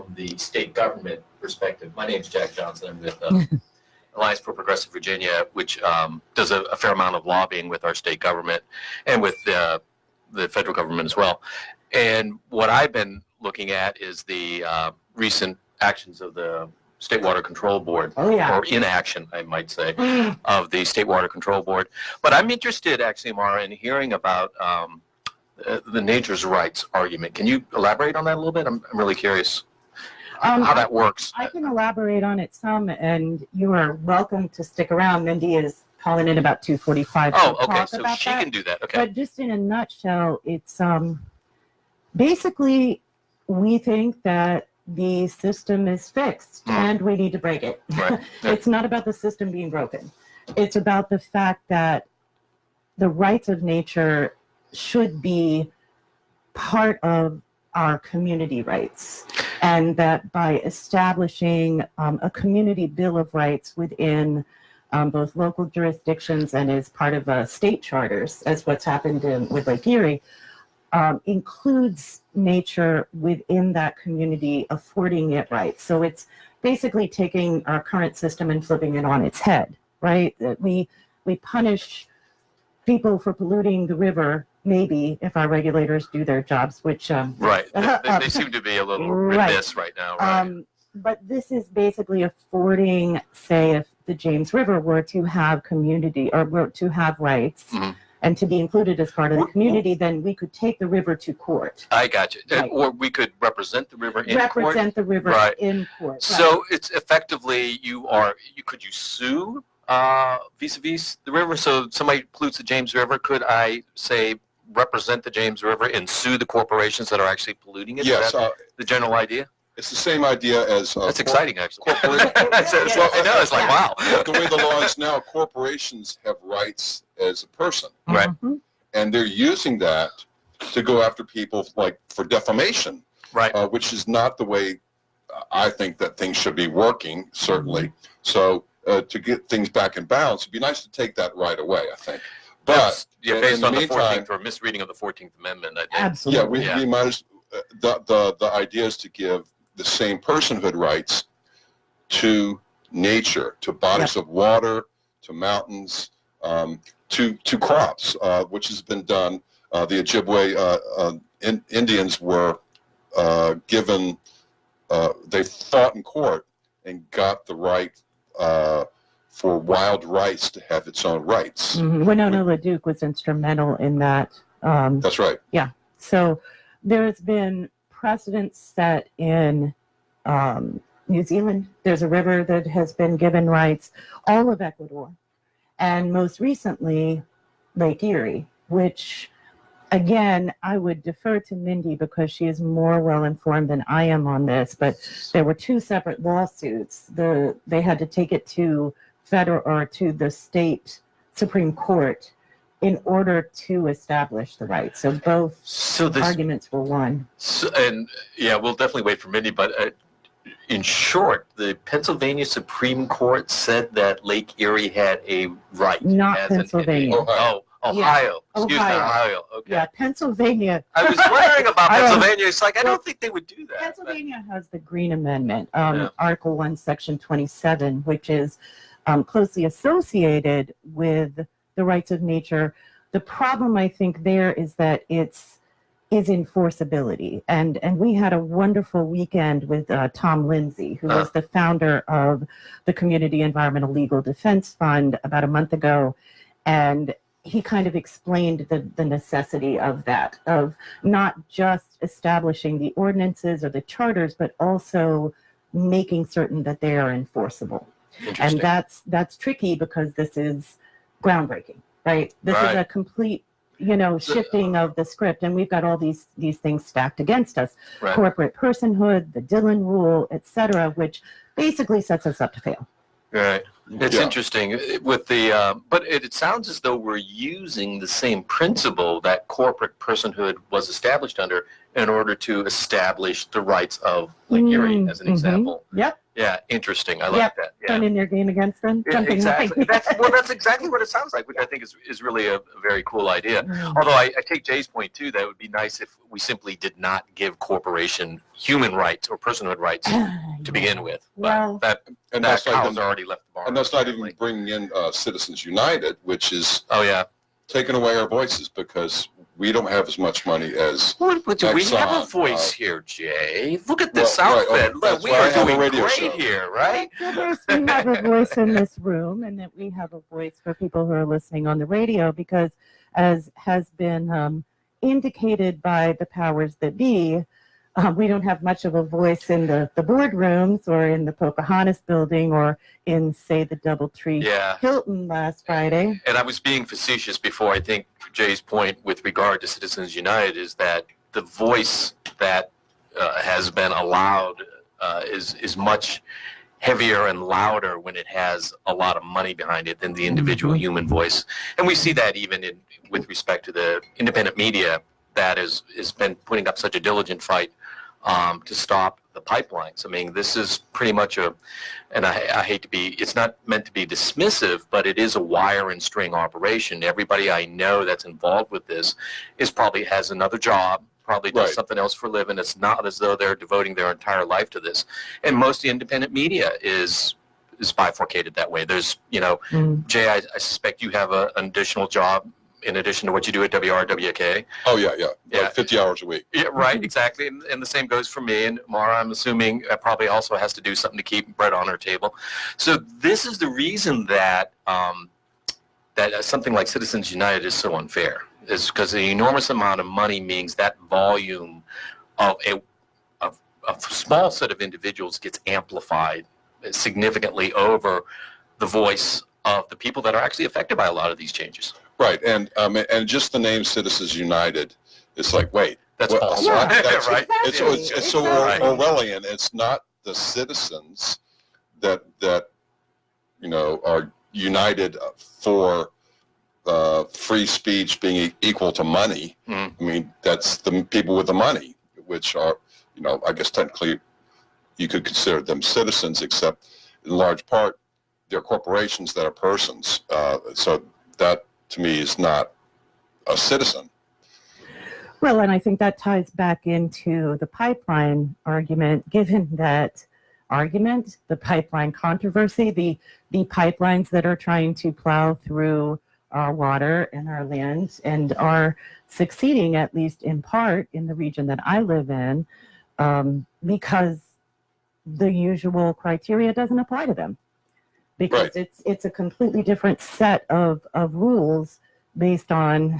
from the state government perspective. My name is Jack Johnson. I'm with Alliance for Progressive Virginia, which does a fair amount of lobbying with our state government and with the federal government as well. And what I've been looking at is the recent actions of the State Water Control Board, or inaction, I might say, of the State Water Control Board. But I'm interested, actually, Mara, in hearing about the nature's rights argument. Can you elaborate on that a little bit? I'm really curious how that works. I can elaborate on it some, and you are welcome to stick around. Mindy is calling in about 2:45. Oh, okay, so she can do that. Okay. But just in a nutshell, it's basically we think that the system is fixed and we need to break it. Right. It's not about the system being broken. It's about the fact that the rights of nature should be part of our community rights, and that by establishing a community bill of rights within both local jurisdictions and as part of state charters, as what's happened with Lake Erie, includes nature within that community, affording it rights. So it's basically taking our current system and flipping it on its head, right? We punish people for polluting the river, maybe, if our regulators do their jobs, which... right. They seem to be a little remiss right now, right? But this is basically affording, say, if the James River were to have community, or were to have rights, and to be included as part of the community, then we could take the river to court. I got you. Right. Or we could represent the river in court. Represent the river in court. Right. So it's effectively, could you sue vis-a-vis the river? So somebody pollutes the James River, could I say represent the James River and sue the corporations that are actually polluting it? Yes. Is that the general idea? It's the same idea as... That's exciting, actually. I know, it's like, wow. The way the law is now, corporations have rights as a person. Right. And they're using that to go after people like for defamation. Right. Which is not the way I think that things should be working, certainly. So to get things back in balance, it'd be nice to take that right away, I think. But based on the 14th or misreading of the 14th Amendment, I think. Absolutely. We might as the idea is to give the same personhood rights to nature, to bodies of water, to mountains, to crops, which has been done. The Ojibwe Indians were given, they fought in court and got the right for wild rice to have its own rights. Winona LaDuke was instrumental in that. That's right. Yeah. So there's been precedents set in New Zealand. There's a river that has been given rights, all of Ecuador, and most recently Lake Erie, which again, I would defer to Mindy because she is more well informed than I am on this, but there were two separate lawsuits. They had to take it to federal or to the state Supreme Court in order to establish the right. So both arguments were won. We'll definitely wait for Mindy, but in short, the Pennsylvania Supreme Court said that Lake Erie had a right. Not Pennsylvania. Ohio. Yeah. Excuse me, Ohio. Okay. Yeah, Pennsylvania. I was wondering about Pennsylvania. It's like, I don't think they would do that. Pennsylvania has the Green Amendment, Article 1, Section 27, which is closely associated with the rights of nature. The problem, I think, there is that is enforceability. And we had a wonderful weekend with Tom Lindsay, who was the founder of the Community Environmental Legal Defense Fund about a month ago. And he kind of explained the necessity of that, of not just establishing the ordinances or the charters, but also making certain that they are enforceable. And that's tricky because this is groundbreaking, right? This is a complete, shifting of the script, and we've got all these things stacked against us. Right. Corporate personhood, the Dillon Rule, et cetera, which basically sets us up to fail. Right. It's interesting with but it sounds as though we're using the same principle that corporate personhood was established under in order to establish the rights of Lake Erie, as an example. Yep. Yeah, interesting. I like that. Yeah. Turn in your game against them. Yeah, Something exactly. like That's exactly what it sounds like, which I think is really a very cool idea. Although I take Jay's point too, that it would be nice if we simply did not give corporation human rights or personhood rights to begin with. Well, But And that that's not cow's even, already left the barn. and that's not even apparently. bringing in Citizens United, which is Oh yeah. taking away our voices because we don't have as much money as. What do we have a Exxon, voice here, Jay? Look at this well, right, outfit. oh, Look, that's we why I are have a doing radio great show. here, right? Yes, we have a voice in this room, and that we have a voice for people who are listening on the radio, because as has been indicated by the powers that be, we don't have much of a voice in the boardrooms or in the Pocahontas building or in, say, the Doubletree Yeah. Hilton last Friday. And I was being facetious before. I think Jay's point with regard to Citizens United is that the voice that has been allowed is much heavier and louder when it has a lot of money behind it than the individual human voice. And we see that even with respect to the independent media that has been putting up such a diligent fight to stop the pipelines. I mean, this is pretty much and I hate to be, it's not meant to be dismissive, but it is a wire and string operation. Everybody I know that's involved with this probably has another job, probably does Right. something else for a living. It's not as though they're devoting their entire life to this. And most of the independent media is bifurcated that way. There's, Jay, I suspect you have an additional job in addition to what you do at WRWK. Oh yeah. Yeah. Like 50 hours a week. Yeah, right, exactly. And the same goes for me. And Mara, I'm assuming, probably also has to do something to keep bread on her table. So this is the reason that something like Citizens United is so unfair, is because the enormous amount of money means that volume of a small set of individuals gets amplified significantly over the voice of the people that are actually affected by a lot of these changes. Right, and just the name Citizens United, it's like, wait, That's what- false. Yeah, that's- right? It's so Exactly. Orwellian. It's not the citizens that are united for free speech being equal to money. Mhm. I mean, that's the people with the money, which are, I guess technically you could consider them citizens, except in large part they're corporations that are persons. So that to me is not a citizen. Well, and I think that ties back into the pipeline argument, given that argument, the pipeline controversy, the pipelines that are trying to plow through our water and our land and are succeeding, at least in part, in the region that I live in, because the usual criteria doesn't apply to them. Because it's a completely different set of rules based on,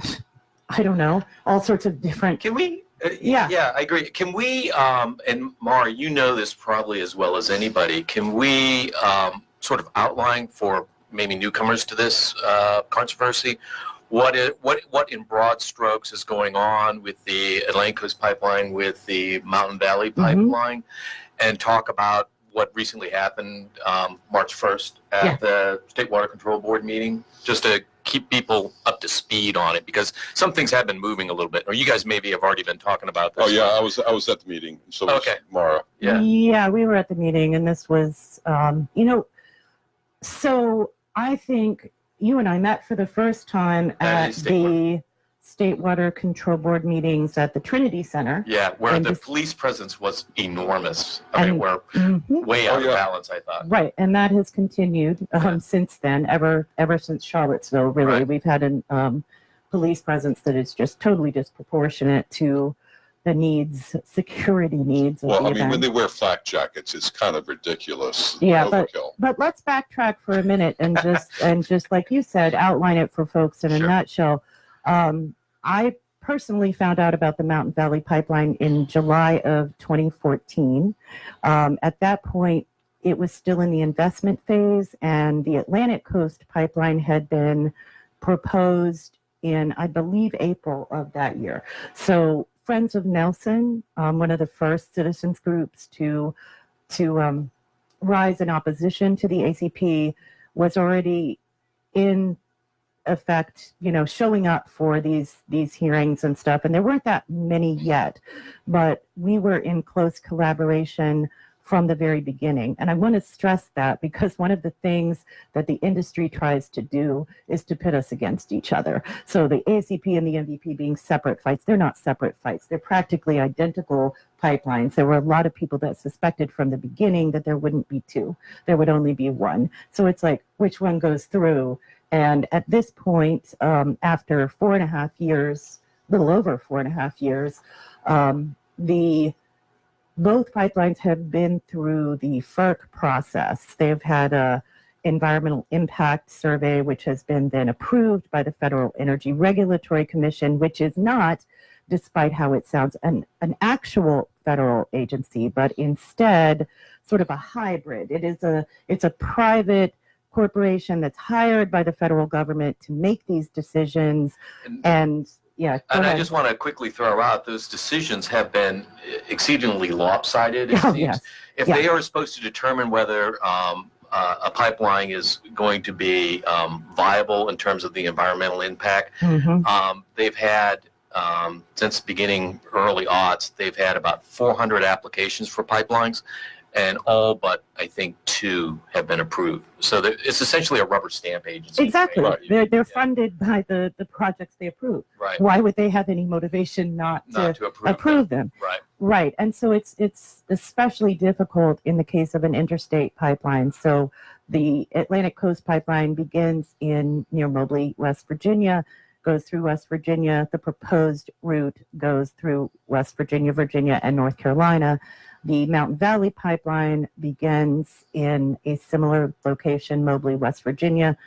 I don't know, all sorts of different. Can we? Yeah. Yeah, I agree. Can we? And Mara, you know this probably as well as anybody. Can we sort of outline for maybe newcomers to this controversy what in broad strokes is going on with the Atlantic Coast Pipeline, with the Mountain Valley Pipeline, and talk about what recently happened March 1st at the State Water Control Board meeting, just to keep people up to speed on it, because some things have been moving a little bit, or you guys maybe have already been talking about this. Oh yeah, I was at the meeting. So was Okay. Mara. Yeah, we were at the meeting, and this was, so I think you and I met for the first time At at State the State Water Control Board meetings at the Trinity Center. Yeah, where And the just- police presence was enormous. I mean, And- we're Mhm. way out Oh, of yeah. balance, I thought. Right, and that has continued Yeah. since then, ever since Charlottesville, really. Right. We've had a police presence that is just totally disproportionate to the needs, security needs of Well, the I mean, when event. they wear flak jackets, it's kind of ridiculous. Yeah, Overkill. But let's backtrack for a minute and just like you said, outline it for folks in a Sure. nutshell. I personally found out about the Mountain Valley Pipeline in July of 2014. At that point, it was still in the investment phase, and the Atlantic Coast Pipeline had been proposed in, I believe, April of that year. So Friends of Nelson, one of the first citizens groups to rise in opposition to the ACP, was already in effect, showing up for these hearings and stuff. And there weren't that many yet, but we were in close collaboration from the very beginning. And I want to stress that because one of the things that the industry tries to do is to pit us against each other. So the ACP and the MVP being separate fights, they're not separate fights. They're practically identical pipelines. There were a lot of people that suspected from the beginning that there wouldn't be two. There would only be one. So it's like, which one goes through? And at this point, after 4.5 years, a little over 4.5 years, both pipelines have been through the FERC process. They've had a environmental impact survey, which has been then approved by the Federal Energy Regulatory Commission, which is not, despite how it sounds, an actual federal agency, but instead sort of a hybrid. It's a private corporation that's hired by the federal government to make these decisions. And yeah, and I just want to quickly throw out those decisions have been exceedingly lopsided. It seems. Yes. If they are supposed to determine whether a pipeline is going to be viable in terms of the environmental impact, they've had since beginning early aughts, they've had about 400 applications for pipelines, and all but I think 2 have been approved. So it's essentially a rubber stamp agency. Exactly. Right. They're funded by the projects they approve. Right. Why would they have any motivation not to approve them? Right. Right. And so it's especially difficult in the case of an interstate pipeline. So the Atlantic Coast Pipeline begins near Mobley, West Virginia, goes through West Virginia. The proposed route goes through West Virginia, Virginia, and North Carolina. The Mountain Valley Pipeline begins in a similar location, Mobley, West Virginia.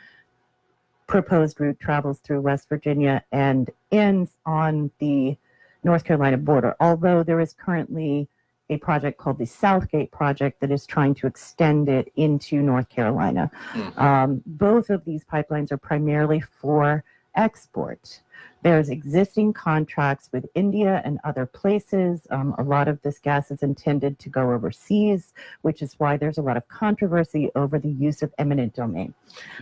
Proposed route travels through West Virginia and ends on the North Carolina border, although there is currently a project called the Southgate Project that is trying to extend it into North Carolina. Both of these pipelines are primarily for export. There's existing contracts with India and other places. A lot of this gas is intended to go overseas, which is why there's a lot of controversy over the use of eminent domain,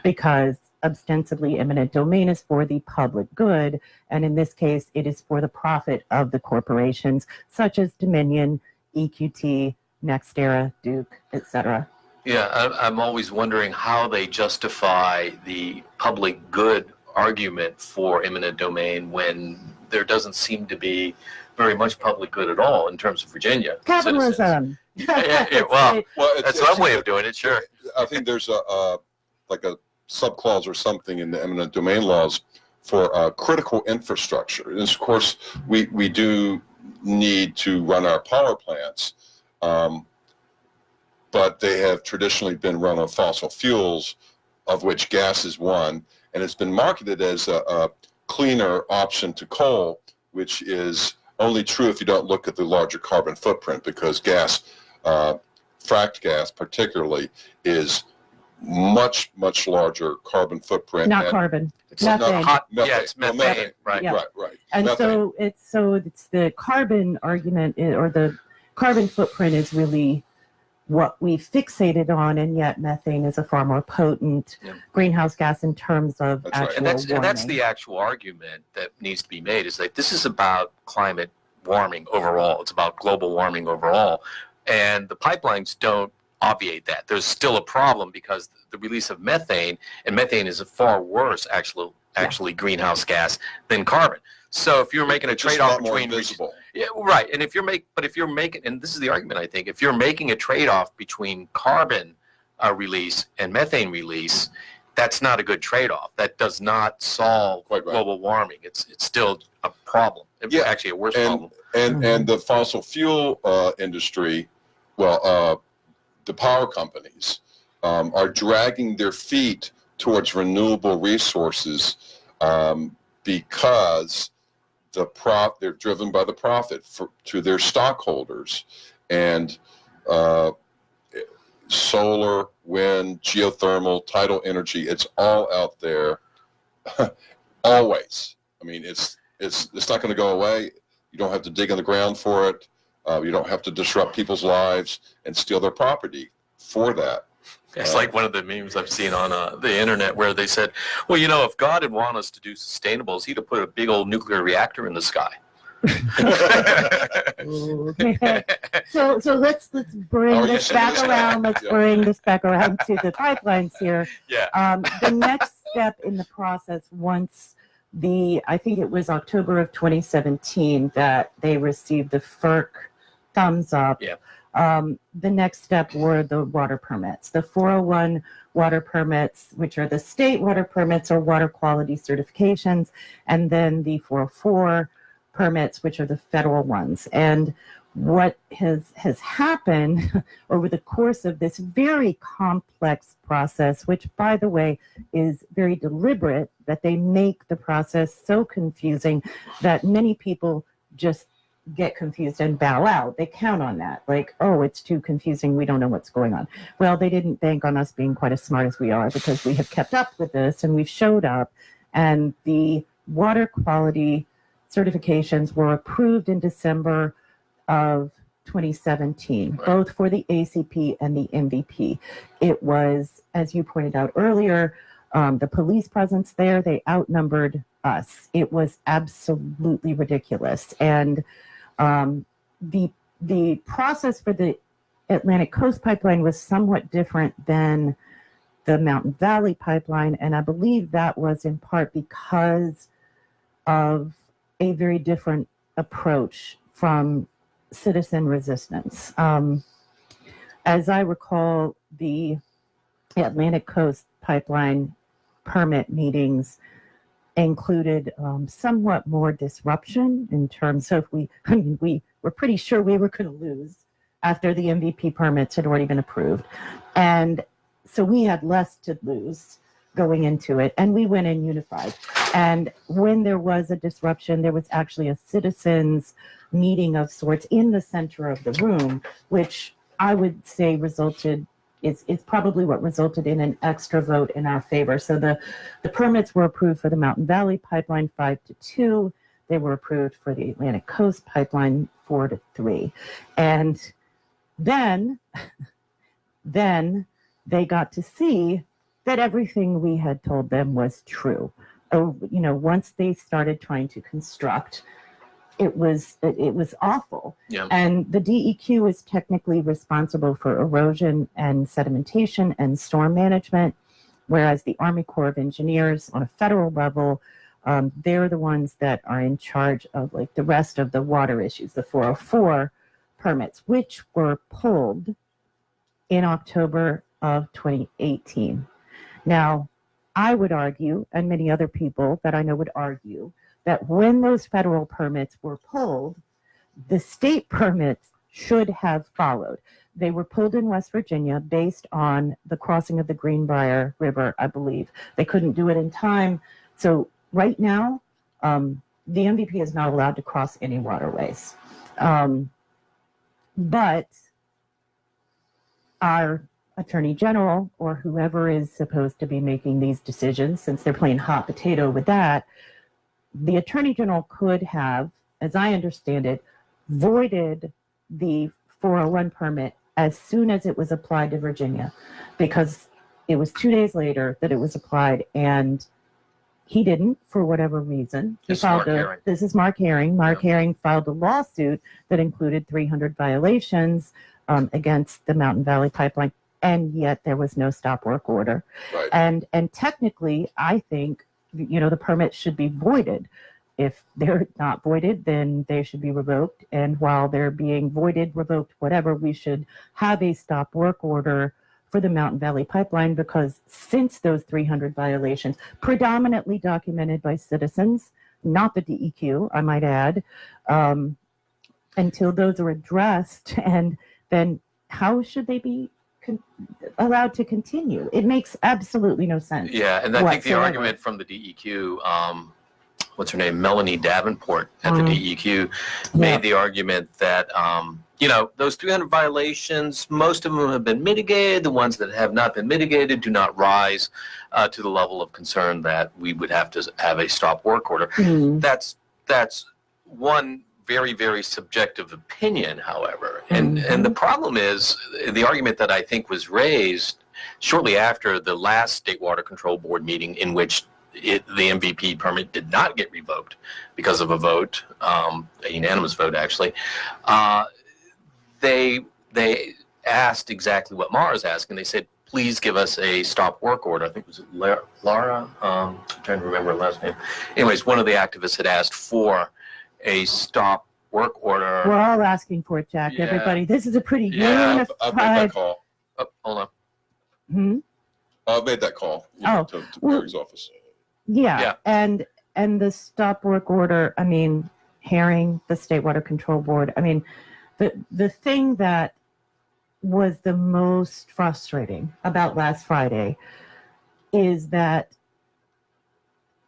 because ostensibly eminent domain is for the public good, and in this case, it is for the profit of the corporations such as Dominion, EQT, NextEra, Duke, etc. Yeah, I'm always wondering how they justify the public good argument for eminent domain when there doesn't seem to be very much public good at all in terms of Virginia. Capitalism. Well, that's one way of doing it, sure. I think there's a subclause or something in the eminent domain laws for critical infrastructure. And of course, we do need to run our power plants, but they have traditionally been run on fossil fuels, of which gas is one. And it's been marketed as a cleaner option to coal, which is only true if you don't look at the larger carbon footprint, because gas, fracked gas particularly, is much larger carbon footprint. Not carbon. It's methane. hot. Methane. Yeah, it's methane. Methane. Right. Yeah. Right. And Methane. so it's the carbon argument, or the carbon footprint is really what we fixated on, and yet methane is a far more potent greenhouse gas in terms of That's right. actual And that's warming. the actual argument that needs to be made, is that this is about climate warming overall. It's about global warming overall. And the pipelines don't obviate that. There's still a problem because the release of methane, and methane is a far worse actually greenhouse gas than carbon. So if you're making a trade-off between visible. Yeah, right. And if you're making, and this is the argument, I think, if you're making a trade-off between carbon release and methane release, that's not a good trade-off. That does not solve global warming. It's still a problem. It's actually a worse problem. And the fossil fuel industry, the power companies are dragging their feet towards renewable resources because they're driven by the profit to their stockholders. And solar, wind, geothermal, tidal energy, it's all out there always. I mean, it's not going to go away. You don't have to dig in the ground for it. You don't have to disrupt people's lives and steal their property for that. It's like one of the memes I've seen on the internet where they said, well, if God had wanted us to do sustainables, he'd have put a big old nuclear reactor in the sky. Okay. So let's bring Oh, this yes, back it is. around. Let's Yeah. bring this back around to the pipelines here. Yeah. The next step in the process, once I think it was October of 2017 that they received the FERC thumbs up. Yeah. The next step were the water permits, the 401 water permits, which are the state water permits or water quality certifications, and then the 404 permits, which are the federal ones. And what has happened over the course of this very complex process, which, by the way, is very deliberate, that they make the process so confusing that many people just get confused and bow out. They count on that. Like, oh, it's too confusing. We don't know what's going on. Well, they didn't bank on us being quite as smart as we are, because we have kept up with this and we've showed up. And the water quality certifications were approved in December of 2017, Right. both for the ACP and the MVP. It was, as you pointed out earlier, the police presence there, they outnumbered us. It was absolutely ridiculous. And the process for the Atlantic Coast Pipeline was somewhat different than the Mountain Valley Pipeline, and I believe that was in part because of a very different approach from citizen resistance. As I recall, the Atlantic Coast Pipeline permit meetings included somewhat more disruption in terms of we were pretty sure we were going to lose after the MVP permits had already been approved. And so we had less to lose going into it, and we went in unified. And when there was a disruption, there was actually a citizens meeting of sorts in the center of the room, which I would say it's probably what resulted in an extra vote in our favor. So the permits were approved for the Mountain Valley Pipeline 5-2. They were approved for the Atlantic Coast Pipeline 4-3. And then they got to see that everything we had told them was true. Oh, once they started trying to construct, it was awful. Yeah. And the DEQ is technically responsible for erosion and sedimentation and storm management, whereas the Army Corps of Engineers on a federal level, they're the ones that are in charge of like the rest of the water issues, the 404 permits, which were pulled in October of 2018. Now, I would argue, and many other people that I know would argue, that when those federal permits were pulled, the state permits should have followed. They were pulled in West Virginia based on the crossing of the Greenbrier River, I believe. They couldn't do it in time. So right now, the MVP is not allowed to cross any waterways. But our Attorney General, or whoever is supposed to be making these decisions, since they're playing hot potato with that, the Attorney General could have, as I understand it, voided the 401 permit as soon as it was applied to Virginia, because it was 2 days later that it was applied, and he didn't, for whatever reason. This is Mark Herring. Mark Yeah. Herring filed a lawsuit that included 300 violations against the Mountain Valley Pipeline, and yet there was no stop work order. Right. And technically, I think, the permits should be voided. If they're not voided, then they should be revoked. And while they're being voided, revoked, whatever, we should have a stop work order for the Mountain Valley Pipeline, because since those 300 violations, predominantly documented by citizens, not the DEQ, I might add, until those are addressed, and then how should they be allowed to continue? It makes absolutely no sense. Yeah, and I think the whatsoever. argument from the DEQ, what's her name, Melanie Davenport at the DEQ, made the argument that, those 300 violations, most of them have been mitigated. The ones that have not been mitigated do not rise to the level of concern that we would have to have a stop work order. Mhm. That's one very, very subjective opinion, however. And the problem is, the argument that I think was raised shortly after the last State Water Control Board meeting, in which the MVP permit did not get revoked because of a vote, a unanimous vote actually. They asked exactly what Mara's asking. They said, please give us a stop work order. I think it was Laura. I'm trying to remember her last name. Anyways, one of the activists had asked for a stop work order. We're all asking for it, Jack. Yeah. Everybody, this is a pretty I've made that call. Oh, hold on. Hmm? I've made that call to Perry's office. Yeah. And the stop work order, I mean, Herring, the State Water Control Board, I mean, the thing that was the most frustrating about last Friday is that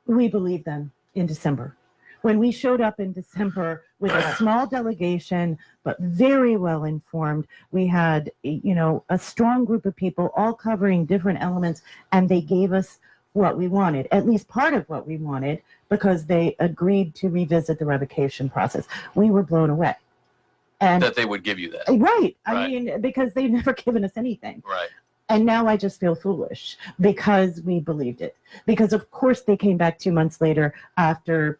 we believed them in December. When we showed up in December with a small delegation, but very well informed, we had, a strong group of people all covering different elements, and they gave us what we wanted, at least part of what we wanted, because they agreed to revisit the revocation process. We were blown away. And That they would give you that. right. I Right. mean, because they've never given us anything. Right. And now I just feel foolish because we believed it. Because of course they came back 2 months later after,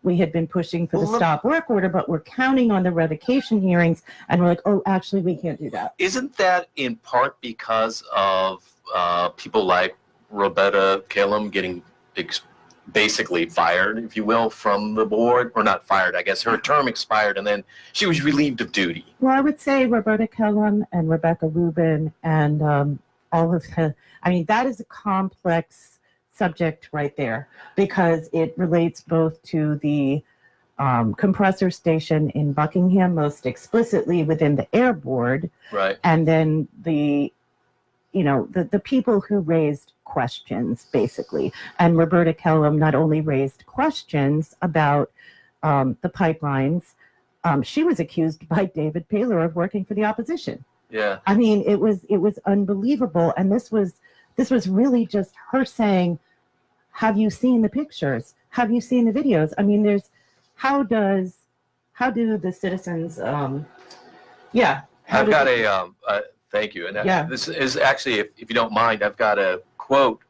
we had been pushing for the stop work order, but we're counting on the revocation hearings, and we're like, oh, actually, we can't do that. Isn't that in part because of people like Roberta Calum getting basically fired, if you will, from the board? Or not fired, I guess. Her term expired, and then she was relieved of duty. Well, I would say Roberta Kellum and Rebecca Lubin and all of the, I mean, that is a complex subject right there, because it relates both to the compressor station in Buckingham, most explicitly within the Air Board, Right. and then the people who raised questions, basically. And Roberta Kellum not only raised questions about the pipelines, she was accused by David Paylor of working for the opposition. Yeah. I mean, it was unbelievable. And this was really just her saying, have you seen the pictures? Have you seen the videos? I mean, how do the citizens, I've got thank you. And this is actually, if you don't mind, I've got a quote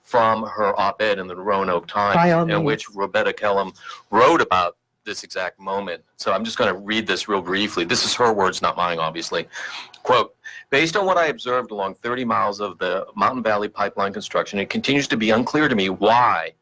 from her op-ed in the Roanoke Times, in which Roberta Kellum wrote about this exact moment. So I'm just going to read this real briefly. This is her words, not mine, obviously. Quote, based on what I observed along 30 miles of the Mountain Valley pipeline construction, it continues to be unclear to me why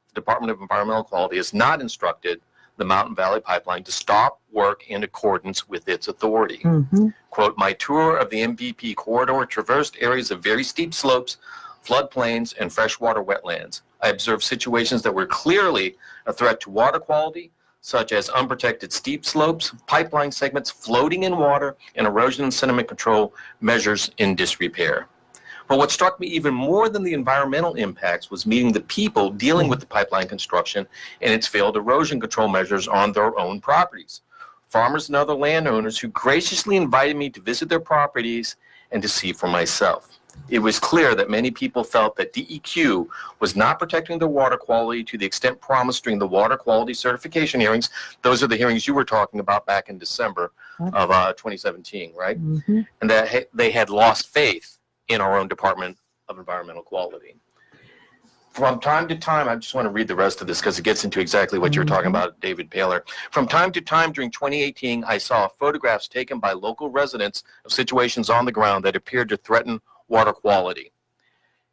the Department of Environmental Quality has not instructed the Mountain Valley Pipeline to stop work in accordance with its authority. Mm-hmm. Quote, my tour of the MVP corridor traversed areas of very steep slopes, floodplains, and freshwater wetlands. I observed situations that were clearly a threat to water quality, such as unprotected steep slopes, pipeline segments floating in water, and erosion and sediment control measures in disrepair. But what struck me even more than the environmental impacts was meeting the people dealing with the pipeline construction and its failed erosion control measures on their own properties. Farmers and other landowners who graciously invited me to visit their properties and to see for myself. It was clear that many people felt that DEQ was not protecting the water quality to the extent promised during the water quality certification hearings. Those are the hearings you were talking about back in December of 2017, right? Mm-hmm. And that they had lost faith in our own Department of Environmental Quality. From time to time, I just want to read the rest of this because it gets into exactly what you're talking about, David Paylor. From time to time during 2018, I saw photographs taken by local residents of situations on the ground that appeared to threaten water quality.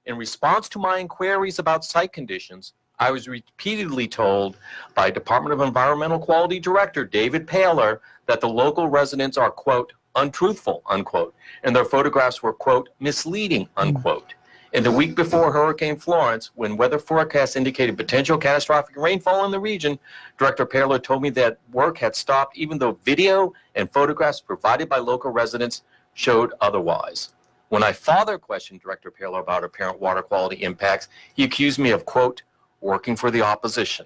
In response to my inquiries about site conditions, I was repeatedly told by Department of Environmental Quality Director David Paylor that the local residents are, quote, untruthful, unquote, and their photographs were, quote, misleading, unquote. In the week before Hurricane Florence, when weather forecasts indicated potential catastrophic rainfall in the region, Director Paylor told me that work had stopped even though video and photographs provided by local residents showed otherwise. When I further questioned Director Paylor about apparent water quality impacts, he accused me of, quote, working for the opposition,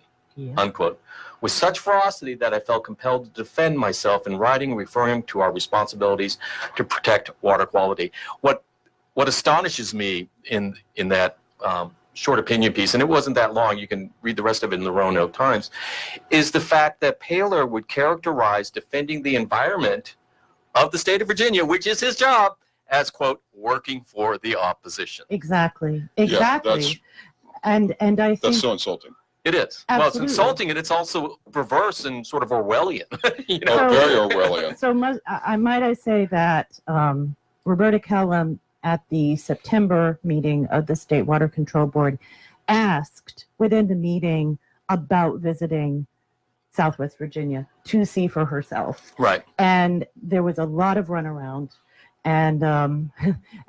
unquote, with such ferocity that I felt compelled to defend myself in writing, referring to our responsibilities to protect water quality. What astonishes me in that short opinion piece, and it wasn't that long, you can read the rest of it in the Roanoke Times, is the fact that Paylor would characterize defending the environment of the state of Virginia, which is his job, as, quote, working for the opposition. Exactly. Yeah, And I think That's so insulting. It is. Well, it's Absolutely. insulting, and it's also perverse and sort of Orwellian. You know? So- Very Orwellian. so. I say that Roberta Kellum at the September meeting of the State Water Control Board asked within the meeting about visiting Southwest Virginia to see for herself. Right. And there was a lot of runaround. And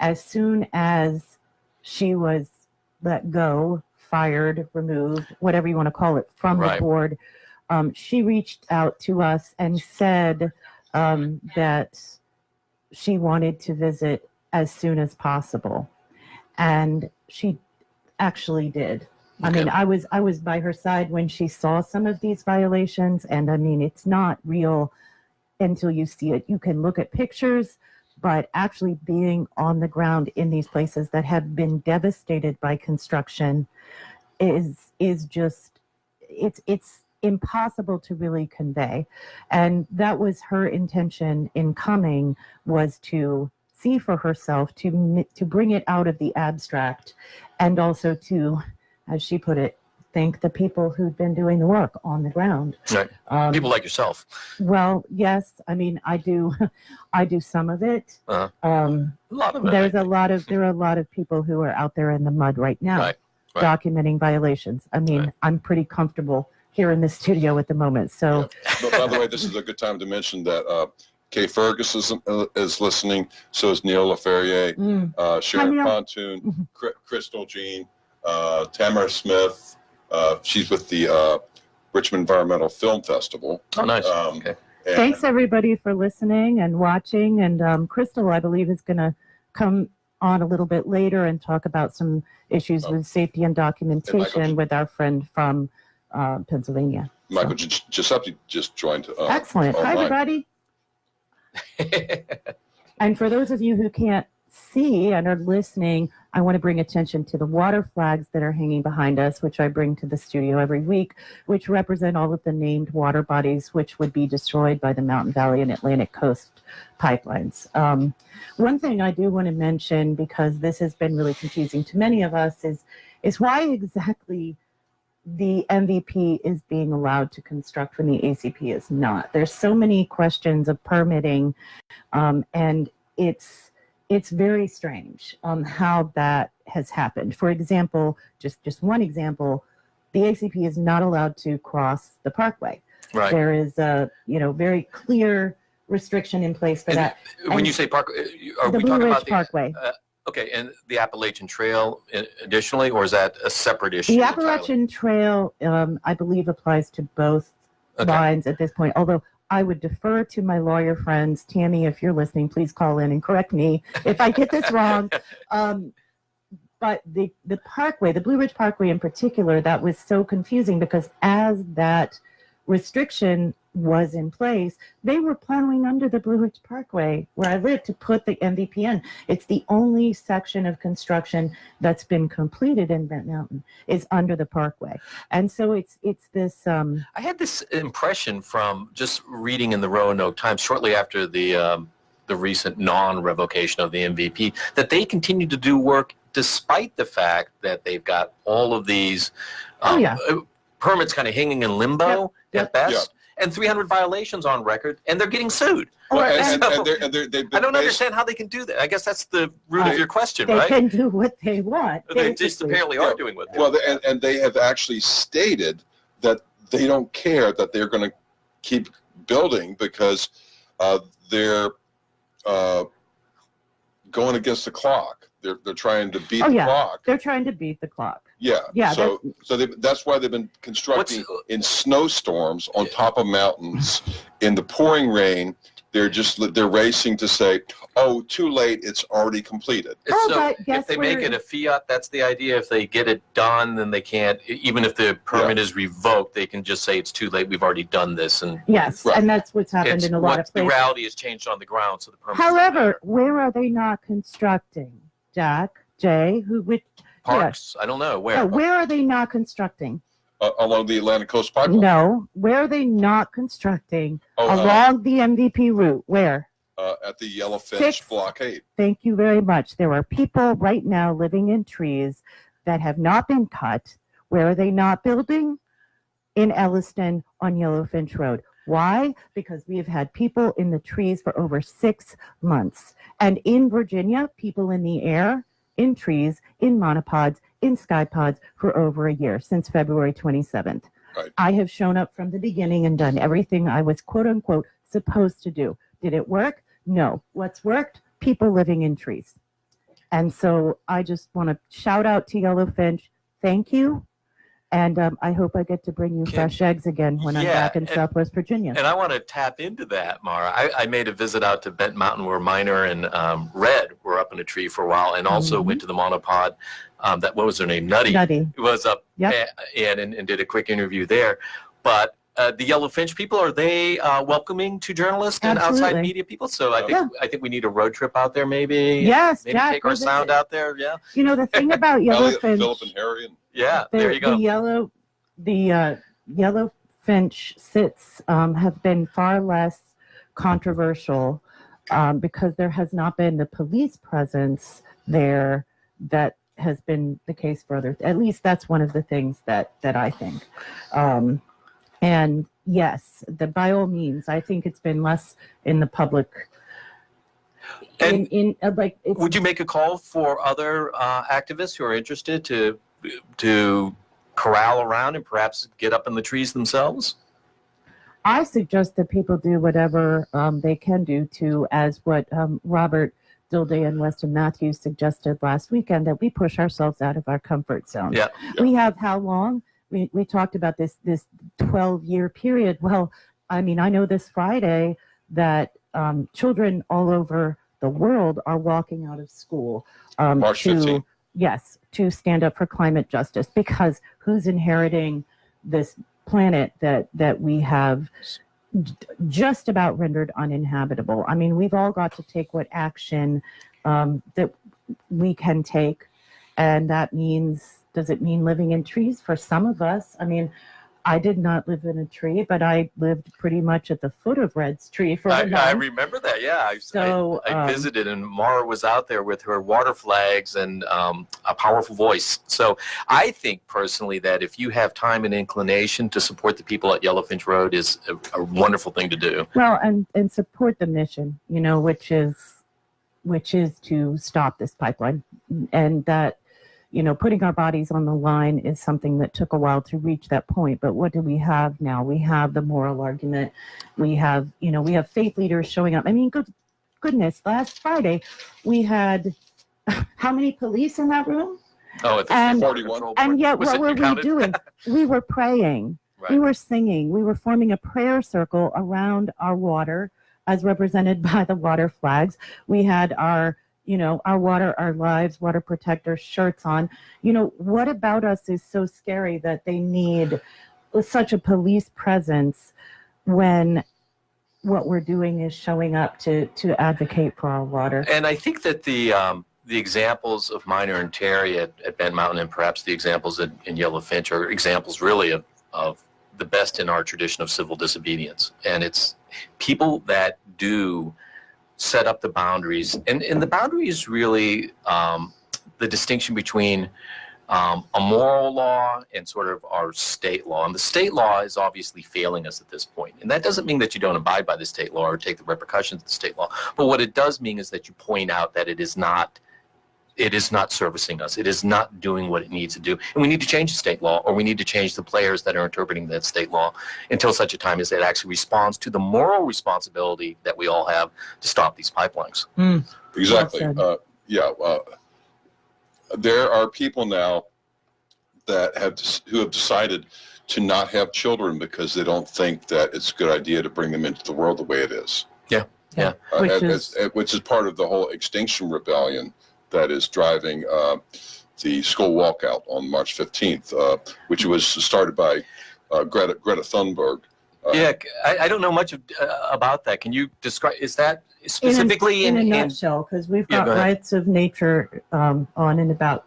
as soon as she was let go, fired, removed, whatever you want to call it, from Right. the board, she reached out to us and said that she wanted to visit as soon as possible. And she actually did. I mean, I was by her side when she saw some of these violations, and I mean, it's not real until you see it. You can look at pictures, but actually being on the ground in these places that have been devastated by construction is just it's impossible to really convey. And that was her intention in coming, was to see for herself, to bring it out of the abstract, and also to, as she put it, thank the people who've been doing the work on the ground. Right. People like yourself. Well, yes, I mean, I do some of it. Uh-huh. A lot of it. there are a lot of people who are out there in the mud right now, Right. documenting violations. I mean, Right. I'm pretty comfortable here in the studio at the moment. So But by the way, this is a good time to mention that Kay Fergus is listening. So is Neil LaFerrier, Sharon Neil. Pontoon, Crystal Jean, Tamara Smith. She's with the Richmond Environmental Film Festival. Oh, nice. Um, Okay. And- thanks everybody for listening and watching. And Crystal, I believe, is going to come on a little bit later and talk about some issues with safety and documentation with our friend from Pennsylvania. Michael Giuseppi just joined. Excellent. Hi, online. everybody. And for those of you who can't see and are listening, I want to bring attention to the water flags that are hanging behind us, which I bring to the studio every week, which represent all of the named water bodies which would be destroyed by the Mountain Valley and Atlantic Coast pipelines. One thing I do want to mention, because this has been really confusing to many of us, is why exactly the MVP is being allowed to construct when the ACP is not. There's so many questions of permitting, and it's very strange how that has happened. For example, just one example, the ACP is not allowed to cross the parkway. Right. There is a very clear restriction in place for that. When And you say park, are the we Blue talking Ridge about the Parkway. Okay, and the Appalachian Trail additionally, or is that a separate issue? The entirely? Appalachian Trail, I believe, applies to both Okay. lines at this point, although I would defer to my lawyer friends. Tammy, if you're listening, please call in and correct me if I get this wrong. But the parkway, the Blue Ridge Parkway in particular, that was so confusing because as that restriction was in place, they were plowing under the Blue Ridge Parkway where I live to put the MVP in. It's the only section of construction that's been completed in Bent Mountain is under the parkway. And so it's this I had this impression from just reading in the Roanoke Times shortly after the recent non-revocation of the MVP that they continue to do work despite the fact that they've got all of these permits kind of hanging in limbo at best, and 300 violations on record, and they're getting sued. Well, and I don't understand how they can do that. I guess that's the root of your question, they right? can do what they want. They just basically. apparently are doing what they Well, want. and they have actually stated that they don't care, that they're going to keep building because they're going against the clock. They're trying to beat the clock. They're trying to beat the clock. Yeah. So that's why they've been constructing in snowstorms on top of mountains in the pouring rain. They're racing to say, oh, too late, it's already completed. Oh, So but guess if they make where- it a fiat, that's the idea. If they get it done, then they can't, even if the permit is revoked, they can just say it's too late, we've already done this. And Yes, Right. and that's what's happened in a lot of the places. reality has changed on the ground, so the permit. However, where are they not constructing? Jack, Jay, Parks, I don't know, where? where are they not constructing? Along the Atlantic Coast Pipeline. No, where are they not constructing? Oh, Along the MVP route, where? at the Yellowfinch 6. blockade. Thank you very much. There are people right now living in trees that have not been cut. Where are they not building? In Elliston on Yellowfinch Road. Why? Because we have had people in the trees for over 6 months. And in Virginia, people in the air, in trees, in monopods, in skypods for over a year, since February 27th. Right. I have shown up from the beginning and done everything I was, quote unquote, supposed to do. Did it work? No. What's worked? People living in trees. And so I just want to shout out to Yellowfinch. Thank you. And I hope I get to bring you fresh eggs again when I'm back in Southwest Virginia. And I want to tap into that, Mara. I made a visit out to Bent Mountain where Miner and Red were up in a tree for a while, and also went to the monopod. What was her name? Nutty. Nutty Was up and did a quick interview there. But the Yellowfinch people, are they welcoming to journalists and outside media people? So I think we need a road trip out there, maybe. Yes, maybe Jack, take our sound out there. Yeah. You know, the thing about Yellowfinch. Philip and Harry. There you go. The Yellowfinch sits have been far less controversial because there has not been the police presence there that has been the case for others. At least that's one of the things that I think. And yes, by all means, I think it's been less in the public. And would you make a call for other activists who are interested to corral around and perhaps get up in the trees themselves? I suggest that people do whatever they can do to, as what Robert Dilday and Weston Matthews suggested last weekend, that we push ourselves out of our comfort zone. Yeah. We have how long? We talked about this 12-year period. Well, I mean, I know this Friday that children all over the world are walking out of school. March 15th. Yes, to stand up for climate justice, because who's inheriting this planet that we have just about rendered uninhabitable? I mean, we've all got to take what action that we can take, and that means, does it mean living in trees? For some of us, I mean, I did not live in a tree, but I lived pretty much at the foot of Red's tree for a month. I remember that, yeah. I visited, and Mara was out there with her water flags and a powerful voice. So I think personally that if you have time and inclination to support the people at Yellowfinch Road is a wonderful thing to do. Well, and support the mission, you know, which is to stop this pipeline, and that, you know, putting our bodies on the line is something that took a while to reach that point. But what do we have now? We have the moral argument. We have faith leaders showing up. I mean, goodness, last Friday we had how many police in that room? Oh, it's 41. And yet, what were we doing? We were praying. Right. We were singing. We were forming a prayer circle around our water, as represented by the water flags. We had our water, our lives, water protector shirts on. You know, what about us is so scary that they need such a police presence when what we're doing is showing up to advocate for our water? And I think that the examples of Miner and Terry at Bent Mountain, and perhaps the examples in Yellowfinch, are examples really of the best in our tradition of civil disobedience. And it's people that do set up the boundaries, and the boundary is really the distinction between a moral law and sort of our state law. And the state law is obviously failing us at this point. And that doesn't mean that you don't abide by the state law or take the repercussions of the state law. But what it does mean is that you point out that it is not servicing us. It is not doing what it needs to do. And we need to change the state law, or we need to change the players that are interpreting that state law until such a time as it actually responds to the moral responsibility that we all have to stop these pipelines. Exactly. There are people now who have decided to not have children because they don't think that it's a good idea to bring them into the world the way it is. Yeah. Which is part of the whole Extinction Rebellion that is driving the school walkout on March 15th, which was started by Greta Thunberg. I don't know much about that. Can you describe, is that specifically in a nutshell? Because we've got Rights of Nature on in about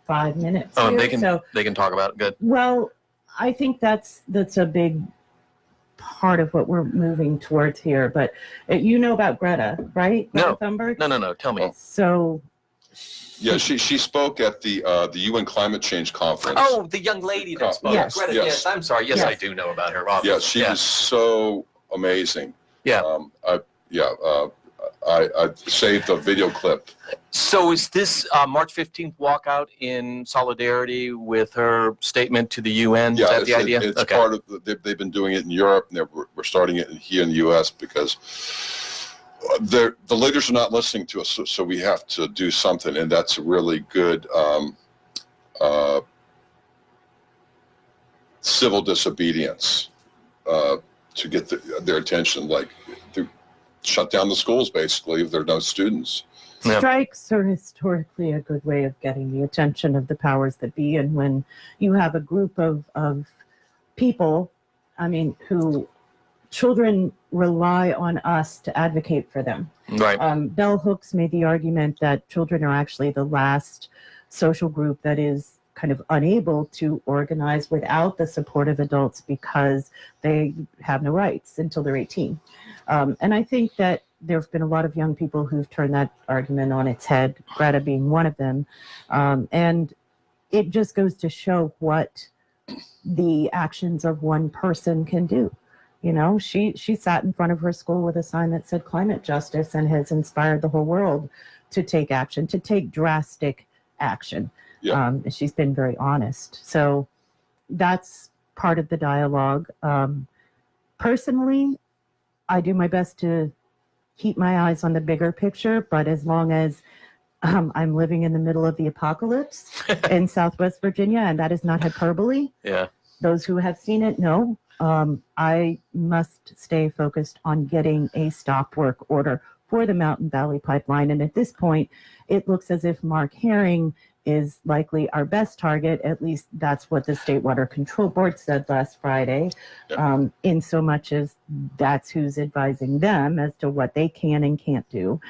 5 minutes. Oh, and they can talk about it. Good. Well, I think that's a big part of what we're moving towards here. But you know about Greta, right? Greta Thunberg? No. Tell me. So Yeah, she spoke at the UN Climate Change Conference. Oh, the young lady that spoke. Yes. Greta, Yes. yes, I'm sorry. Yes, Yes. I do know about her. Yeah, she was so amazing. Yeah. I saved a video clip. So is this March 15th walkout in solidarity with her statement to the UN? Yeah, is that the idea? It's Okay. part of, they've been doing it in Europe, and we're starting it here in the U.S. because the leaders are not listening to us, so we have to do something, and that's a really good civil disobedience to get their attention, like shut down the schools, basically, if there are no students. Yeah. Strikes are historically a good way of getting the attention of the powers that be. And when you have a group of people, I mean, who children rely on us to advocate for them. Right. Bell Hooks made the argument that children are actually the last social group that is kind of unable to organize without the support of adults because they have no rights until they're 18. And I think that there have been a lot of young people who've turned that argument on its head, Greta being one of them. And it just goes to show what the actions of one person can do. You know, she sat in front of her school with a sign that said climate justice and has inspired the whole world to take action, to take drastic action. Yeah. She's been very honest. So that's part of the dialogue. Personally, I do my best to keep my eyes on the bigger picture, but as long as I'm living in the middle of the apocalypse in Southwest Virginia, and that is not hyperbole. Yeah. Those who have seen it know. I must stay focused on getting a stop work order for the Mountain Valley Pipeline. And at this point, it looks as if Mark Herring is likely our best target. At least that's what the State Water Control Board said last Friday, in so much as that's who's advising them as to what they can and can't do.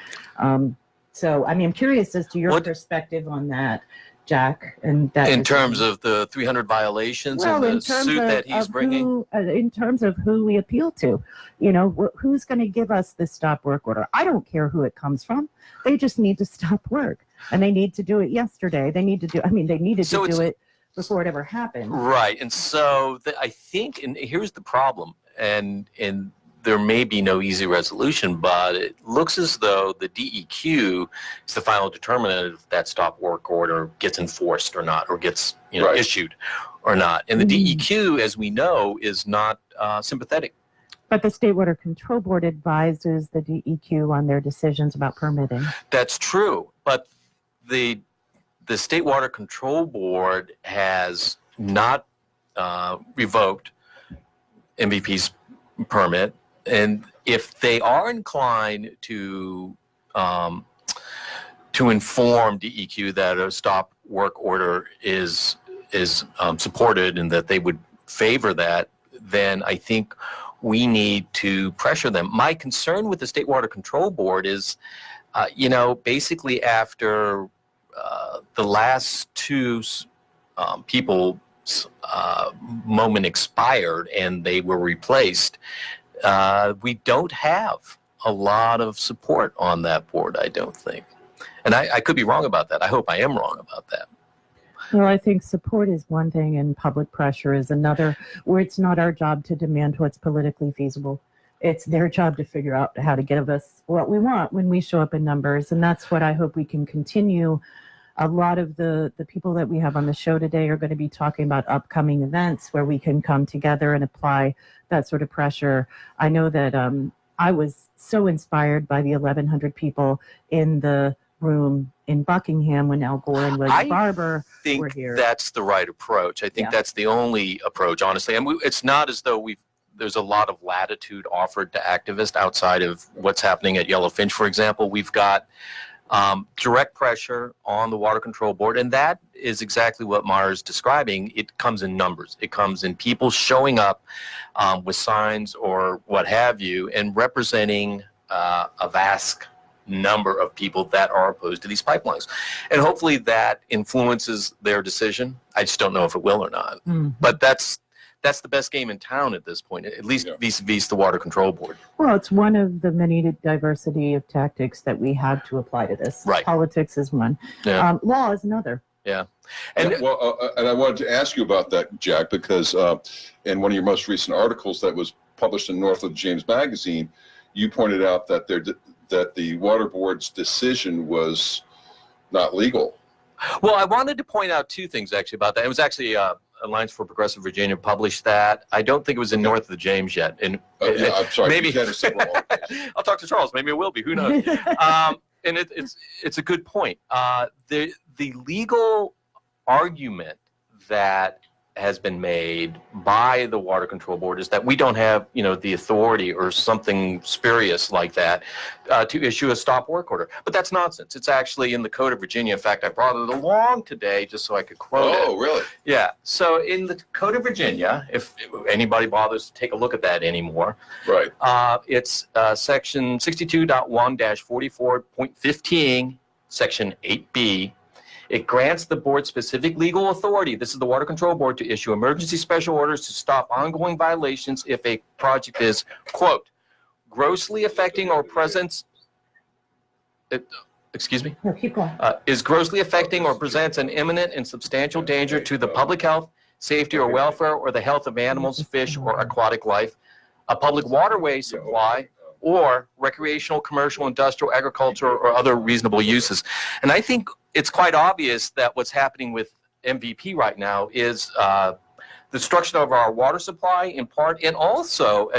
So, I mean, I'm curious as to your perspective on that, Jack. And that in terms of the 300 violations and the suit that he's bringing? In terms of who we appeal to, you know, who's going to give us this stop work order? I don't care who it comes from. They just need to stop work. And they need to do it yesterday. They need to do, I mean, they needed to do it before it ever happened. Right. And so I think, and here's the problem, and there may be no easy resolution, but it looks as though the DEQ is the final determinant if that stop work order gets enforced or not, or gets issued or not. And the DEQ, as we know, is not sympathetic. But the State Water Control Board advises the DEQ on their decisions about permitting. That's true, but the State Water Control Board has not revoked MVP's permit. And if they are inclined to inform DEQ that a stop work order is supported and that they would favor that, then I think we need to pressure them. My concern with the State Water Control Board is, basically after the last two people's moment expired and they were replaced, we don't have a lot of support on that board, I don't think. And I could be wrong about that. I hope I am wrong about that. Well, I think support is one thing and public pressure is another, where it's not our job to demand what's politically feasible. It's their job to figure out how to give us what we want when we show up in numbers. And that's what I hope we can continue. A lot of the people that we have on the show today are going to be talking about upcoming events where we can come together and apply that sort of pressure. I know that I was so inspired by the 1,100 people in the room in Buckingham when Al Gore and William Barber were here. I think that's the right approach. I think that's the only approach, honestly. And it's not as though there's a lot of latitude offered to activists outside of what's happening at Yellowfinch, for example. We've got direct pressure on the Water Control Board, and that is exactly what Mara's describing. It comes in numbers. It comes in people showing up with signs or what have you and representing a vast number of people that are opposed to these pipelines. And hopefully that influences their decision. I just don't know if it will or not. But that's that's the best game in town at this point, at least Yeah. vis-a-vis the Water Control Board. Well, it's one of the many diversity of tactics that we have to apply to this. Right. Politics is one. Yeah. Law is another. And And I wanted to ask you about that, Jack, because in one of your most recent articles that was published in North of James Magazine, you pointed out that that the Water Board's decision was not legal. well, I wanted to point out two things actually about that. It was actually Alliance for Progressive Virginia published that. I don't think it was in North of the James yet. And Yeah, I'm sorry. maybe you had a several articles. I'll talk to Charles. Maybe it will be. Who knows? And it's a good point. The legal argument that has been made by the Water Control Board is that we don't have, the authority or something spurious like that to issue a stop work order. But that's nonsense. It's actually in the Code of Virginia. In fact, I brought it along today just so I could quote it. Oh, really? Yeah. So in the Code of Virginia, if anybody bothers to take a look at that anymore, Right. it's section 62.1-44.15, section 8B. It grants the board specific legal authority, this is the Water Control Board, to issue emergency special orders to stop ongoing violations if a project is, quote, grossly affecting or excuse me? No, keep going. Is grossly affecting or presents an imminent and substantial danger to the public health, safety, or welfare, or the health of animals, fish, or aquatic life, a public waterway supply, or recreational, commercial, industrial, agriculture, or other reasonable uses. And I think it's quite obvious that what's happening with MVP right now is the destruction of our water supply in part, and also,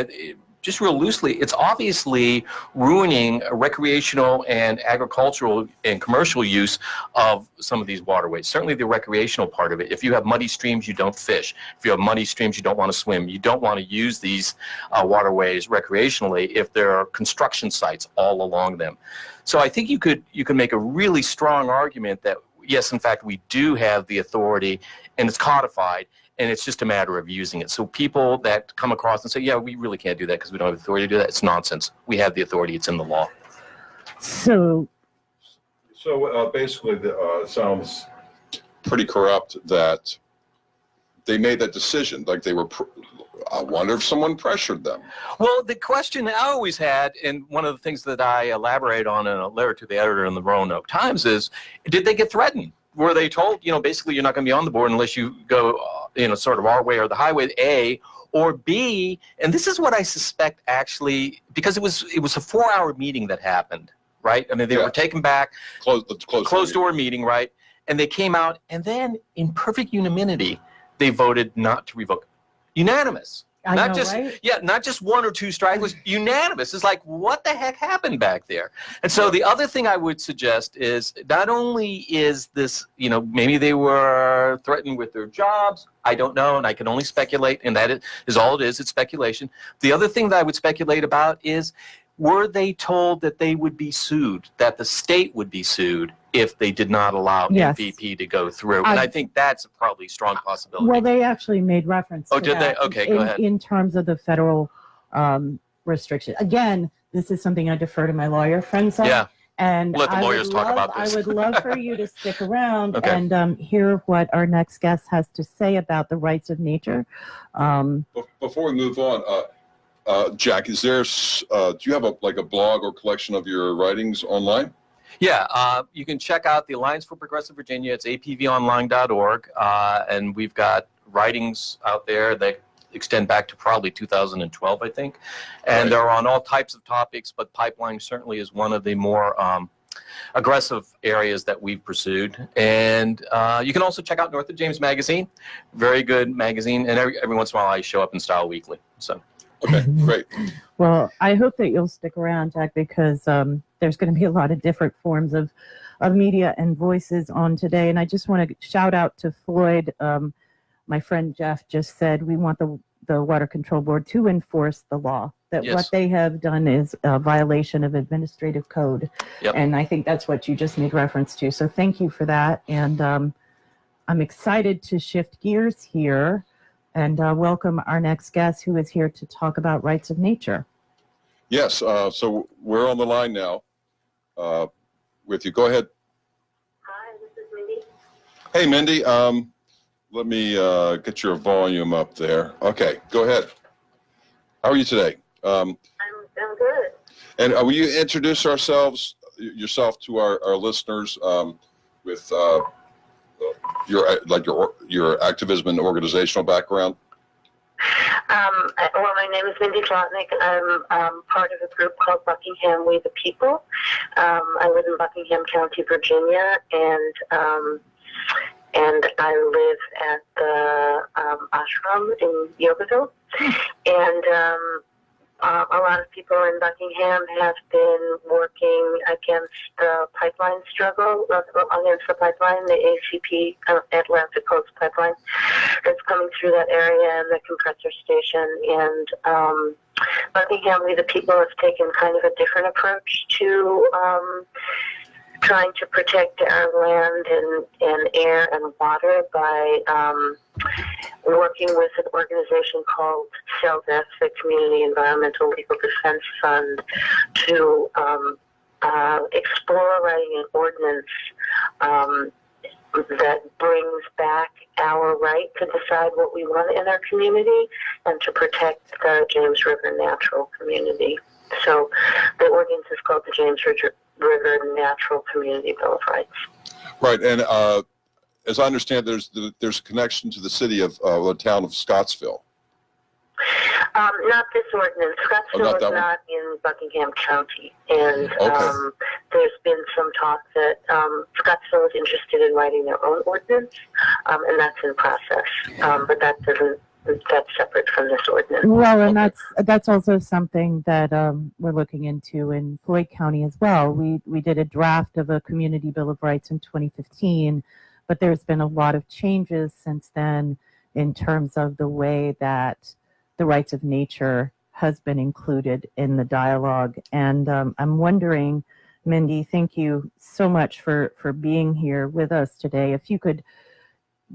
just real loosely, it's obviously ruining recreational and agricultural and commercial use of some of these waterways. Certainly the recreational part of it. If you have muddy streams, you don't fish. If you have muddy streams, you don't want to swim. You don't want to use these waterways recreationally if there are construction sites all along them. So I think you could make a really strong argument that, yes, in fact, we do have the authority and it's codified, and it's just a matter of using it. So people that come across and say, yeah, we really can't do that because we don't have the authority to do that, it's nonsense. We have the authority. It's in the law. So Basically, it sounds pretty corrupt that they made that decision. Like they were, I wonder if someone pressured them. Well, the question I always had, and one of the things that I elaborate on in a letter to the editor in the Roanoke Times is, did they get threatened? Were they told, basically you're not going to be on the board unless you go, sort of our way or the highway, A, or B, and this is what I suspect actually, because it was a 4-hour meeting that happened, right? I mean, they were taken back, closed door meeting, right? And they came out, and then in perfect unanimity, they voted not to revoke. Unanimous. Not just one or two stragglers, unanimous. It's like, what the heck happened back there? And so the other thing I would suggest is not only is this, maybe they were threatened with their jobs. I don't know, and I can only speculate, and that is all it is. It's speculation. The other thing that I would speculate about is, were they told that they would be sued, that the state would be sued if they did not allow MVP to go through? And I think that's probably a strong possibility. Well, they actually made reference to did that they? Okay, go ahead. In terms of the federal restriction. Again, this is something I defer to my lawyer friends on. Yeah. And Let the lawyers talk about this. I would love for you to stick around Okay. and hear what our next guest has to say about the rights of nature. Before we move on, Jack, is there? Do you have a blog or collection of your writings online? Yeah, you can check out the Alliance for Progressive Virginia. It's apvonline.org, and we've got writings out there that extend back to probably 2012, I think. And they're on all types of topics, but pipeline certainly is one of the more aggressive areas that we've pursued. And you can also check out North of James Magazine, very good magazine. And every once in a while I show up in Style Weekly. So. Okay, great. Well, I hope that you'll stick around, Jack, because there's going to be a lot of different forms of media and voices on today. And I just want to shout out to Floyd. My friend Jeff just said we want the Water Control Board to enforce the law, that what they have done is a violation of administrative code. Yep. And I think that's what you just made reference to. So thank you for that. And I'm excited to shift gears here and welcome our next guest, who is here to talk about rights of nature. Yes, so we're on the line now with you. Go ahead. Hi, this is Mindy. Hey, Mindy. Let me get your volume up there. Okay, go ahead. How are you today? I'm good. And will you introduce yourself to our listeners with your activism and organizational background? Well, my name is Mindy Zlotnick. I'm part of a group called Buckingham We the People. I live in Buckingham County, Virginia, and I live at the ashram in Yogaville. And a lot of people in Buckingham have been working against the pipeline struggle, against the pipeline, the ACP, Atlantic Coast Pipeline, that's coming through that area, and the compressor station. And Buckingham, We the People, has taken kind of a different approach to trying to protect our land and air and water by working with an organization called SWVA, the Community Environmental Legal Defense Fund, to explore writing an ordinance that brings back our right to decide what we want in our community and to protect the James River natural community. So the ordinance is called the James River Natural Community Bill of Rights. Right, and as I understand, there's a connection to the city of the town of Scottsville. Not this ordinance. Scottsville is not in Buckingham County, and there's been some talk that Scottsville is interested in writing their own ordinance, and that's in process. But that's separate from this ordinance. Well, and that's also something that we're looking into in Floyd County as well. We did a draft of a community bill of rights in 2015, but there's been a lot of changes since then in terms of the way that the rights of nature has been included in the dialogue. And I'm wondering, Mindy, thank you so much for being here with us today. If you could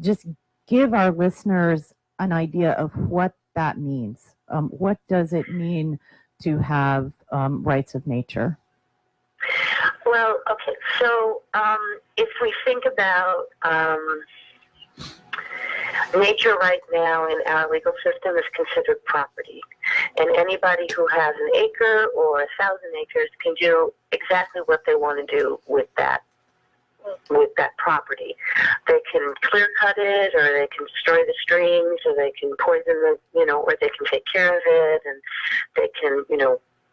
just give our listeners an idea of what that means. What does it mean to have rights of nature? Well, okay, so if we think about nature right now in our legal system is considered property. And anybody who has an acre or 1,000 acres can do exactly what they want to do with that property. They can clear cut it, or they can destroy the streams, or they can poison or they can take care of it, and they can,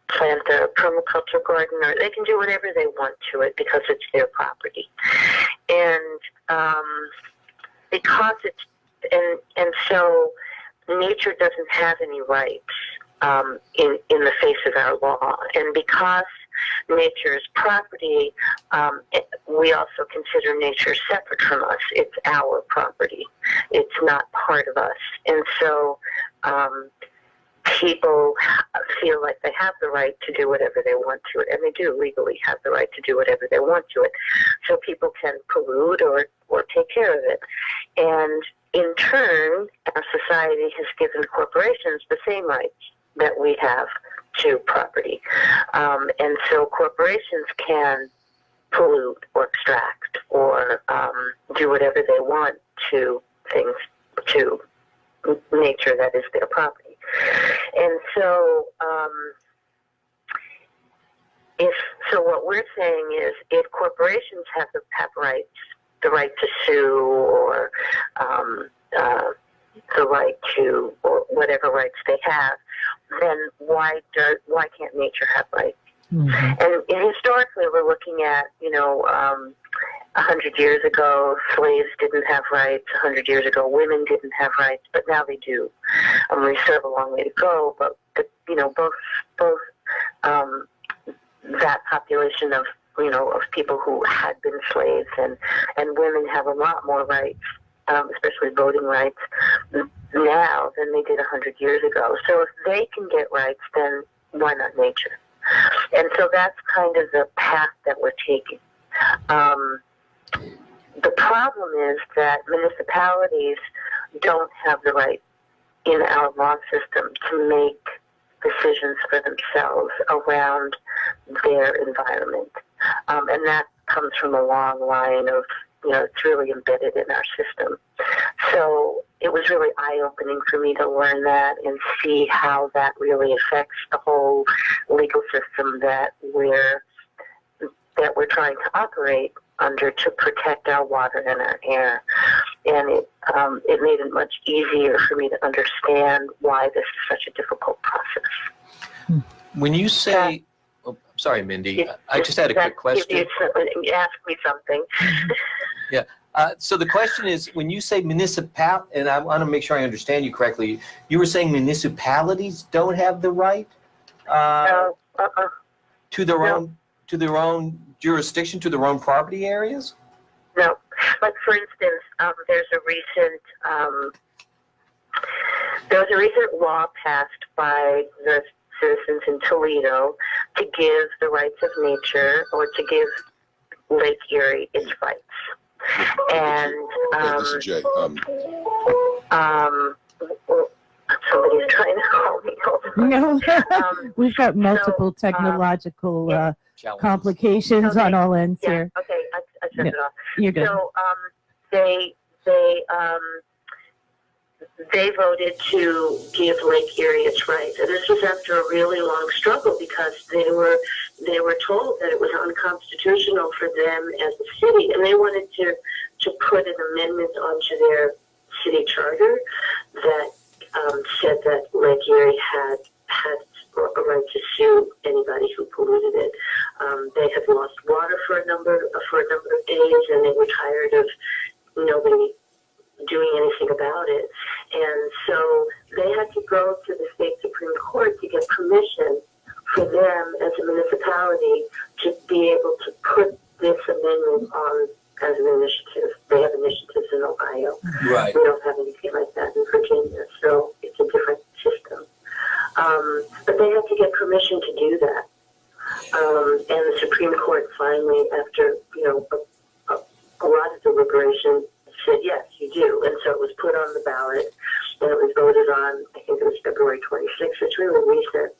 plant a permaculture garden, or they can do whatever they want to it because it's their property. And because it's, and so nature doesn't have any rights in the face of our law. And because nature is property, we also consider nature separate from us. It's our property. It's not part of us. And so people feel like they have the right to do whatever they want to it, and they do legally have the right to do whatever they want to it. So people can pollute or take care of it. And in turn, our society has given corporations the same rights that we have to property. And so corporations can pollute or extract or do whatever they want to things, to nature that is their property. And so so what we're saying is, if corporations have rights, the right to sue, or the right to, or whatever rights they have, then why can't nature have rights? Mm-hmm. And historically, we're looking at 100 years ago, slaves didn't have rights. 100 years ago, women didn't have rights, but now they do. We still have a long way to go, but both that population of people who had been slaves and women have a lot more rights, especially voting rights, now than they did 100 years ago. So if they can get rights, then why not nature? And so that's kind of the path that we're taking. The problem is that municipalities don't have the right in our law system to make decisions for themselves around their environment. And that comes from a long line of it's really embedded in our system. So it was really eye-opening for me to learn that and see how that really affects the whole legal system that we're trying to operate under to protect our water and our air. And it made it much easier for me to understand why this is such a difficult process. When you say, sorry, Mindy, I just had a quick question. You asked me something. Yeah. So the question is, when you say municipal, and I want to make sure I understand you correctly, you were saying municipalities don't have the right to their own jurisdiction, to their own property areas? No. Like, for instance, there was a recent law passed by the citizens in Toledo to give the rights of nature, or to give Lake Erie its rights. And this is Jay. somebody's trying to call me. No, we've got multiple technological complications on all ends here. Okay, I turned it off. You're good. So they voted to give Lake Erie its rights, and this was after a really long struggle because they were told that it was unconstitutional for them as a city, and they wanted to put an amendment onto their city charter that said that Lake Erie had a right to sue anybody who polluted it. They had lost water for a number of days, and they were tired of nobody doing anything about it. And so they had to go to the state Supreme Court to get permission for them as a municipality to be able to put this amendment on as an initiative. They have initiatives in Ohio. Right. We don't have anything like that in Virginia, so it's a different system. But they had to get permission to do that. And the Supreme Court finally, after a lot of deliberation, said, yes, you do. And so it was put on the ballot, and it was voted on, I think it was February 26th. It's really recent.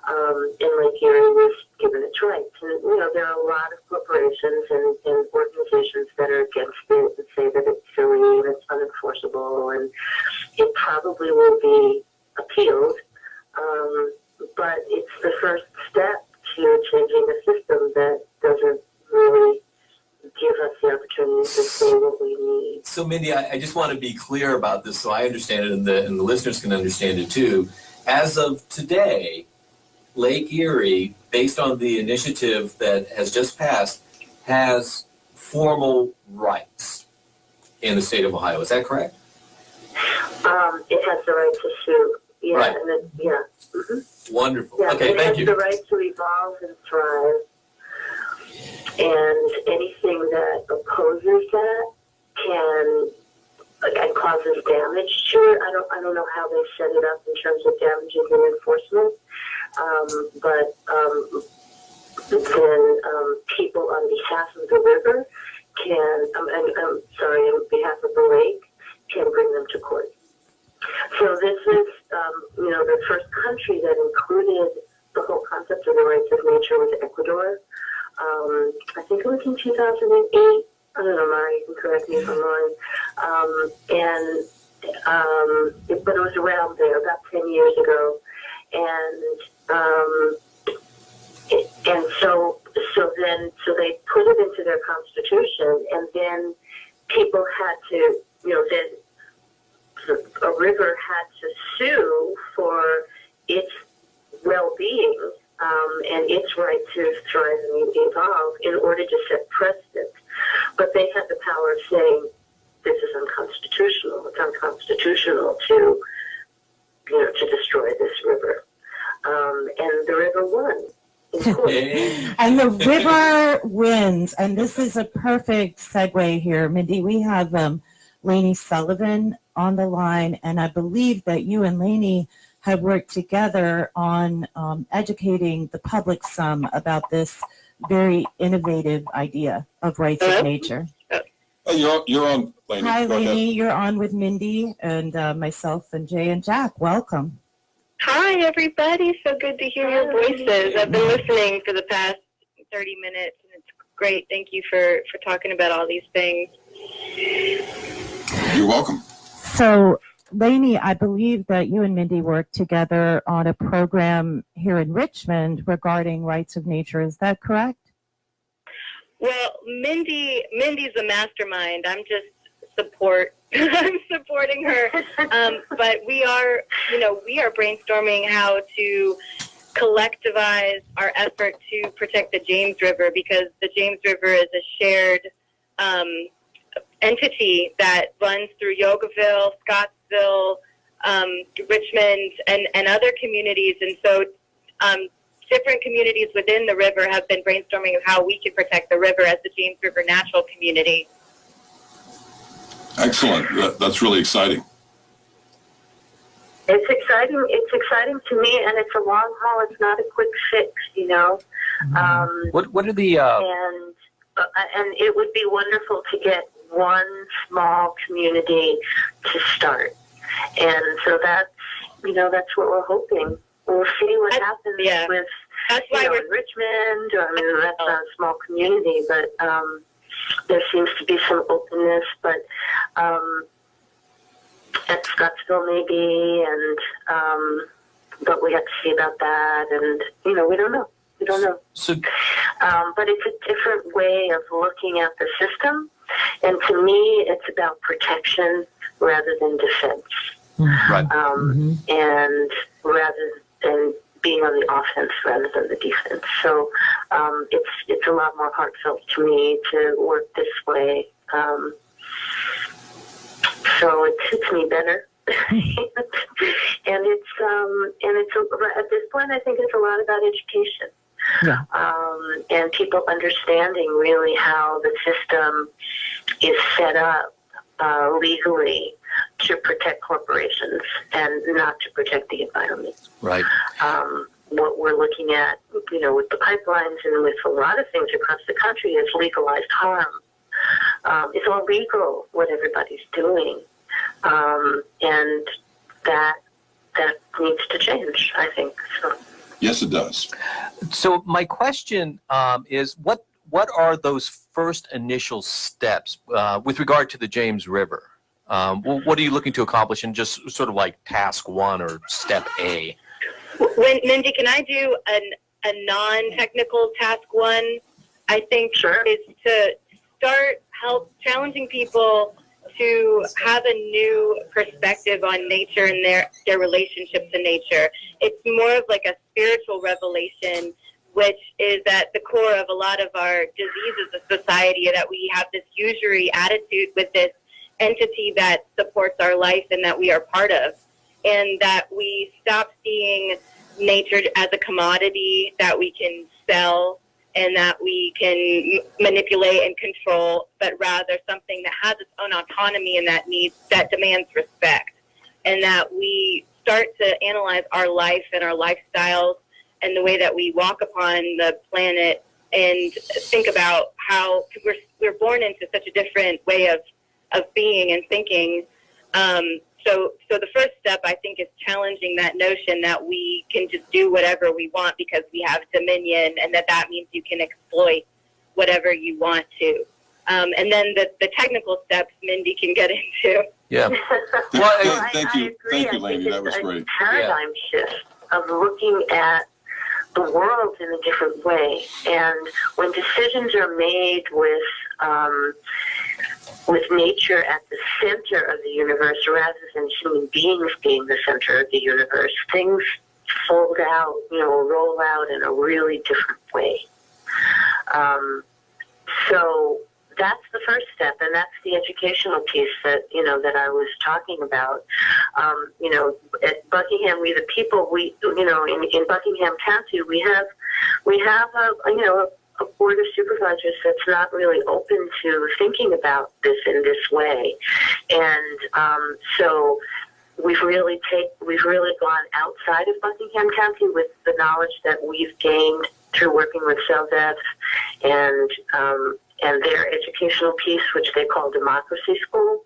And Lake Erie was given its rights. And, there are a lot of corporations and organizations that are against it and say that it's silly and it's unenforceable, and it probably will be appealed. But it's the first step to changing a system that doesn't really give us the opportunity to say what we need. So, Mindy, I just want to be clear about this so I understand it and the listeners can understand it too. As of today, Lake Erie, based on the initiative that has just passed, has formal rights in the state of Ohio. Is that correct? It has the right to sue. Yeah, Right. And then, yeah. Mm-hmm. Wonderful. Yeah, Okay, thank you. It has the right to evolve and thrive. And anything that opposes that and causes damage to it. I don't know how they set it up in terms of damages and enforcement. But then people on behalf of the river on behalf of the lake can bring them to court. So this is, the first country that included the whole concept of the rights of nature was Ecuador. I think it was in 2008. I don't know, Mari, you can correct me if I'm wrong. But it was around there, about 10 years ago. So they put it into their constitution, and then people had to, a river had to sue for its well-being and its right to thrive and evolve in order to set precedent. But they had the power of saying, this is unconstitutional. It's unconstitutional to destroy this river. And the river won. And the river wins. And this is a perfect segue here, Mindy. We have Laney Sullivan on the line, and I believe that you and Laney have worked together on educating the public some about this very innovative idea of rights of nature. You're on, Laney. Hi, Go ahead. Laney. You're on with Mindy and myself and Jay and Jack. Welcome. Hi, everybody. So good to hear your voices. I've been listening for the past 30 minutes, and it's great. Thank you for talking about all these things. You're welcome. So, Laney, I believe that you and Mindy worked together on a program here in Richmond regarding rights of nature. Is that correct? Well, Mindy's a mastermind. I'm just I'm supporting her. But we are brainstorming how to collectivize our effort to protect the James River, because the James River is a shared entity that runs through Yogaville, Scottsville, Richmond, and other communities. And so different communities within the river have been brainstorming of how we can protect the river as the James River Natural Community. Excellent. That's really exciting. It's exciting. It's exciting to me, and it's a long haul. It's not a quick fix, you know. What are the And it would be wonderful to get one small community to start, and so that's what we're hoping. We'll see what happens with that's why we're in Richmond. I mean, that's not a small community, but there seems to be some openness. But at Scottsville maybe, and but we have to see about that, and we don't know. We don't know. So, but it's a different way of looking at the system, and to me, it's about protection rather than defense. right. And rather than being on the offense rather than the defense. So it's a lot more heartfelt to me to work this way. So it suits me better. and it's at this point I think it's a lot about education. Yeah. And people understanding really how the system is set up legally to protect corporations and not to protect the environment. Right. What we're looking at, with the pipelines and with a lot of things across the country is legalized harm. It's all legal what everybody's doing, and that needs to change, I think. So. Yes, it does. So my question is, what are those first initial steps with regard to the James River? What are you looking to accomplish in just sort of like task one or step A? Mindy, can I do a non-technical task one? I think is to start challenging people to have a new perspective on nature and their relationship to nature. It's more of like a spiritual revelation, which is at the core of a lot of our diseases of society, that we have this usury attitude with this entity that supports our life and that we are part of, and that we stop seeing nature as a commodity that we can sell and that we can manipulate and control, but rather something that has its own autonomy and that demands respect, and that we start to analyze our life and our lifestyles and the way that we walk upon the planet, and think about how we're born into such a different way of being and thinking. So the first step, I think, is challenging that notion that we can just do whatever we want because we have dominion, and that means you can exploit whatever you want to. And then the technical steps Mindy can get into. Yeah. Thank you, Laney. That was great. Paradigm shift of looking at the world in a different way, and when decisions are made with nature at the center of the universe rather than human beings being the center of the universe, things fold out, roll out in a really different way. So that's the first step, and that's the educational piece that I was talking about. At Buckingham, in Buckingham County, we have a board of supervisors that's not really open to thinking about this in this way, and so we've really gone outside of Buckingham County with the knowledge that we've gained through working with SWVA and their educational piece, which they call Democracy School,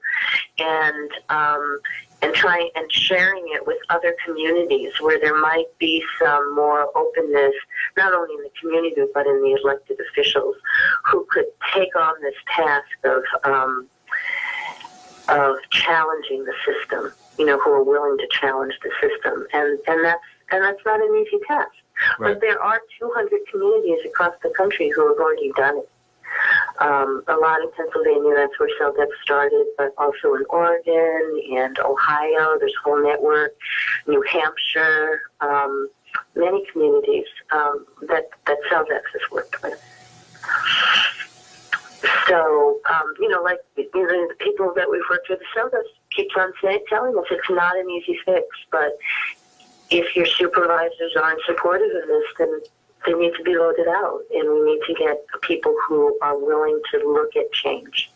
and trying and sharing it with other communities where there might be some more openness, not only in the community but in the elected officials, who could take on this task of challenging the system. Who are willing to challenge the system, and that's not an easy task. Right. But there are 200 communities across the country who have already done it. A lot in Pennsylvania, that's where SWVA started, but also in Oregon and Ohio, there's a whole network, New Hampshire, many communities that SWVA has worked with. So, like the people that we've worked with, SWVA keeps on telling us it's not an easy fix, but if your supervisors aren't supportive of this, then they need to be loaded out, and we need to get people who are willing to look at change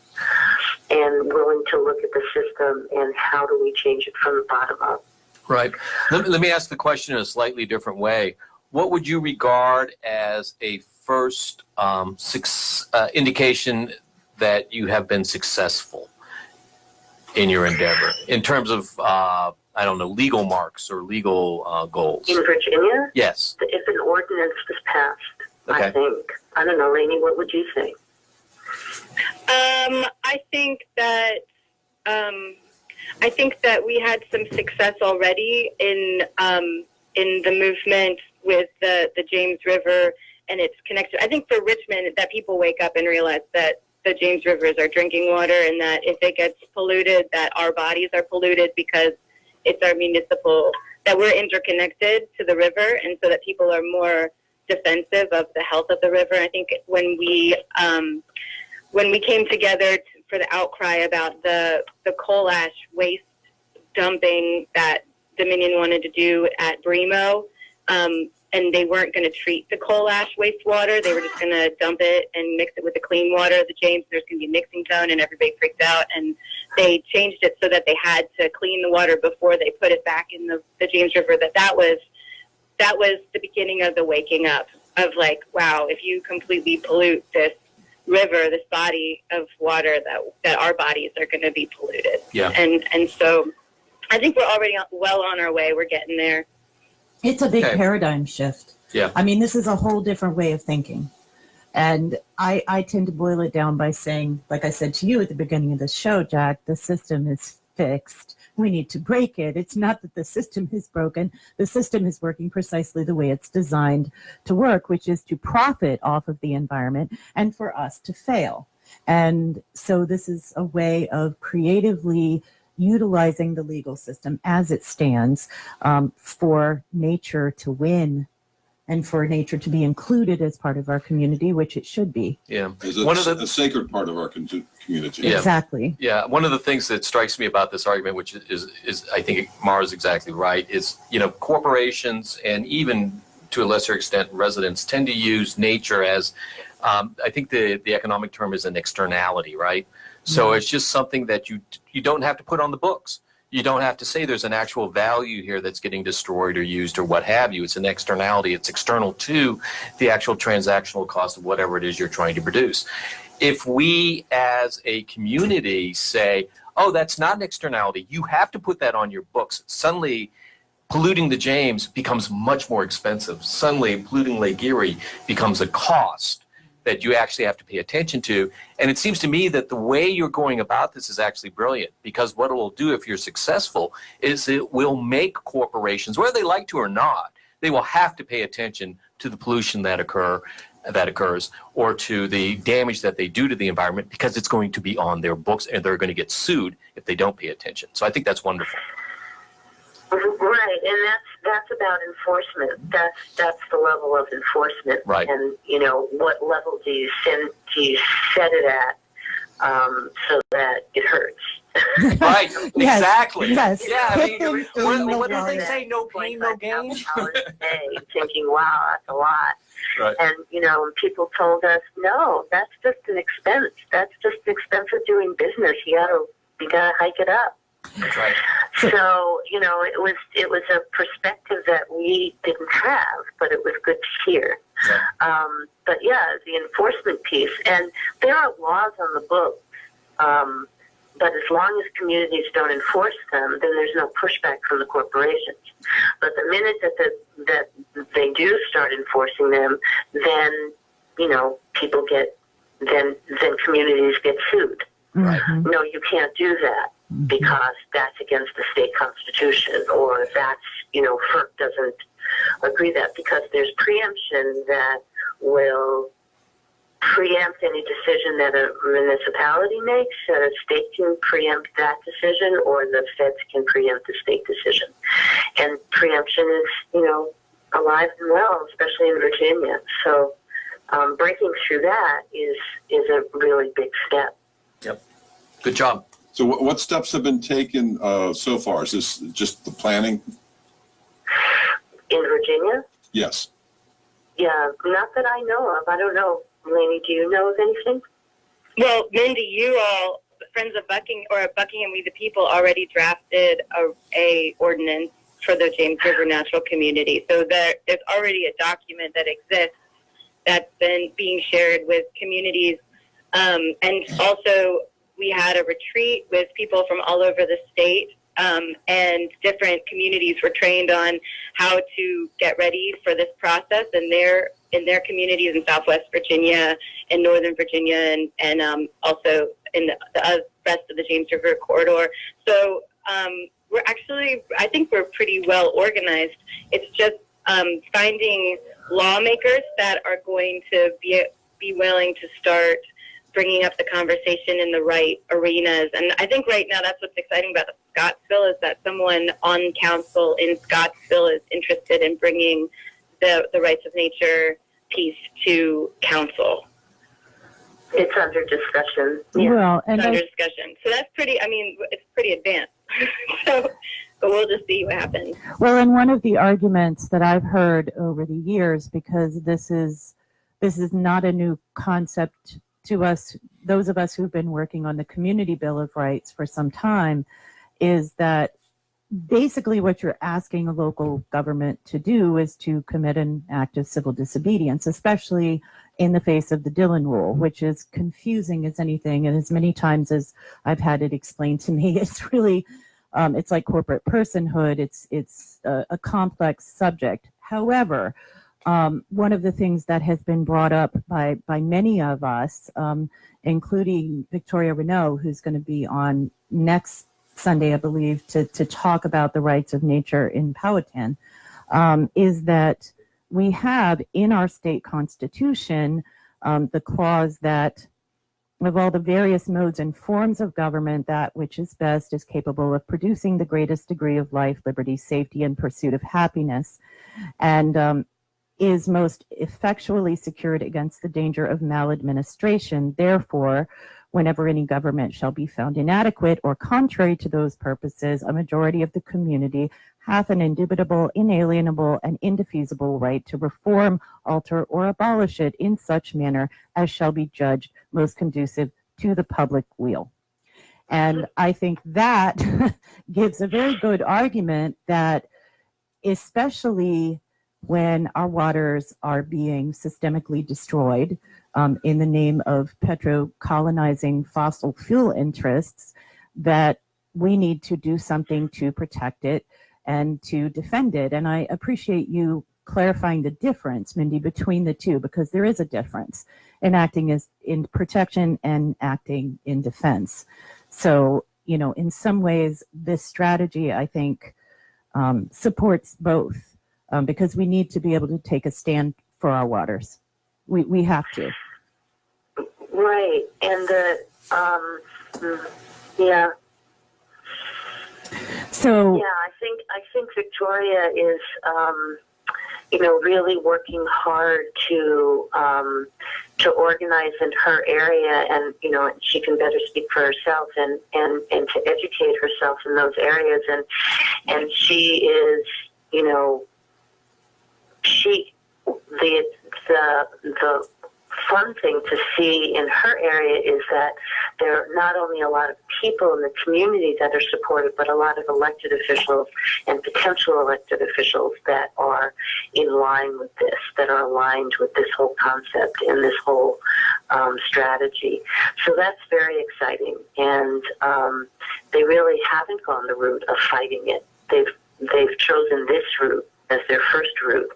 and willing to look at the system and how do we change it from the bottom up. Right. Let me ask the question in a slightly different way. What would you regard as a first indication that you have been successful in your endeavor in terms of, legal marks or legal goals? In Virginia? Yes. If an ordinance was passed, Okay. I think. I don't know, Laney, what would you think? I think that we had some success already in the movement with the James River and its connection. I think for Richmond, that people wake up and realize that the James River is our drinking water, and that if it gets polluted, that our bodies are polluted because it's our municipal, that we're interconnected to the river, and so that people are more defensive of the health of the river. I think when we came together for the outcry about the coal ash waste dumping that Dominion wanted to do at Bremo, and they weren't going to treat the coal ash wastewater. They were just going to dump it and mix it with the clean water of the James. There's going to be a mixing zone, and everybody freaked out. And they changed it so that they had to clean the water before they put it back in the James River. That was the beginning of the waking up of like, wow, if you completely pollute this river, this body of water, that our bodies are going to be polluted. Yeah. And so I think we're already well on our way. We're getting there. It's a big Okay. paradigm shift. Yeah. I mean, this is a whole different way of thinking. And I tend to boil it down by saying, like I said to you at the beginning of the show, Jack, the system is fixed. We need to break it. It's not that the system is broken. The system is working precisely the way it's designed to work, which is to profit off of the environment and for us to fail. And so this is a way of creatively utilizing the legal system as it stands for nature to win and for nature to be included as part of our community, which it should be. Yeah. It's One of a sacred part of our community. Yeah. Exactly. Yeah, one of the things that strikes me about this argument, which is I think Mara's exactly right, is, corporations and even to a lesser extent residents tend to use nature as, I think the economic term is an externality, right? So it's just something that you don't have to put on the books. You don't have to say there's an actual value here that's getting destroyed or used or what have you. It's an externality. It's external to the actual transactional cost of whatever it is you're trying to produce. If we as a community say, oh, that's not an externality, you have to put that on your books, suddenly polluting the James becomes much more expensive. Suddenly polluting Lake Erie becomes a cost that you actually have to pay attention to. And it seems to me that the way you're going about this is actually brilliant, because what it will do if you're successful is it will make corporations, whether they like to or not, they will have to pay attention to the pollution that occurs or to the damage that they do to the environment, because it's going to be on their books and they're going to get sued if they don't pay attention. So I think that's wonderful. Right, and that's about enforcement. That's the level of enforcement. Right. And what level do you set it at so that it hurts? Right, Yes, exactly. yes. Yeah, I mean, No what do they gain. say? No pain, no gain? $25,000 a day, thinking, wow, that's a lot. Right. And, people told us, no, that's just an expense. That's just the expense of doing business. You gotta hike it up. That's right. So, it was a perspective that we didn't have, but it was good to hear. Yeah. But yeah, the enforcement piece, and there are laws on the books But as long as communities don't enforce them, then there's no pushback from the corporations. But the minute that they do start enforcing them, then, you know, people get, then communities get sued. Right. No, you can't do that because that's against the state constitution, or that's, you know, FERC doesn't agree that, because there's preemption that will preempt any decision that a municipality makes. A state can preempt that decision, or the feds can preempt the state decision. And preemption is, you know, alive and well, especially in Virginia. So breaking through that is a really big step. Yep. Good job. So what steps have been taken so far? Is this just the planning? In Virginia? Yes. Yeah, not that I know of. I don't know. Laney, do you know of anything? Well, Mindy, you all, the Friends of Buckingham We the People, already drafted a ordinance for the James River Natural Community. So there's already a document that exists that's been being shared with communities. And also, we had a retreat with people from all over the state, and different communities were trained on how to get ready for this process in their communities in Southwest Virginia and Northern Virginia, and also in the rest of the James River corridor. So we're actually, I think we're pretty well organized. It's just finding lawmakers that are going to be willing to start bringing up the conversation in the right arenas. And I think right now that's what's exciting about Scottsville, is that someone on council in Scottsville is interested in bringing the rights of nature piece to council. It's under discussion. Yeah. Well, and It's under discussion. So that's pretty, I mean, it's pretty advanced. So, but we'll just see what happens. well, and one of the arguments that I've heard over the years, because this is not a new concept to us, those of us who've been working on the Community Bill of Rights for some time, is that basically what you're asking a local government to do is to commit an act of civil disobedience, especially in the face of the Dillon Rule, which is confusing as anything. And as many times as I've had it explained to me, it's really, it's like corporate personhood. It's a complex subject. However, one of the things that has been brought up by many of us, including Victoria Renaud, who's going to be on next Sunday, I believe, to talk about the rights of nature in Powhatan, is that we have in our state constitution the clause that of all the various modes and forms of government, that which is best is capable of producing the greatest degree of life, liberty, safety, and pursuit of happiness, and is most effectually secured against the danger of maladministration. Therefore, whenever any government shall be found inadequate or contrary to those purposes, a majority of the community hath an indubitable, inalienable, and indefeasible right to reform, alter, or abolish it in such manner as shall be judged most conducive to the public weal. And I think that gives a very good argument that, especially when our waters are being systemically destroyed in the name of petro-colonizing fossil fuel interests, that we need to do something to protect it and to defend it. And I appreciate you clarifying the difference, Mindy, between the two, because there is a difference in acting as in protection and acting in defense. So, you know, in some ways, this strategy, I think, supports both. Because we need to be able to take a stand for our waters. We have to. Right. And yeah. So yeah, I think Victoria is you know, really working hard to organize in her area, and you know, she can better speak for herself and to educate herself in those areas, and she is, you know, the fun thing to see in her area is that there are not only a lot of people in the community that are supportive, but a lot of elected officials and potential elected officials that are in line with this, that are aligned with this whole concept and this whole strategy. So that's very exciting. And they really haven't gone the route of fighting it. They've chosen this route as their first route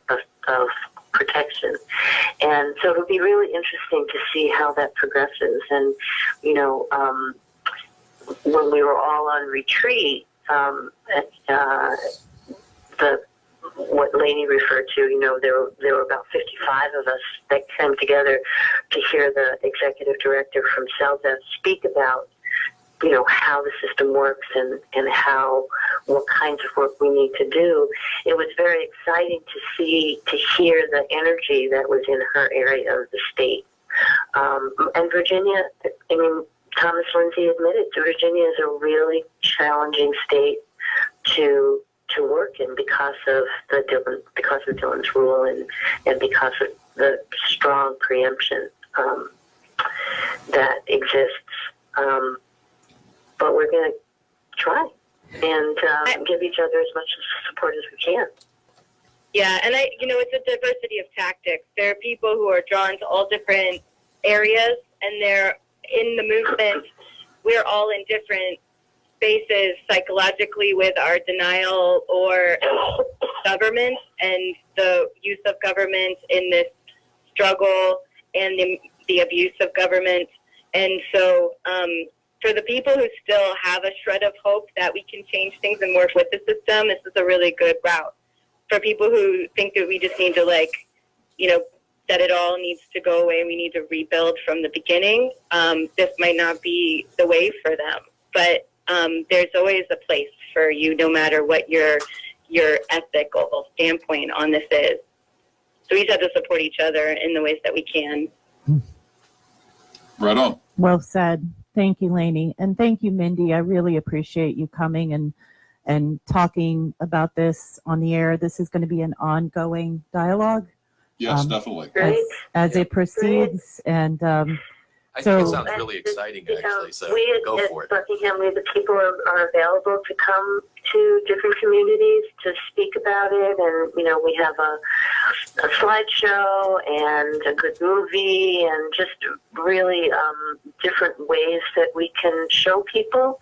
of protection. And so it'll be really interesting to see how that progresses. And, you know, when we were all on retreat, what Laney referred to, you know, there were about 55 of us that came together to hear the executive director from SWVA speak about, you know, how the system works and what kinds of work we need to do. It was very exciting to hear the energy that was in her area of the state. And Virginia, I mean, Thomas Lindsay admitted Virginia is a really challenging state to work in because of Dillon's rule and because of the strong preemption that exists. But we're going to try and give each other as much support as we can. Yeah, and it's a diversity of tactics. There are people who are drawn to all different areas, and they're in the movement. We're all in different spaces psychologically with our denial or government and the use of government in this struggle and the abuse of government. And so for the people who still have a shred of hope that we can change things and work with the system, this is a really good route. For people who think that we just need to, that it all needs to go away and we need to rebuild from the beginning, this might not be the way for them. But there's always a place for you, no matter what your ethical standpoint on this is. So we just have to support each other in the ways that we can. Right on. Well said. Thank you, Laney. And thank you, Mindy. I really appreciate you coming and talking about this on the air. This is going to be an ongoing dialogue. Yes, definitely. As it proceeds. And I think it sounds really exciting, actually. So go for it. Buckingham, the people are available to come to different communities to speak about it, and we have a slideshow and a good movie, and just really different ways that we can show people.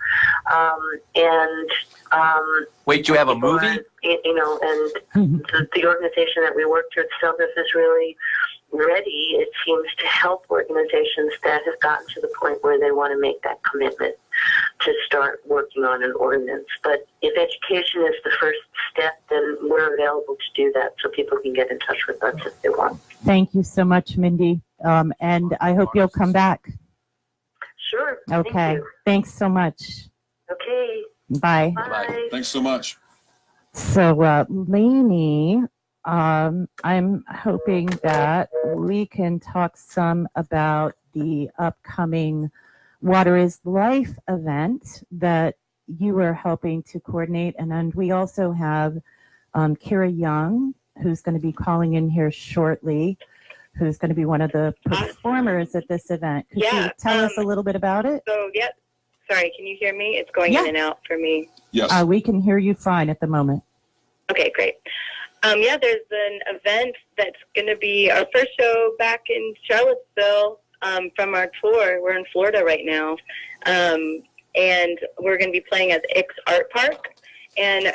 Wait, you have a movie? And the organization that we work with, SWVA, is really ready, it seems, to help organizations that have gotten to the point where they want to make that commitment to start working on an ordinance. But if education is the first step, then we're available to do that so people can get in touch with us if they want. Thank you so much, Mindy. And I hope you'll come back. Sure. Okay. Thank you. Thanks so much. Okay. Bye. Bye. Thanks so much. So, Laney, I'm hoping that we can talk some about the upcoming Water is Life event that you are helping to coordinate. And then we also have Kira Young, who's going to be calling in here shortly, who's going to be one of the performers at this event. Could you tell us a little bit about it? So, sorry, can you hear me? It's going in and out for me. Yes. We can hear you fine at the moment. Okay, great. There's an event that's going to be our first show back in Charlottesville from our tour. We're in Florida right now, and we're going to be playing at the Ix Art Park. And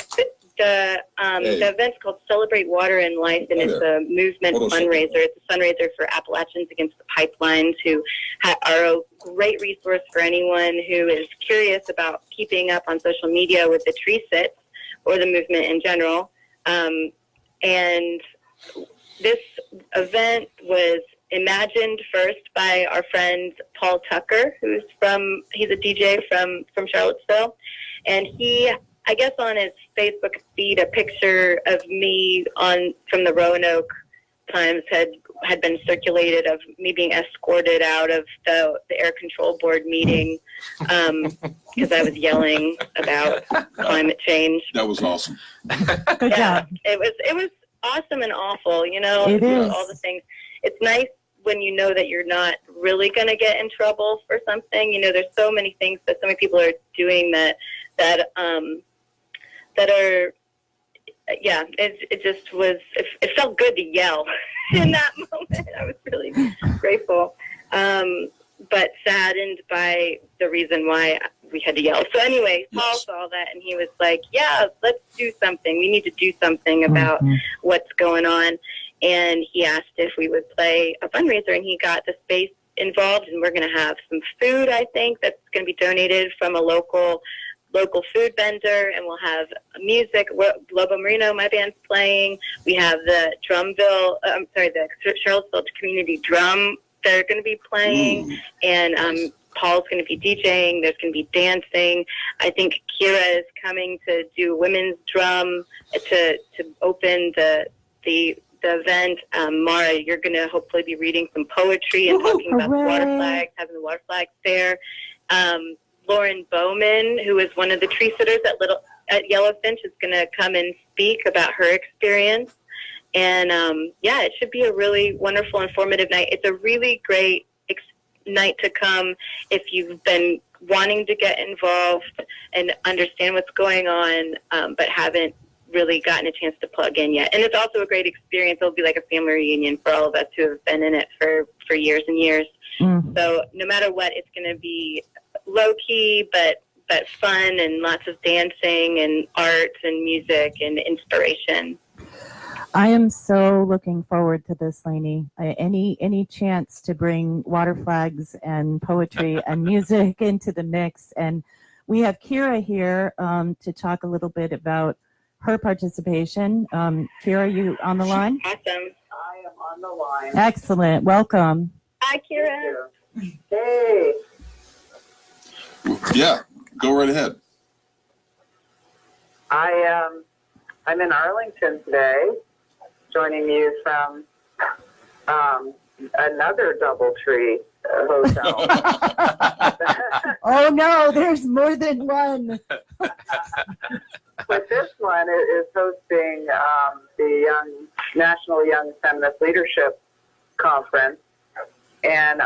the event's called Celebrate Water and Life, and it's a movement fundraiser. It's a fundraiser for Appalachians Against the Pipelines, who are a great resource for anyone who is curious about keeping up on social media with the tree sits or the movement in general. And this event was imagined first by our friend Paul Tucker, he's a DJ from Charlottesville. And he, I guess on his Facebook feed, a picture of me from the Roanoke Times had been circulated of me being escorted out of the air control board meeting because I was yelling about climate change. That was awesome. Good job. It was awesome and awful, It is. all the things. It's nice when you know that you're not really going to get in trouble for something. You know, there's so many things that so many people are doing that are, yeah, it just was, it felt good to yell in that moment. I was really grateful, but saddened by the reason why we had to yell. So anyway, Paul saw that and he was like, yeah, let's do something. We need to do something about what's going on. And he asked if we would play a fundraiser, and he got the space involved, and we're going to have some food, I think, that's going to be donated from a local food vendor, and we'll have music. Lobo Marino, my band's playing. We have the the Charlottesville Community Drum. They're going to be playing, and Paul's going to be DJing. There's going to be dancing. I think Kira is coming to do women's drum to open the event. Mara, you're going to hopefully be reading some poetry and talking about the water flags, having the water flags there. Lauren Bowman, who is one of the tree sitters at Yellowfinch, is going to come and speak about her experience. And it should be a really wonderful, informative night. It's a really great night to come if you've been wanting to get involved and understand what's going on, but haven't really gotten a chance to plug in yet. And it's also a great experience. It'll be like a family reunion for all of us who have been in it for years and years. So no matter what, it's going to be low key, but fun, and lots of dancing and art and music and inspiration. I am so looking forward to this, Laney. Any chance to bring water flags and poetry and music into the mix. And we have Kira here to talk a little bit about her participation. Kira, you on the line? Awesome. I am on the line. Excellent. Welcome. Hi, Kira. Hey. Yeah, go right ahead. I'm in Arlington today, joining you from another DoubleTree hotel. Oh no, there's more than one. But this one is hosting the National Young Feminist Leadership Conference, and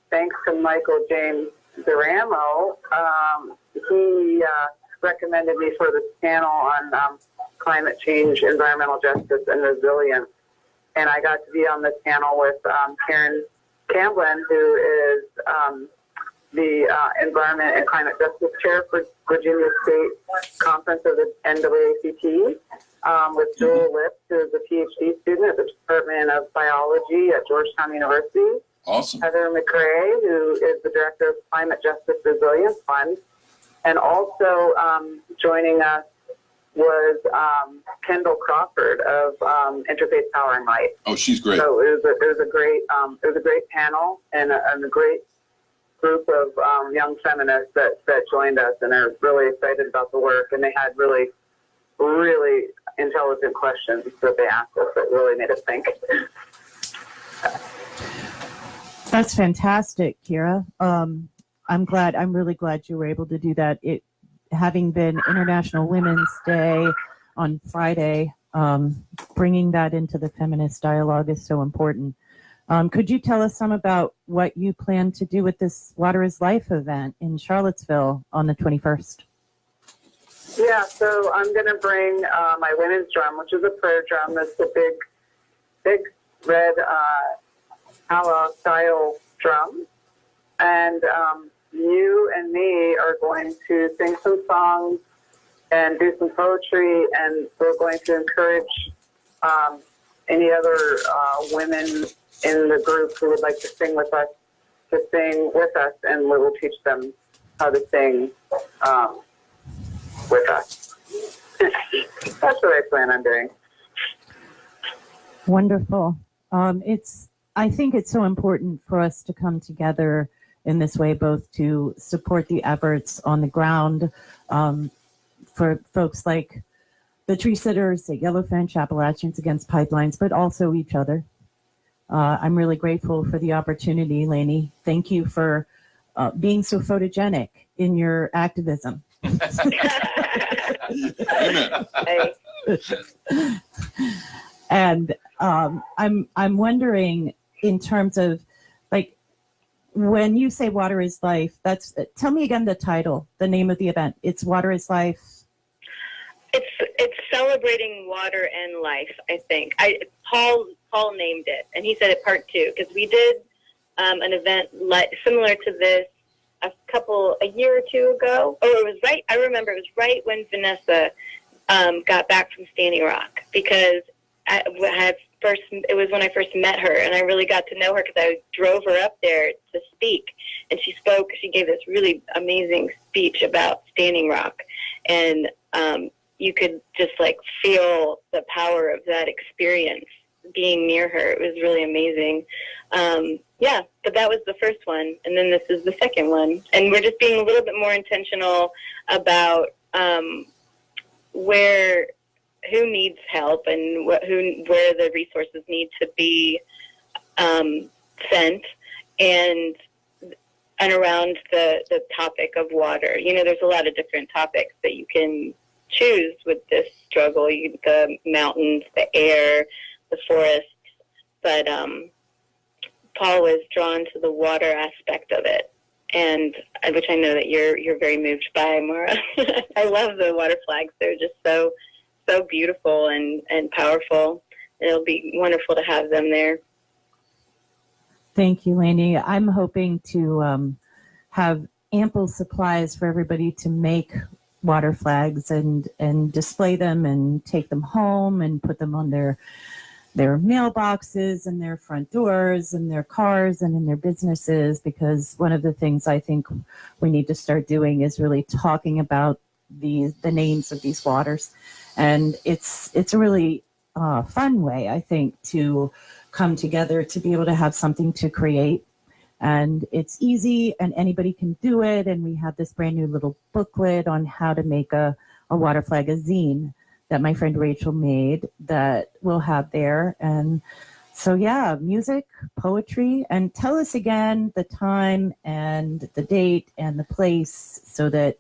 thanks to Michael James Duramo, he recommended me for this panel on climate change, environmental justice, and resilience. And I got to be on this panel with Karen Camblin, who is the Environment and Climate Justice Chair for Virginia State Conference of the NAACP, with Joel Lips, who is a PhD student at the Department of Biology at Georgetown University. Awesome. Heather McRae, who is the Director of Climate Justice Resilience Fund. And also joining us was Kendall Crawford of Interfaith Power and Light. Oh, she's great. So it was a great panel and a great group of young feminists that joined us, and are really excited about the work. And they had really, really intelligent questions that they asked us that really made us think. That's fantastic, Kira. I'm really glad you were able to do that. It having been International Women's Day on Friday, bringing that into the feminist dialogue is so important. Could you tell us some about what you plan to do with this Water is Life event in Charlottesville on the 21st? Yeah, so I'm going to bring my women's drum, which is a prayer drum. That's a big red Hala style drum. And you and me are going to sing some songs and do some poetry, and we're going to encourage any other women in the group who would like to sing with us to sing with us, and we will teach them how to sing with us. That's what I plan on doing. Wonderful. I think it's so important for us to come together in this way, both to support the efforts on the ground for folks like the tree sitters at Yellowfinch, Appalachians Against Pipelines, but also each other. I'm really grateful for the opportunity, Laney. Thank you for being so photogenic in your activism. Amen. And I'm wondering, in terms of like when you say water is life, that's tell me again the title, the name of the event. It's Water is Life. It's celebrating water and life. I think Paul named it, and he said it part 2 because we did an event similar to this a year or 2 ago. Oh, it was right. I remember it was right when Vanessa got back from Standing Rock because it was when I first met her, and I really got to know her because I drove her up there to speak, and she gave this really amazing speech about Standing Rock, and you could just like feel the power of that experience being near her. It was really amazing. Yeah, but that was the first one, and then this is the second one, and we're just being a little bit more intentional about who needs help and where the resources need to be sent, and around the topic of water. You know, there's a lot of different topics that you can choose with this struggle: the mountains, the air, the forests. But Paul was drawn to the water aspect of it, and which I know that you're very moved by, Maura. I love the water flags. They're just so beautiful and powerful. It'll be wonderful to have them there. Thank you, Laney. I'm hoping to have ample supplies for everybody to make water flags and display them and take them home and put them on their mailboxes and their front doors and their cars and in their businesses, because one of the things I think we need to start doing is really talking about the names of these waters. And it's a really fun way, I think, to come together to be able to have something to create. And it's easy and anybody can do it. And we have this brand new little booklet on how to make a water flag, a zine that my friend Rachel made that we'll have there. And so, yeah, music, poetry, and tell us again the time and the date and the place so that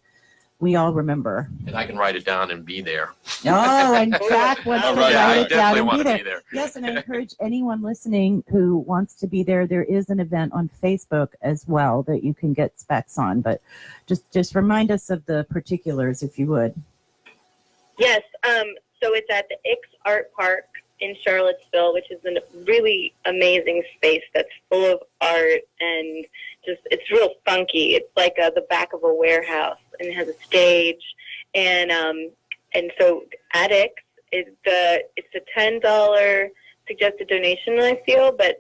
we all remember. And I can write it down and be there. Oh, and Jack wants to right. write I it down definitely and want be to there. be there. Yes, and I encourage anyone listening who wants to be there. There is an event on Facebook as well that you can get specs on, but just remind us of the particulars if you would. Yes, so it's at the Ix Art Park in Charlottesville, which is a really amazing space that's full of art and just, it's real funky. It's like the back of a warehouse, and it has a stage. And so at Ix, it's a $10 suggested donation, I feel, but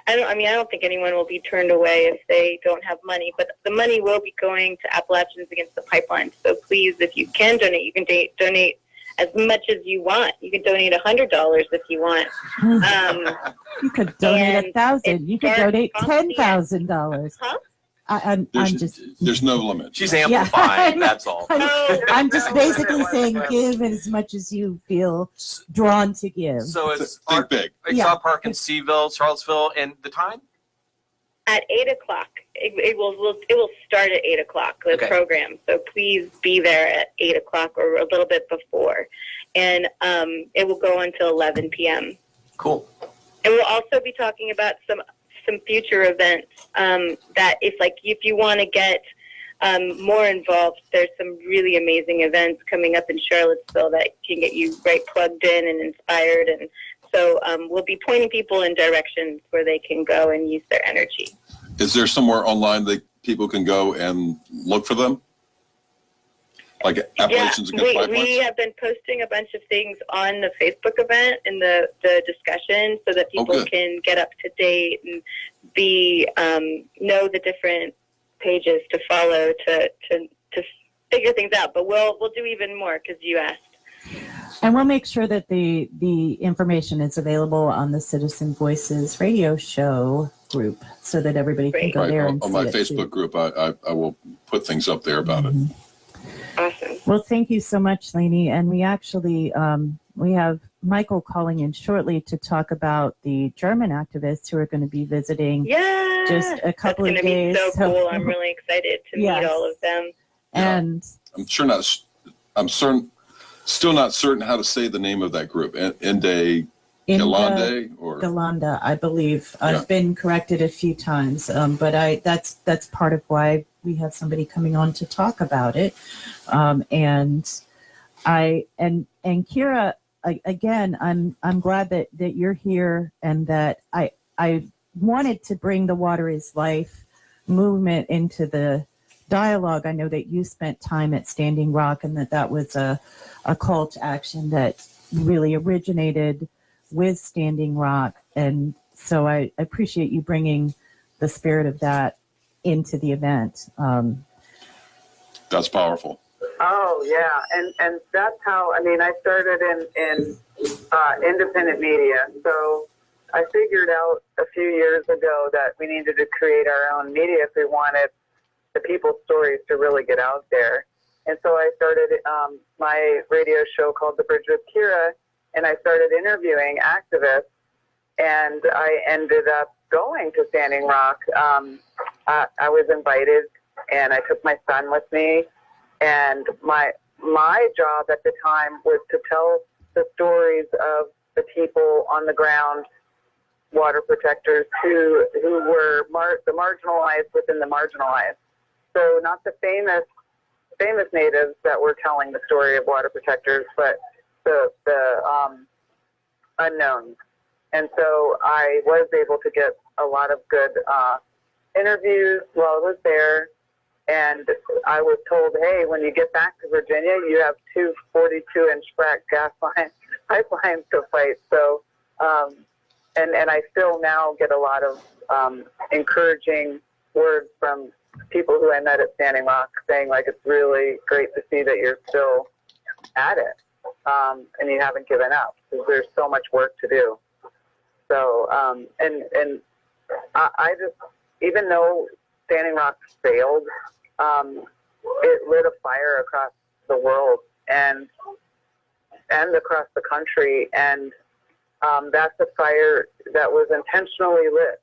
I don't think anyone will be turned away if they don't have money, but the money will be going to Appalachians Against the Pipeline. So please, if you can donate, you can donate as much as you want. You can donate $100 if you want. You could donate $1,000. You could donate $10,000. Huh? I'm just. There's no limit. She's amplifying, Yeah. that's all. I'm just basically saying give as much as you feel drawn to give. So it's Think big. Yeah. Park in Seaville, Charlottesville, and the time? At 8 o'clock. It will start at 8 o'clock, the Okay. program. So please be there at 8 o'clock or a little bit before. And it will go until 11 p.m. Cool. And we'll also be talking about some future events that if you want to get more involved, there's some really amazing events coming up in Charlottesville that can get you right plugged in and inspired. And so we'll be pointing people in directions where they can go and use their energy. Is there somewhere online that people can go and look for them? Like Appalachians Against Pipelines? We have been posting a bunch of things on the Facebook event and the discussion so that people can get up to date and know the different pages to follow to figure things out. But we'll do even more because you asked. And we'll make sure that the information is available on the Citizen Voices radio show group so that everybody can go there and on see my it Facebook too. group, I will put things up there about it. Awesome. Well, thank you so much, Laney. And we actually, we have Michael calling in shortly to talk about the German activists who are going to be visiting just a couple of days. That's going to be so cool. I'm really excited to meet all of them. And I'm still not certain how to say the name of that group. Ende In Galande or Galanda, I believe. Yeah. I've been corrected a few times, but that's part of why we have somebody coming on to talk about it. And Kira, again, I'm glad that you're here, and that I wanted to bring the Water is Life movement into the dialogue. I know that you spent time at Standing Rock, and that was a call to action that really originated with Standing Rock. And so I appreciate you bringing the spirit of that into the event. that's powerful. Oh yeah, and that's how, I mean, I started in independent media. So I figured out a few years ago that we needed to create our own media if we wanted the people's stories to really get out there. And so I started my radio show called The Bridge with Kira, and I started interviewing activists, and I ended up going to Standing Rock. I was invited, and I took my son with me, and my job at the time was to tell the stories of the people on the ground, water protectors who were the marginalized within the marginalized. So not the famous natives that were telling the story of water protectors, but the unknowns. And so I was able to get a lot of good interviews while I was there. And I was told, hey, when you get back to Virginia, you have 2 42-inch frac gas pipelines to fight. So, and I still now get a lot of encouraging words from people who I met at Standing Rock saying, like, it's really great to see that you're still at it, and you haven't given up, because there's so much work to do. So, and I just, even though Standing Rock failed, it lit a fire across the world and across the country, and that's a fire that was intentionally lit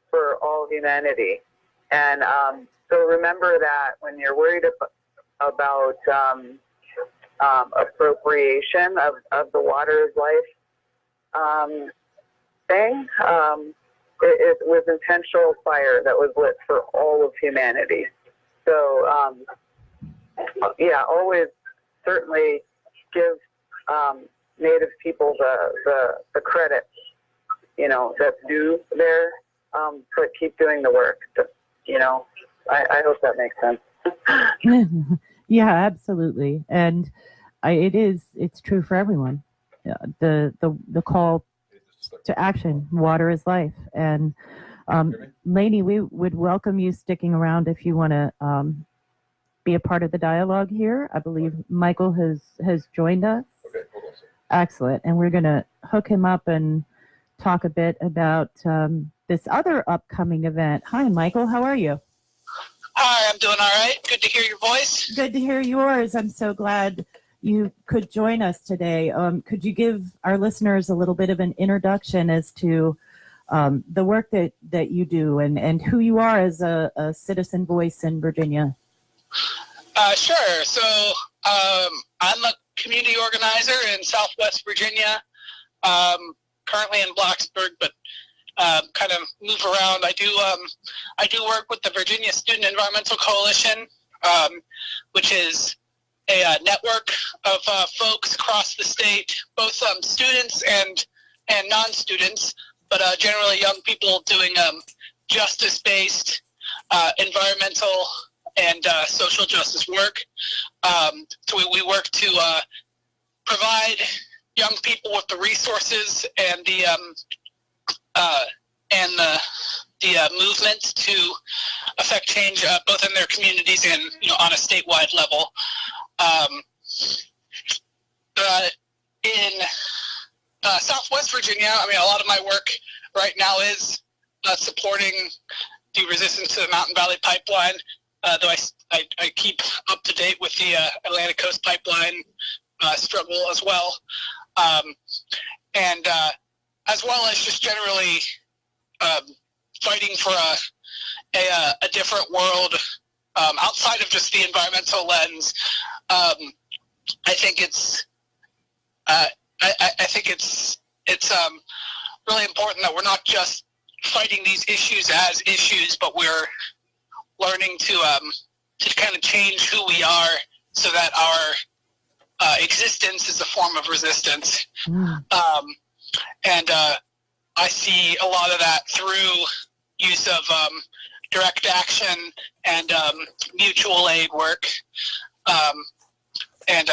for all humanity. And so remember that when you're worried about appropriation of the Water is Life thing, it was intentional fire that was lit for all of humanity. So, yeah, always certainly give Native people the credit, you know, that's due there, but keep doing the work. You know, I hope that makes sense. Yeah, absolutely. And it's true for everyone. The call to action, water is life. And Laney, we would welcome you sticking around if you want to be a part of the dialogue here. I believe Michael has joined us. Okay, hold on a second. Excellent. And we're going to hook him up and talk a bit about this other upcoming event. Hi, Michael. How are you? Hi, I'm doing all right. Good to hear your voice. Good to hear yours. I'm so glad you could join us today. Could you give our listeners a little bit of an introduction as to the work that you do and who you are as a citizen voice in Virginia? Sure. So I'm a community organizer in Southwest Virginia, currently in Blacksburg, but kind of move around. I do work with the Virginia Student Environmental Coalition, which is a network of folks across the state, both students and non-students, but generally young people doing justice-based environmental and social justice work. So we work to provide young people with the resources and the movement to affect change both in their communities and on a statewide level. In Southwest Virginia, I mean, a lot of my work right now is supporting the resistance to the Mountain Valley Pipeline, though I keep up to date with the Atlantic Coast Pipeline struggle as well, and as well as just generally fighting for a different world outside of just the environmental lens. I think it's it's really important that we're not just fighting these issues as issues, but we're learning to kind of change who we are so that our existence is a form of resistance. And I see a lot of that through use of direct action and mutual aid work, and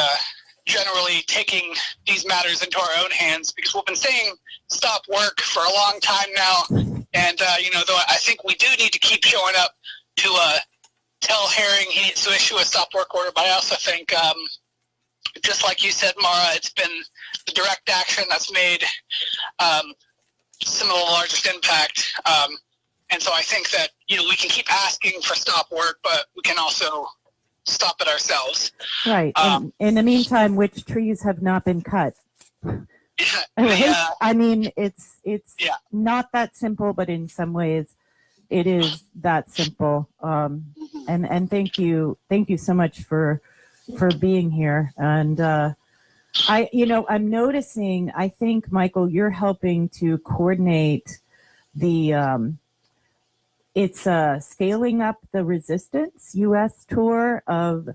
generally taking these matters into our own hands, because we've been saying stop work for a long time now, and though I think we do need to keep showing up to tell Herring he needs to issue a stop work order, but I also think, just like you said, Mara, it's been the direct action that's made some of the largest impact, and so I think that we can keep asking for stop work, but we can also stop it ourselves. Right. In the meantime, which trees have not been cut? I mean, it's not that simple, but in some ways, it is that simple. And thank you so much for being here. And I'm noticing. I think, Michael, you're helping to coordinate the. It's scaling up the Resistance U.S. tour of.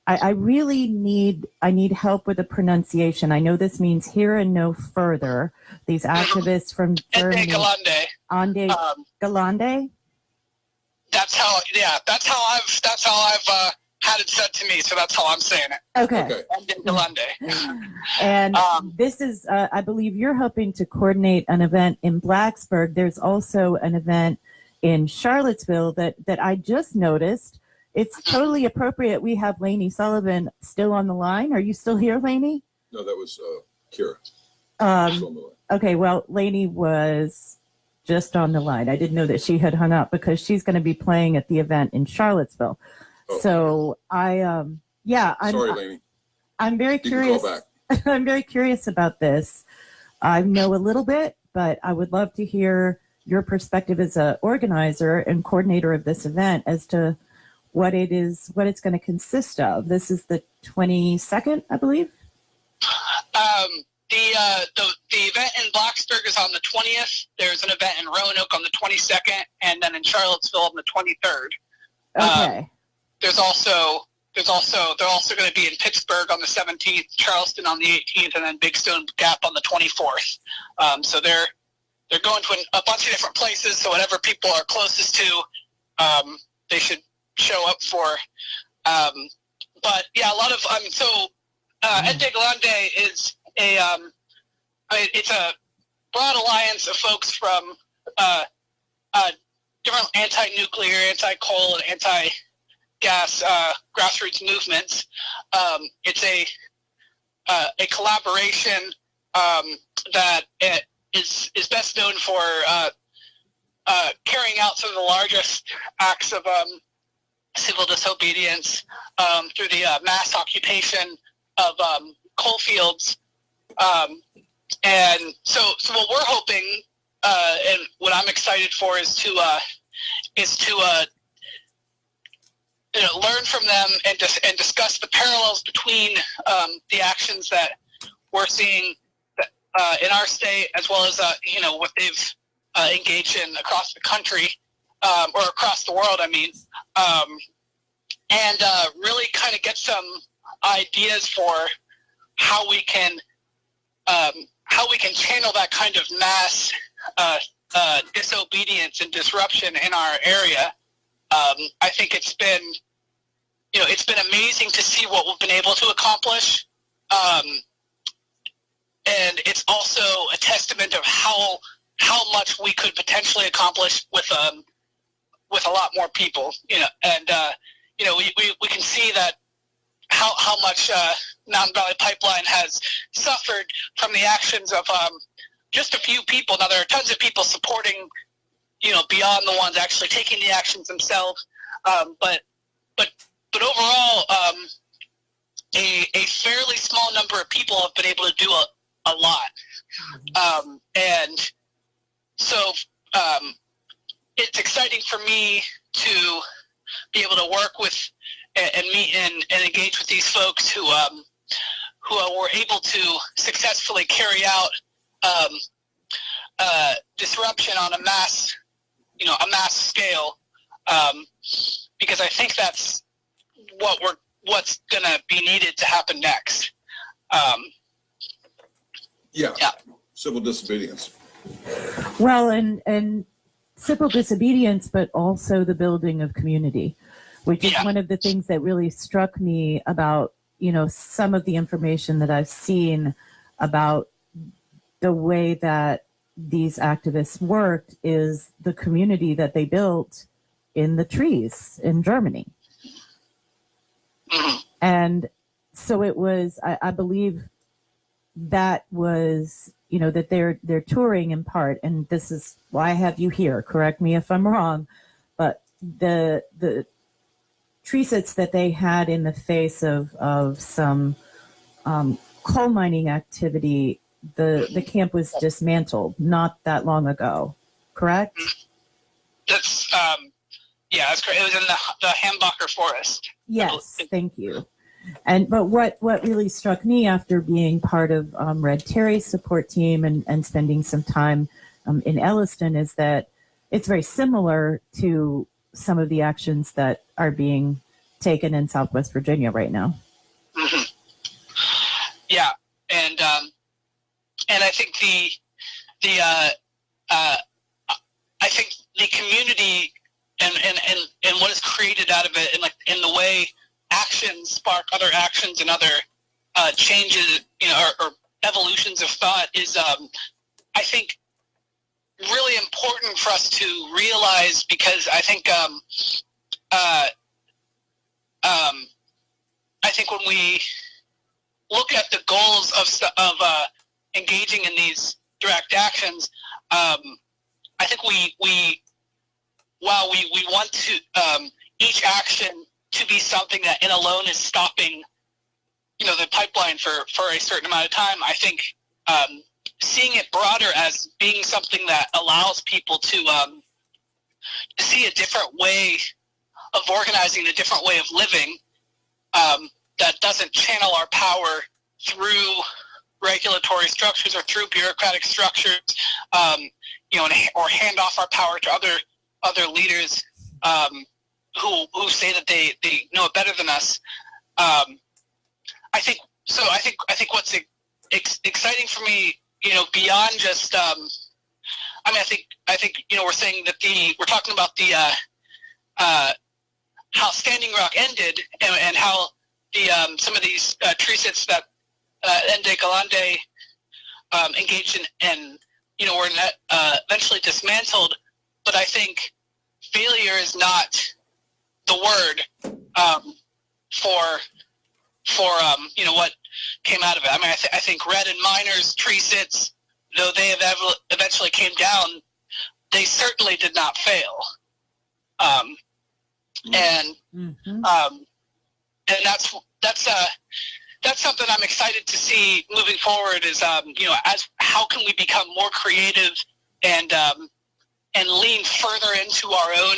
I really need help with the pronunciation. I know this means here and no further. These activists from Germany. Ande Galande. That's how I've had it said to me. So that's how I'm saying it. Okay. Ande Galande. And this is, I believe, you're helping to coordinate an event in Blacksburg. There's also an event in Charlottesville that I just noticed. It's totally appropriate. We have Laney Sullivan still on the line. Are you still here, Laney? No, that was Kira. Okay, well, Laney was just on the line. I didn't know that she had hung up because she's going to be playing at the event in Charlottesville. Oh. So I'm sorry, Laney. I'm very You curious. can call back. I'm very curious about this. I know a little bit, but I would love to hear your perspective as an organizer and coordinator of this event as to what it's going to consist of. This is the 22nd, I believe. The event in Blacksburg is on the 20th. There's an event in Roanoke on the 22nd, and then in Charlottesville on the 23rd. Okay. They're also going to be in Pittsburgh on the 17th, Charleston on the 18th, and then Big Stone Gap on the 24th. So they're going to a bunch of different places. So whatever people are closest to, they should show up for. But yeah, a lot of Ente Galande is it's a broad alliance of folks from different anti-nuclear, anti-coal, and anti-gas grassroots movements. It's a collaboration that is best known for carrying out some of the largest acts of civil disobedience through the mass occupation of coal fields. And so what we're hoping and what I'm excited for is to learn from them and discuss the parallels between the actions that we're seeing in our state, as well as what they've engaged in across the country or across the world. I mean, and really kind of get some ideas for how we can channel that kind of mass disobedience and disruption in our area. I think it's been amazing to see what we've been able to accomplish. And it's also a testament of how much we could potentially accomplish with a lot more people, and we can see that how much Mountain Valley Pipeline has suffered from the actions of just a few people. Now there are tons of people supporting, beyond the ones actually taking the actions themselves, but overall, a fairly small number of people have been able to do a lot, and so it's exciting for me to be able to work with and meet and engage with these folks who were able to successfully carry out disruption on a mass scale, because I think that's what's going to be needed to happen next. Yeah. Civil disobedience. Well, and civil disobedience, but also the building of community, which is one of the things that really struck me about, some of the information that I've seen about the way that these activists worked is the community that they built in the trees in Germany. And so it was, I believe that was, that they're touring in part, and this is why I have you here, correct me if I'm wrong, but the tree sits that they had in the face of some coal mining activity, the camp was dismantled not that long ago, correct? That's that's correct. It was in the Hambacher forest. Yes, thank you. But what really struck me after being part of Red Terry's support team and spending some time in Elliston is that it's very similar to some of the actions that are being taken in Southwest Virginia right now. Mm-hmm. Yeah, and I think I think the community and what is created out of it, and in the way actions spark other actions and other changes, or evolutions of thought is, I think, really important for us to realize, because I think when we look at the goals of engaging in these direct actions, I think while we want to each action to be something that in alone is stopping, the pipeline for a certain amount of time, I think seeing it broader as being something that allows people to see a different way of organizing, a different way of living, that doesn't channel our power through regulatory structures or through bureaucratic structures, or hand off our power to other leaders who say that they know it better than us. I think what's exciting for me, beyond just, I think we're saying that we're talking about the how Standing Rock ended, and how some of these tree sits that Ende Galande engaged in, and were eventually dismantled. But I think failure is not the word for what came out of it. I mean, I think Red and Miners tree sits, though they have eventually came down, they certainly did not fail. And that's something I'm excited to see moving forward. Is as how can we become more creative and lean further into our own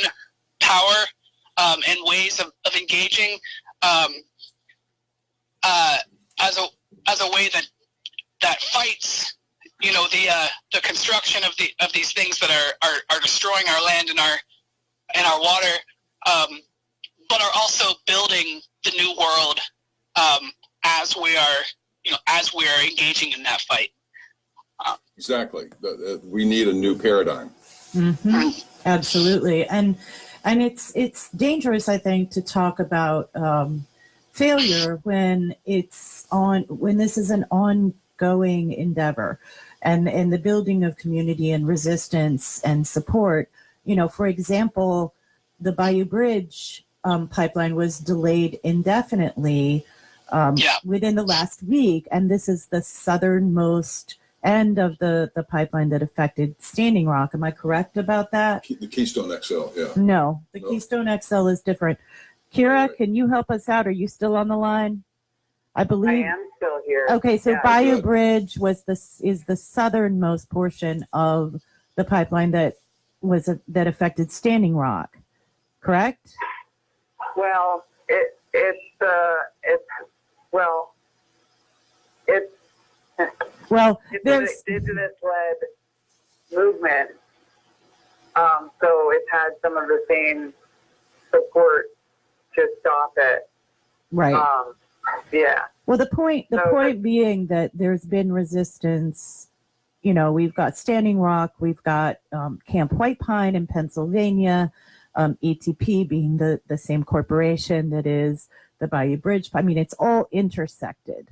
power and ways of engaging as a way that fights the construction of these things that are destroying our land and our water, but are also building the new world as we are engaging in that fight. Exactly. We need a new paradigm. Mm-hmm. Absolutely. And it's dangerous, I think, to talk about failure when this is an ongoing endeavor, and the building of community and resistance and support. For example, the Bayou Bridge pipeline was delayed indefinitely within the last week, and this is the southernmost end of the pipeline that affected Standing Rock. Am I correct about that? The Keystone XL, yeah. No, the Keystone XL is different. Kira, right. Can you help us out? Are you still on the line? I believe. I am still here. Okay, so Yeah. Bayou Bridge is the southernmost portion of the pipeline that affected Standing Rock, correct? Well, Well, it's there's an indigenous-led movement, so it had some of the same support to stop it. right. Yeah. Well, the point being that there's been resistance. You know, we've got Standing Rock, we've got Camp White Pine in Pennsylvania, ETP being the same corporation that is the Bayou Bridge. I mean, it's all intersected.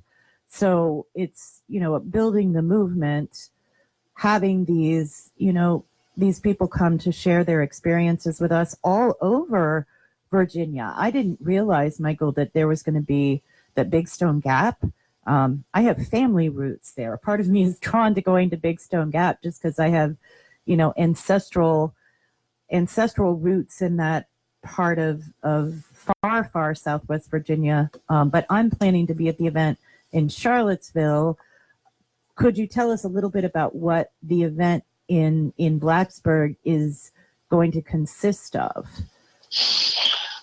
So it's, you know, building the movement, having these, you know, these people come to share their experiences with us all over Virginia. I didn't realize, Michael, that there was going to be that Big Stone Gap. I have family roots there. Part of me is drawn to going to Big Stone Gap just because I have, you know, ancestral roots in that part of far Southwest Virginia. But I'm planning to be at the event in Charlottesville. Could you tell us a little bit about what the event in Blacksburg is going to consist of?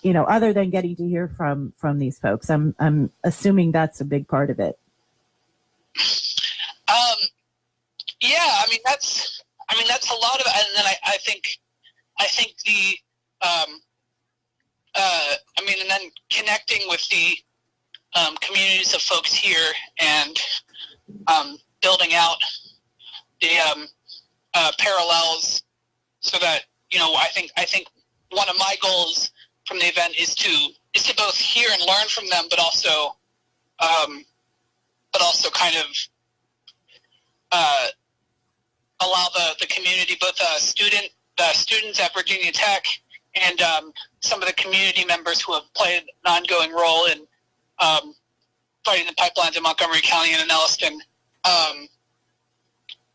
You know, other than getting to hear from these folks, I'm assuming that's a big part of it. Yeah, I mean that's a lot of it, and then I think the and then connecting with the communities of folks here and building out the parallels so that, you know, I think one of my goals from the event is to both hear and learn from them, but also kind of allow the community, both students at Virginia Tech and some of the community members who have played an ongoing role in fighting the pipelines in Montgomery County and in Elliston, kind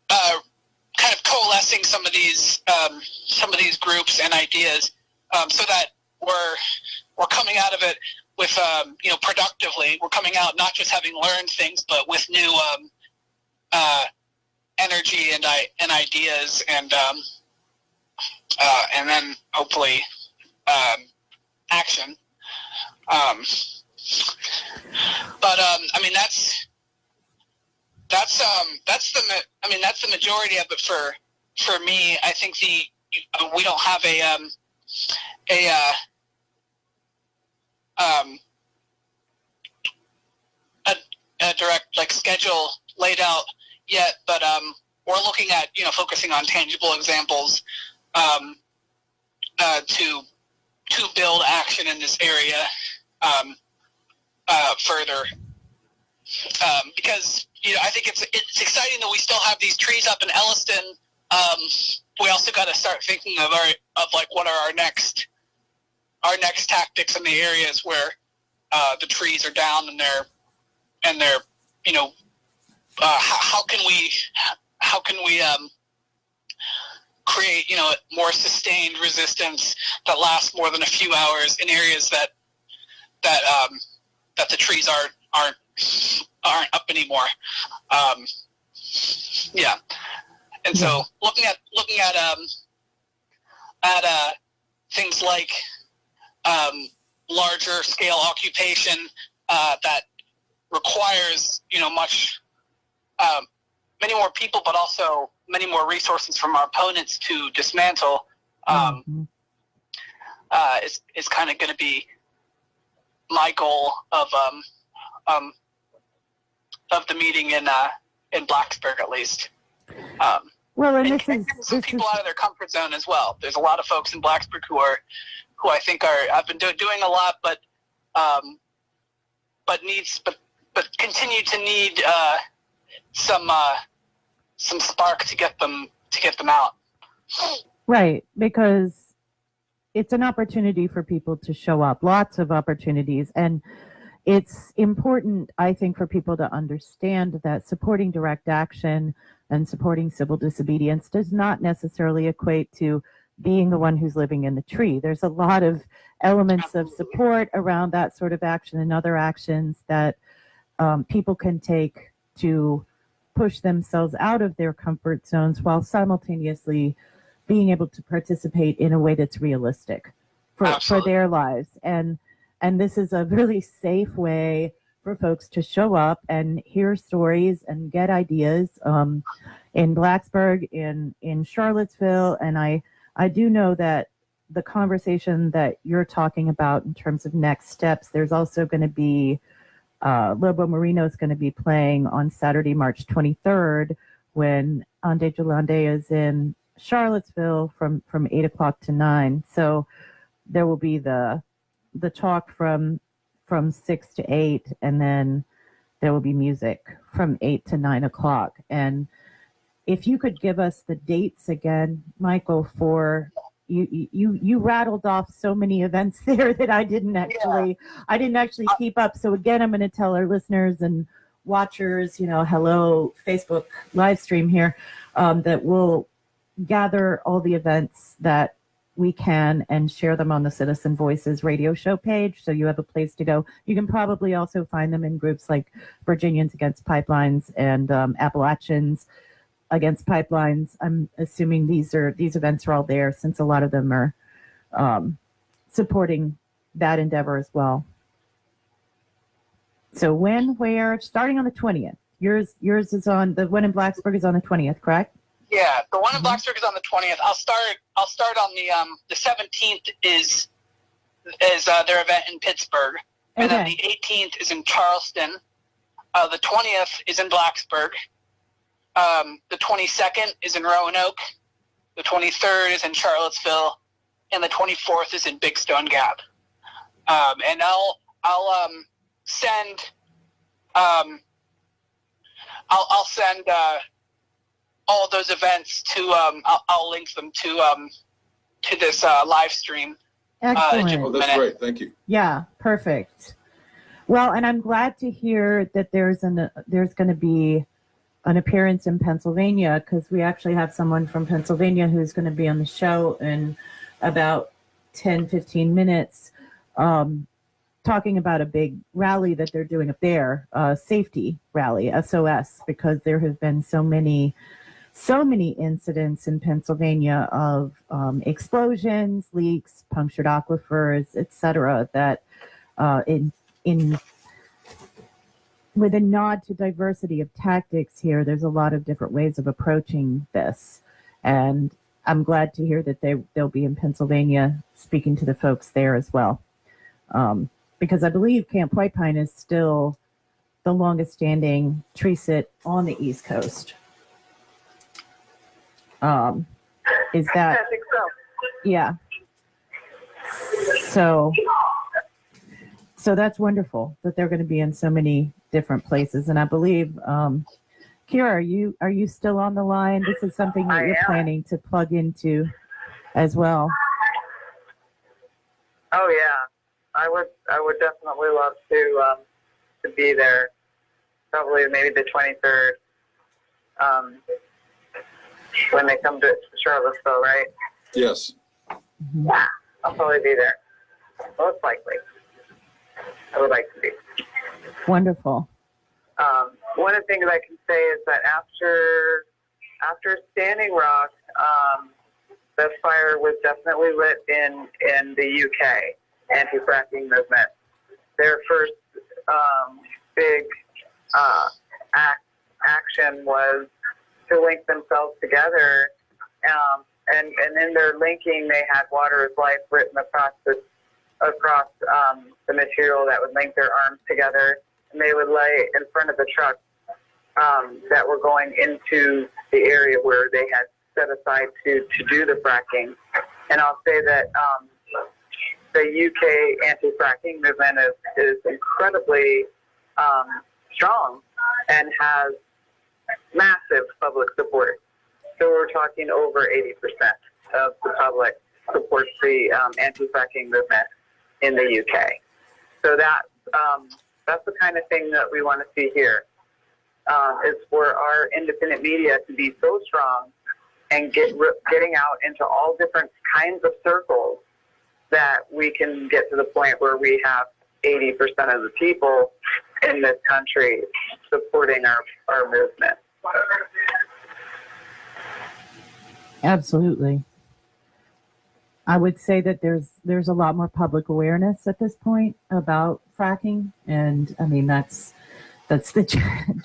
of coalescing some of these groups and ideas, so that we're coming out of it with you know, productively. We're coming out not just having learned things, but with new energy and ideas, and then hopefully action. But I mean that's the majority of it for me. I think we don't have a direct like schedule laid out yet, but we're looking at, you know, focusing on tangible examples to build action in this area further, because, you know, I think it's exciting that we still have these trees up in Elliston. We also got to start thinking of like what are our next tactics in the areas where the trees are down and they're you know, how can we create, you know, more sustained resistance that lasts more than a few hours in areas that the trees aren't up anymore. Yeah, and so looking at things like larger scale occupation that requires, you know, many more people, but also many more resources from our opponents to dismantle, is kind of going to be my goal of the meeting in Blacksburg, at least. Well, and getting some people out of their comfort zone as well. There's a lot of folks in Blacksburg who I think have been doing a lot, but continue to need some spark to get them out. Right, because it's an opportunity for people to show up, lots of opportunities. And it's important, I think, for people to understand that supporting direct action and supporting civil disobedience does not necessarily equate to being the one who's living in the tree. There's a lot of elements of support around that sort of action and other actions that people can take to push themselves out of their comfort zones while simultaneously being able to participate in a way that's realistic for their lives. And this is a really safe way for folks to show up and hear stories and get ideas in Blacksburg, in Charlottesville. And I do know that the conversation that you're talking about in terms of next steps, there's also going to be Lobo Marino is going to be playing on Saturday, March 23rd, when Ande Julande is in Charlottesville from 8 o'clock to 9. So there will be the talk from 6 to 8, and then there will be music from 8 to 9 o'clock. And if you could give us the dates again, Michael, for you rattled off so many events there that I didn't actually keep up. So again, I'm going to tell our listeners and watchers, hello, Facebook live stream here, that we'll gather all the events that we can and share them on the Citizen Voices radio show page, so you have a place to go. You can probably also find them in groups like Virginians Against Pipelines and Appalachians Against Pipelines. I'm assuming these events are all there, since a lot of them are supporting that endeavor as well. So when, where, starting on the 20th. Yours is on, the one in Blacksburg is on the 20th, correct? Yeah, the one in Blacksburg is on the 20th. I'll start on the 17th is their event in Pittsburgh, and then the 18th is in Charleston. The 20th is in Blacksburg. The 22nd is in Roanoke. The 23rd is in Charlottesville, and the 24th is in Big Stone Gap. And I'll send all those events to I'll link them to this live stream. Excellent. Oh, that's great. Thank you. Yeah, perfect. Well, and I'm glad to hear that there's going to be an appearance in Pennsylvania, because we actually have someone from Pennsylvania who's going to be on the show in about 10-15 minutes, talking about a big rally that they're doing up there, safety rally, SOS, because there have been so many incidents in Pennsylvania of explosions, leaks, punctured aquifers, etc. That with a nod to diversity of tactics here, there's a lot of different ways of approaching this. And I'm glad to hear that they'll be in Pennsylvania speaking to the folks there as well. Because I believe Camp White Pine is still the longest standing tree sit on the East Coast. Is that? I think so. Yeah. So that's wonderful that they're going to be in so many different places. And I believe, Kira, are you still on the line? This is something that you're planning to plug into as well. Oh yeah, I would definitely love to be there. Probably maybe the 23rd, when they come to Charlottesville, right? Yes. Mm-hmm. Yeah, I'll probably be there. Most likely, I would like to be. Wonderful. One of the things I can say is that after Standing Rock, the fire was definitely lit in the UK anti-fracking movement. Their first big action was to link themselves together, and in their linking, they had "Water is Life" written across the material that would link their arms together, and they would lay in front of the trucks that were going into the area where they had set aside to do the fracking. And I'll say that the UK anti-fracking movement is incredibly strong and has massive public support. So we're talking over 80% of the public supports the anti-fracking movement in the UK. So that's the kind of thing that we want to see here, is for our independent media to be so strong and getting out into all different kinds of circles that we can get to the point where we have 80% of the people in this country supporting our movement. Absolutely. I would say that there's a lot more public awareness at this point about fracking, and I mean that's the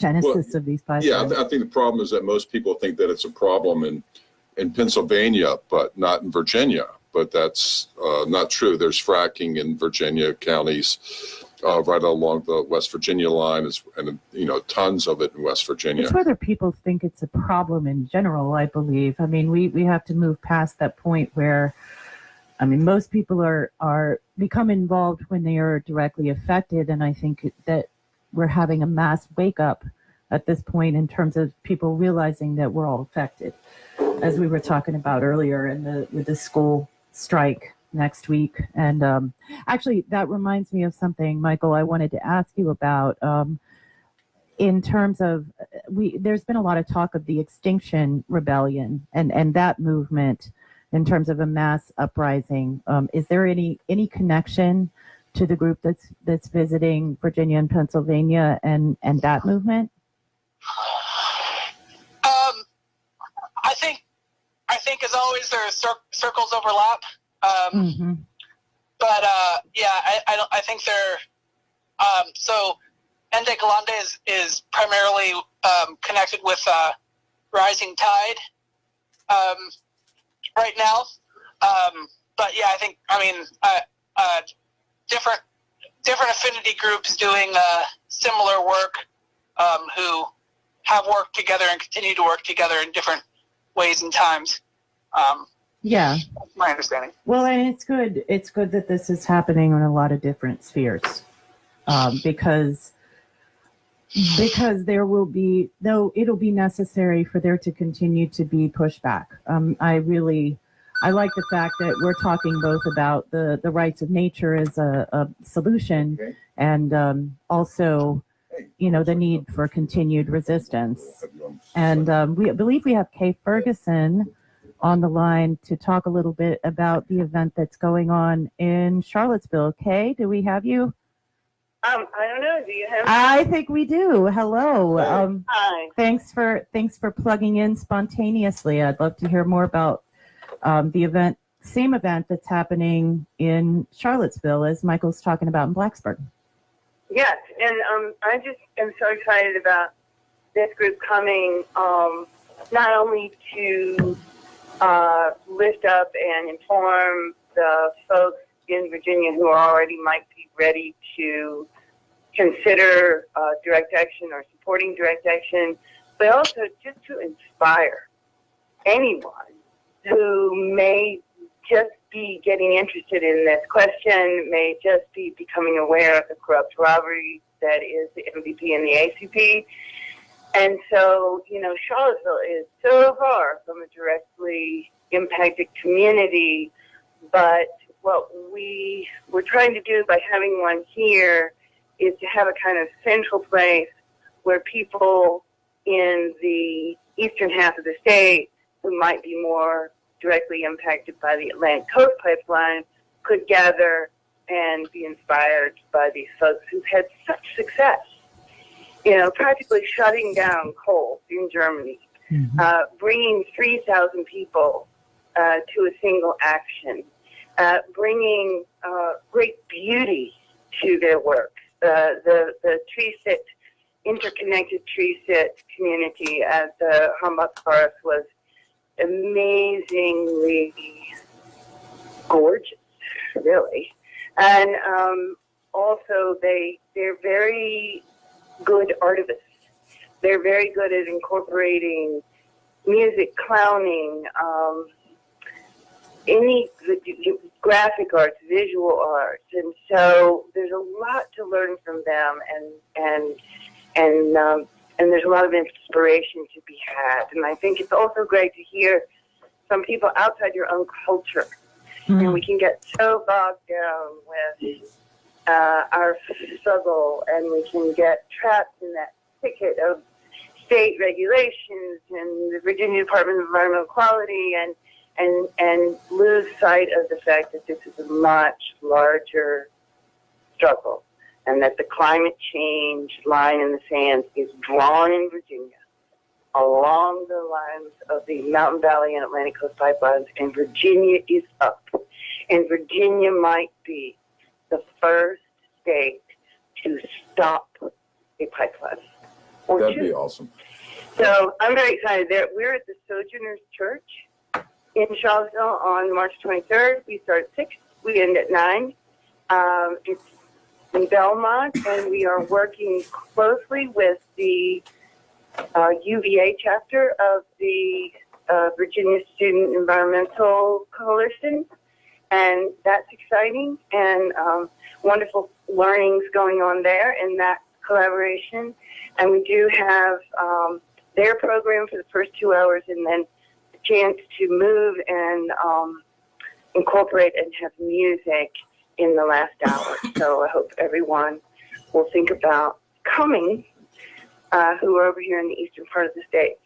genesis of these pipelines. Yeah, I think the problem is that most people think that it's a problem in Pennsylvania, but not in Virginia. But that's not true. There's fracking in Virginia counties right along the West Virginia line, and tons of it in West Virginia. It's whether people think it's a problem in general, I believe. I mean, we have to move past that point where, I mean, most people are become involved when they are directly affected, and I think that we're having a mass wake up at this point in terms of people realizing that we're all affected, as we were talking about earlier with the school strike next week. And actually, that reminds me of something, Michael, I wanted to ask you about. In terms of, there's been a lot of talk of the Extinction Rebellion and that movement in terms of a mass uprising. Is there any connection to the group that's visiting Virginia and Pennsylvania and that movement? I think as always there are circles overlap. But yeah, I think they're so Ende Galante is primarily connected with Rising Tide right now. But yeah, I mean different affinity groups doing similar work who have worked together and continue to work together in different ways and times. Yeah, that's my understanding. Well, and it's good. It's good that this is happening on a lot of different spheres, because there will be it'll be necessary for there to continue to be pushback. I like the fact that we're talking both about the rights of nature as a solution, and also, the need for continued resistance. And we believe we have Kay Ferguson on the line to talk a little bit about the event that's going on in Charlottesville. Kay, do we have you? I don't know. Do you have? I think we do. Hello. Hi. Thanks for plugging in spontaneously. I'd love to hear more about the same event that's happening in Charlottesville as Michael's talking about in Blacksburg. Yes, and I just am so excited about this group coming, not only to lift up and inform the folks in Virginia who already might be ready to consider direct action or supporting direct action, but also just to inspire anyone who may just be getting interested in this question, may just be becoming aware of the corrupt robbery that is the MVP and the ACP. And so, Charlottesville is so far from a directly impacted community, but what we're trying to do by having one here is to have a kind of central place where people in the eastern half of the state who might be more directly impacted by the Atlantic Coast Pipeline could gather and be inspired by these folks who've had such success, practically shutting down coal in Germany, bringing 3,000 people to a single action, bringing great beauty to their work. The tree sit, interconnected tree sit community at the Hambach Forest was amazingly gorgeous, really. And also they're very good artists. They're very good at incorporating music, clowning, any graphic arts, visual arts, and so there's a lot to learn from them, and there's a lot of inspiration to be had. And I think it's also great to hear some people outside your own culture. And we can get so bogged down with our struggle, and we can get trapped in that thicket of state regulations and the Virginia Department of Environmental Quality, and lose sight of the fact that this is a much larger struggle, and that the climate change line in the sand is drawn in Virginia along the lines of the Mountain Valley and Atlantic Coast pipelines, and Virginia is up. And Virginia might be the first state to stop a pipeline. Or That'd two. be awesome. So I'm very excited. We're at the Sojourners Church in Charlottesville on March 23rd. We start at 6. We end at 9. It's in Belmont, and we are working closely with the UVA chapter of the Virginia Student Environmental Coalition, and that's exciting, and wonderful learnings going on there in that collaboration. And we do have their program for the first 2 hours, and then a chance to move and incorporate and have music in the last hour. So I hope everyone will think about coming who are over here in the eastern part of the state.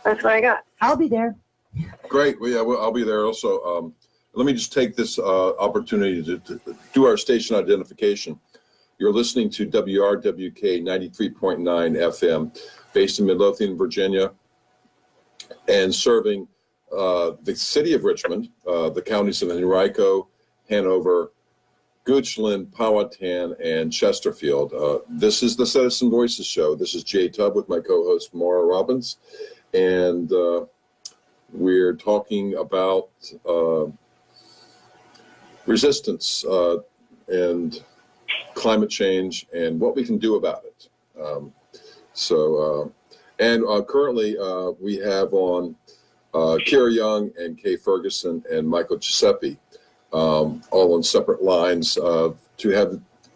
That's what I got. I'll be there. Great. Well, yeah, I'll be there also. Let me just take this opportunity to do our station identification. You're listening to WRWK 93.9 FM, based in Midlothian, Virginia, and serving the city of Richmond, the counties of Henrico, Hanover, Goochland, Powhatan, and Chesterfield. This is the Citizen Voices Show. This is Jay Tubb with my co-host Maura Robbins, and we're talking about resistance and climate change and what we can do about it. Currently we have on Kira Young and Kay Ferguson and Michael Giuseppi, all on separate lines to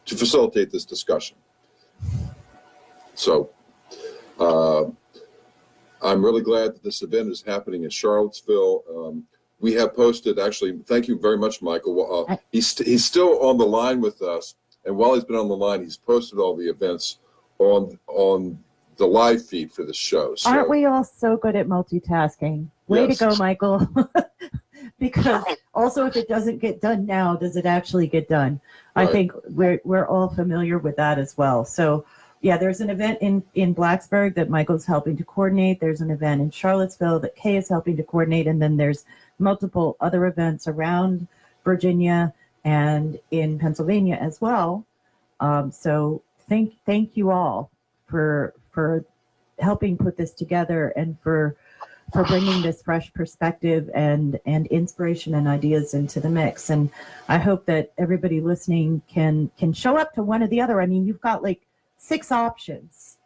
facilitate this discussion. So I'm really glad that this event is happening in Charlottesville. We have posted, actually, thank you very much, Michael. He's still on the line with us, and while he's been on the line, he's posted all the events on the live feed for the show. So, aren't we all so good at multitasking? Way Yes. to go, Michael. Because also, if it doesn't get done now, does it actually get done? Right. I think we're all familiar with that as well. So yeah, there's an event in Blacksburg that Michael's helping to coordinate. There's an event in Charlottesville that Kay is helping to coordinate. And then there's multiple other events around Virginia and in Pennsylvania as well. So thank you all for helping put this together and for bringing this fresh perspective and inspiration and ideas into the mix. And I hope that everybody listening can show up to one or the other. I mean, you've got like 6 options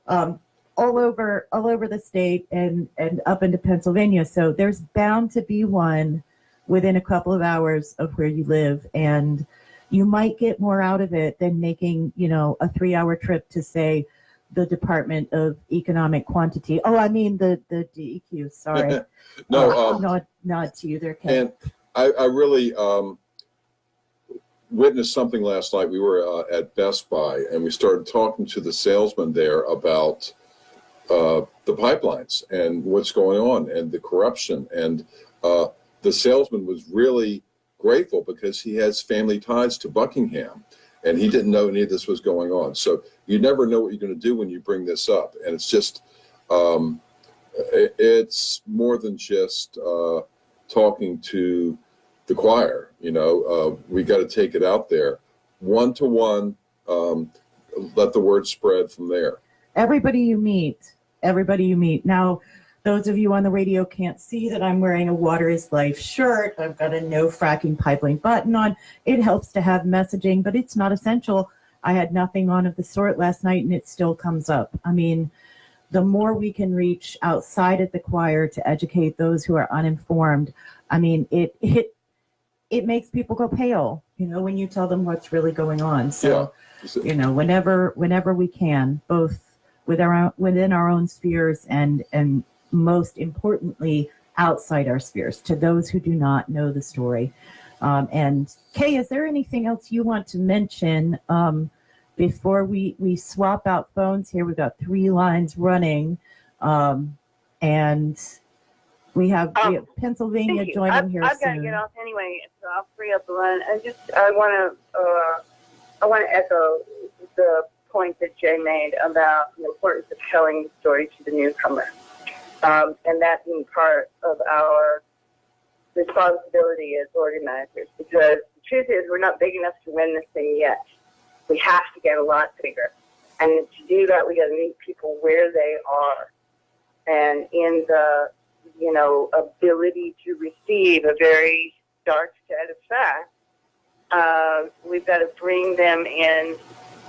all over the state and up into Pennsylvania. So there's bound to be one within a couple of hours of where you live, and you might get more out of it than making, a 3-hour trip to, say, the Department of Economic Quantity. Oh, I mean the DEQ. Sorry. Nod to you there, Ken. And I really witnessed something last night. We were at Best Buy, and we started talking to the salesman there about the pipelines and what's going on and the corruption. And the salesman was really grateful because he has family ties to Buckingham, and he didn't know any of this was going on. So you never know what you're going to do when you bring this up. And it's just, it's more than just talking to the choir. We got to take it out there, one-to-one, let the word spread from there. Everybody you meet. Now, those of you on the radio can't see that I'm wearing a Water is Life shirt. I've got a no fracking pipeline button on. It helps to have messaging, but it's not essential. I had nothing on of the sort last night, and it still comes up. I mean, the more we can reach outside of the choir to educate those who are uninformed, I mean, it makes people go pale, when you tell them what's really going on. So, yeah. Whenever we can, both within our own spheres and most importantly, outside our spheres, to those who do not know the story. And Kay, is there anything else you want to mention before we swap out phones here? We've got 3 lines running, and we have Pennsylvania joining here I've got to soon. get off anyway, so I'll free up the line. I want to echo the point that Jay made about the importance of telling the story to the newcomer. And that being part of our responsibility as organizers, because the truth is we're not big enough to win this thing yet. We have to get a lot bigger. And to do that, we got to meet people where they are. And in the, ability to receive a very stark set of facts, we've got to bring them in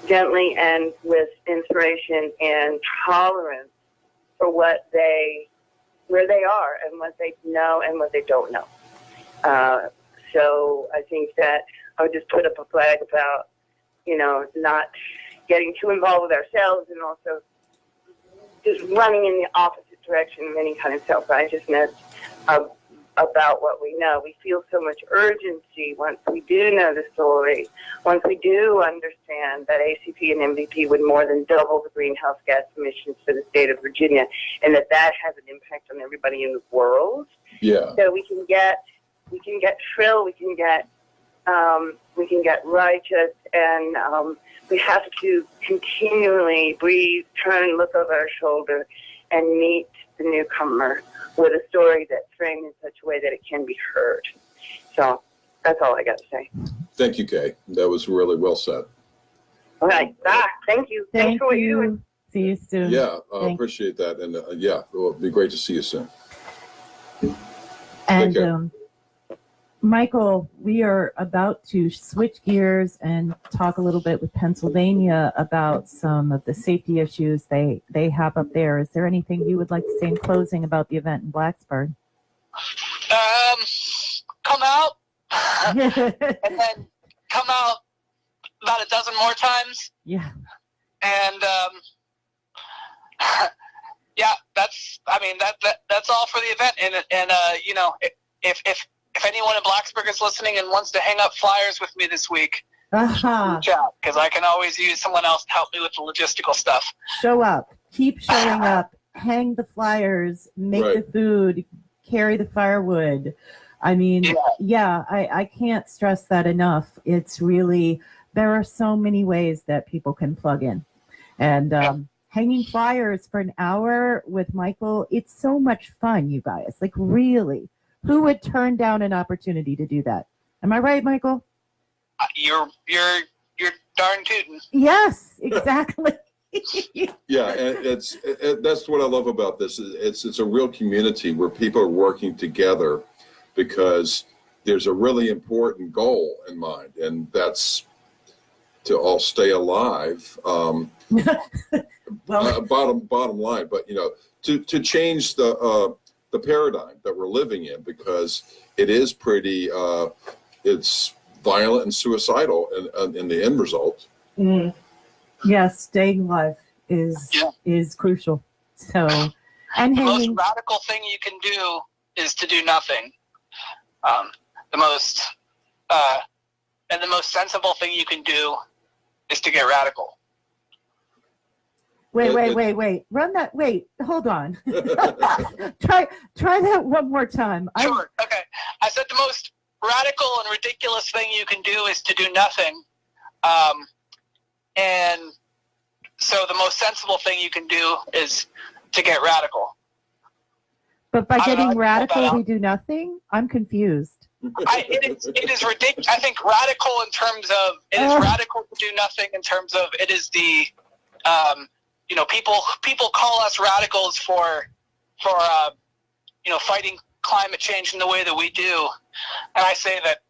gently and with inspiration and tolerance for where they are and what they know and what they don't know. So I think that I would just put up a flag about, not getting too involved with ourselves and also just running in the opposite direction of any kind of self-righteousness about what we know. We feel so much urgency once we do know the story, once we do understand that ACP and MVP would more than double the greenhouse gas emissions for the state of Virginia, and that has an impact on everybody in the world. Yeah. So we can get shrill, we can get righteous, and we have to continually breathe, turn, look over our shoulder, and meet the newcomer with a story that's framed in such a way that it can be heard. So that's all I got to say. Thank you, Kay. That was really well said. All right. Thank you. Thanks for what you're doing. See you soon. Yeah, I appreciate that. And it'll be great to see you soon. And Michael, we are about to switch gears and talk a little bit with Pennsylvania about some of the safety issues they have up there. Is there anything you would like to say in closing about the event in Blacksburg? Come out and then come out about a dozen more times. Yeah. And that's all for the event. And if anyone in Blacksburg is listening and wants to hang up flyers with me this week, reach out, because I can always use someone else to help me with the logistical stuff. Show up. Keep showing up. Hang the flyers. Make the food. Carry the firewood. I mean, I can't stress that enough. It's really, there are so many ways that people can plug in. And hanging flyers for an hour with Michael, it's so much fun, you guys. Like, really. Who would turn down an opportunity to do that? Am I right, Michael? You're darn tootin'. Yes, exactly. Yeah, and that's what I love about this. It's a real community where people are working together because there's a really important goal in mind, and that's to all stay alive. Bottom line, but to change the paradigm that we're living in, because it is pretty it's violent and suicidal in the end result. Yes, staying alive is crucial. So, and the hanging. most radical thing you can do is to do nothing. The most sensible thing you can do is to get radical. Wait. Run that. Wait, hold on. Try that one more time. Sure. Okay. I said the most radical and ridiculous thing you can do is to do nothing. And so the most sensible thing you can do is to get radical. But by getting radical, we do nothing? I'm confused. It is ridiculous. I think radical in terms of, it is radical to do nothing in terms of, it is the, people call us radicals for fighting climate change in the way that we do. And I say that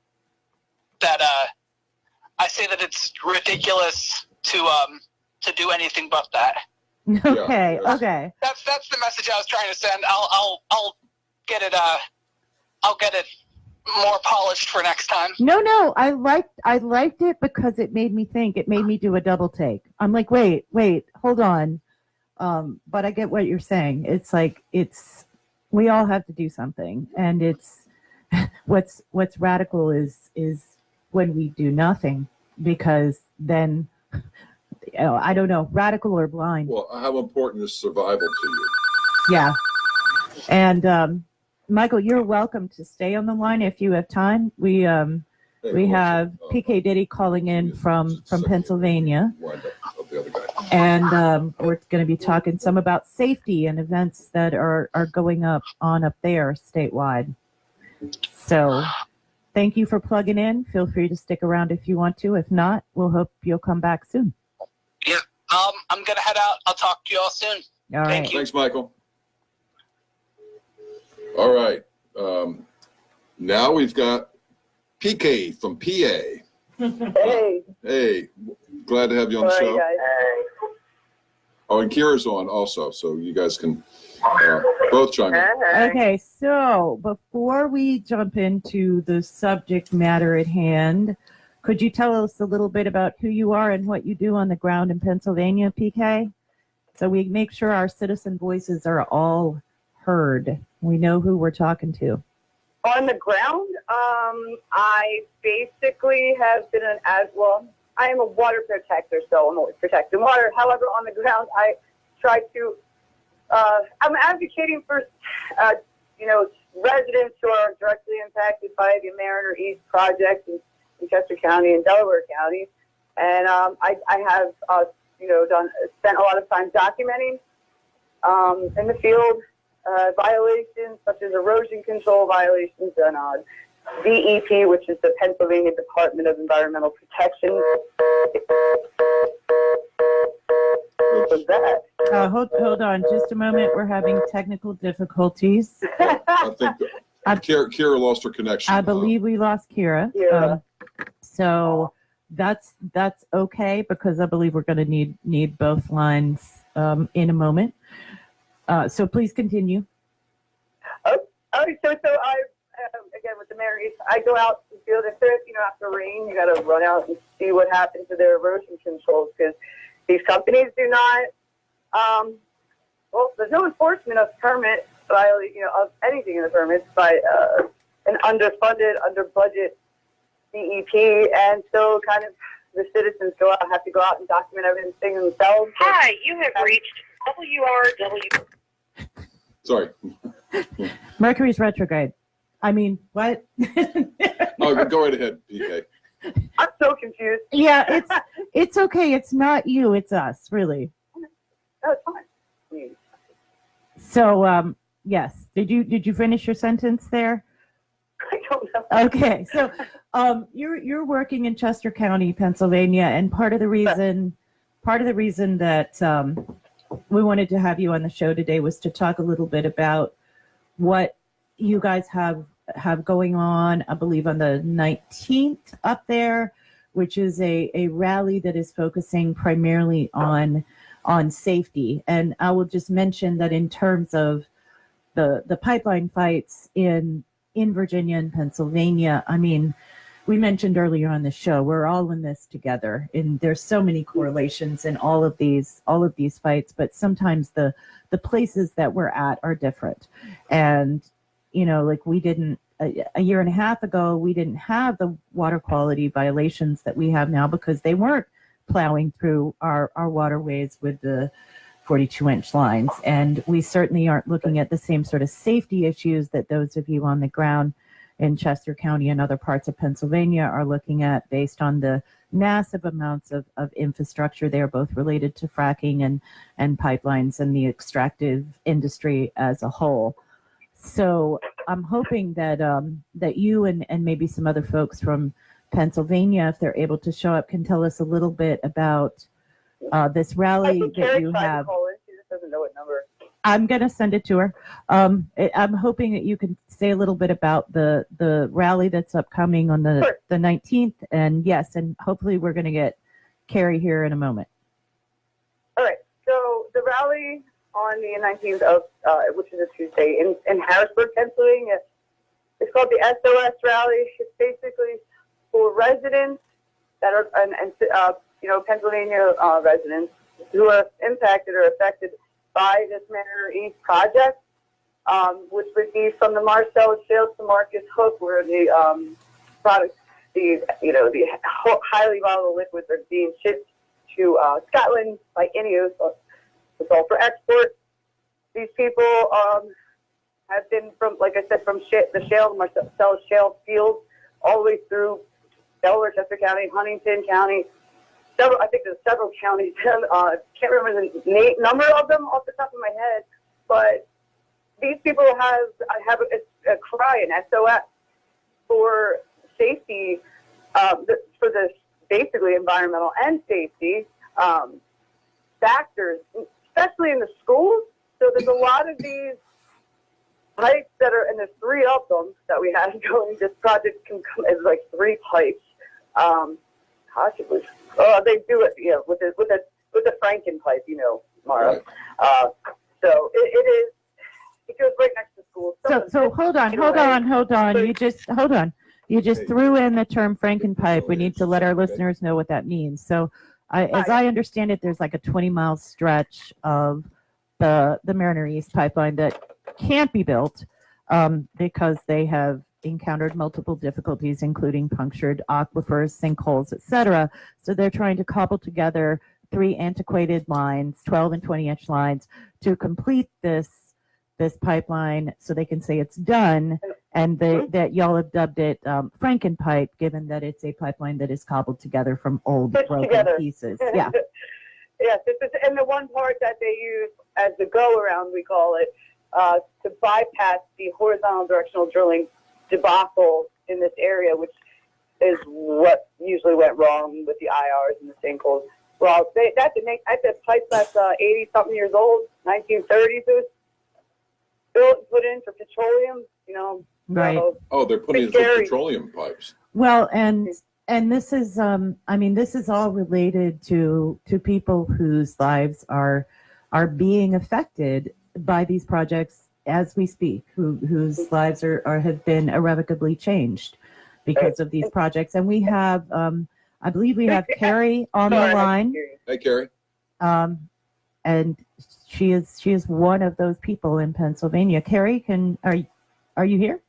it's ridiculous to do anything but that. Okay. That's the message I was trying to send. I'll get it more polished for next time. No, I liked it because it made me think. It made me do a double take. I'm like, wait, hold on. But I get what you're saying. It's like we all have to do something, and it's what's radical is when we do nothing, because then I don't know, radical or blind. Well, how important is survival to you? Yeah, and Michael, you're welcome to stay on the line if you have time. We have PK Ditty calling in from Pennsylvania. And we're going to be talking some about safety and events that are going on up there statewide. So thank you for plugging in. Feel free to stick around if you want to. If not, we'll hope you'll come back soon. Yeah. I'm gonna head out. I'll talk to you all soon. All right. Thank you. Thanks, Michael. All right. Now we've got PK from PA. Hey. Hey, glad to have you on the Sorry, show. guys. Oh, and Kira's on also, so you guys can both chime in. Hey. Okay, so before we jump into the subject matter at hand, could you tell us a little bit about who you are and what you do on the ground in Pennsylvania, PK? So we make sure our citizen voices are all heard. We know who we're talking to. On the ground, I basically have been I am a water protector, so I'm always protecting water. However, on the ground, I try to, I'm advocating for, residents who are directly impacted by the Mariner East project in Chester County and Delaware County. And I have, spent a lot of time documenting in the field violations such as erosion control violations and DEP, which is the Pennsylvania Department of Environmental Protection. What was that? Hold on just a moment. We're having technical difficulties. I think Kira lost her connection. I believe we lost Kira. Kira. So that's okay, because I believe we're going to need both lines in a moment. So please continue. So I, again, with the Mariner East, I go out to the field. If there's, after rain, you got to run out and see what happens to their erosion controls, because these companies do not, there's no enforcement of permit, of anything in the permits by an underfunded, under budget DEP, and so kind of the citizens have to go out and document everything themselves. Hi, you have reached WRWK. Sorry. Mercury's retrograde. I mean, what? Oh, go right ahead, PK. I'm so confused. Yeah, it's okay. It's not you. It's us, really. No, it's fine. So, yes. Did you finish your sentence there? I don't know. Okay. So, you're working in Chester County, Pennsylvania, and part of the reason that we wanted to have you on the show today was to talk a little bit about what you guys have going on, I believe on the 19th up there, which is a rally that is focusing primarily on safety. And I will just mention that in terms of the pipeline fights in Virginia and Pennsylvania, I mean, we mentioned earlier on the show, we're all in this together, and there's so many correlations in all of these fights, but sometimes the places that we're at are different. And like we didn't a year and a half ago, we didn't have the water quality violations that we have now because they weren't plowing through our waterways with the 42-inch lines. And we certainly aren't looking at the same sort of safety issues that those of you on the ground in Chester County and other parts of Pennsylvania are looking at, based on the massive amounts of infrastructure there, both related to fracking and pipelines and the extractive industry as a whole. So I'm hoping that that you and maybe some other folks from Pennsylvania, if they're able to show up, can tell us a little bit about this rally that you have. She just doesn't know what number. I'm going to send it to her. I'm hoping that you can say a little bit about the rally that's upcoming on the 19th. And yes, and hopefully we're going to get Carrie here in a moment. All right. So the rally on the 19th of, which is a Tuesday, in Harrisburg, Pennsylvania, it's called the SOS rally. It's basically for residents that are, Pennsylvania residents who are impacted or affected by this Mariner East project, which would be from the Marcellus Shale to Marcus Hook, where the products, the highly volatile liquids are being shipped to Scotland by Ineos. It's all for export. These people have been from, like I said, from the shale, Marcellus Shale fields, all the way through Delaware, Chester County, Huntington County. I think there's several counties. Can't remember the number of them off the top of my head, but these people have a cry, an SOS, for safety, for this basically environmental and safety factors, especially in the schools. So there's a lot of these pipes that are, and there's 3 of them that we have going. This project can come as like 3 pipes. Possibly. They do it, with the Franken pipe, Mara. Right. So it goes right next to school. So hold on. You just threw in the term Frankenpipe. We need to let our listeners know what that means. So as I understand it, there's like a 20-mile stretch of the Mariner East pipeline that can't be built because they have encountered multiple difficulties, including punctured aquifers, sinkholes, etc. So they're trying to cobble together 3 antiquated lines, 12 and 20-inch lines, to complete this pipeline so they can say it's done, and that y'all have dubbed it Frankenpipe, given that it's a pipeline that is cobbled together from old broken pieces. Yeah. Yes, and the one part that they use as the go-around, we call it, to bypass the horizontal directional drilling debacle in this area, which is what usually went wrong with the IRs and the sinkholes. Well, that's a pipe that's 80-something years old, 1930s. It was built and put in for petroleum, Right. Oh, they're putting in for petroleum pipes. Well, and this is, this is all related to people whose lives are being affected by these projects as we speak, whose lives have been irrevocably changed because of these projects. And we have, I believe we have Carrie on the line. Hey, Carrie. And she is one of those people in Pennsylvania. Carrie, are you here?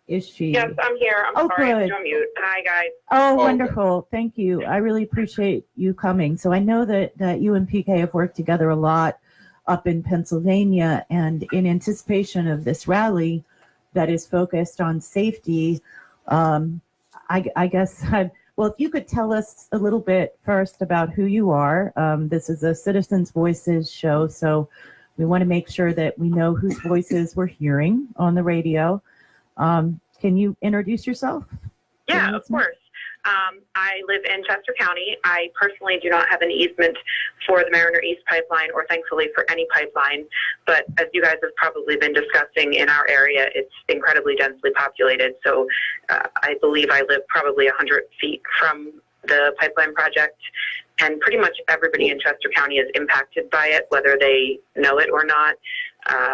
Is she? Yes, I'm here. I'm sorry, good. I'm on mute. Hi, guys. Oh, Okay. wonderful. Thank you. I really appreciate you coming. So I know that you and PK have worked together a lot up in Pennsylvania, and in anticipation of this rally that is focused on safety, I guess, well, if you could tell us a little bit first about who you are. This is a Citizens Voices show, so we want to make sure that we know whose voices we're hearing on the radio. Can you introduce yourself? Yeah, of course. I live in Chester County. I personally do not have an easement for the Mariner East pipeline, or thankfully for any pipeline. But as you guys have probably been discussing, in our area, it's incredibly densely populated. So I believe I live probably 100 feet from the pipeline project. And pretty much everybody in Chester County is impacted by it, whether they know it or not,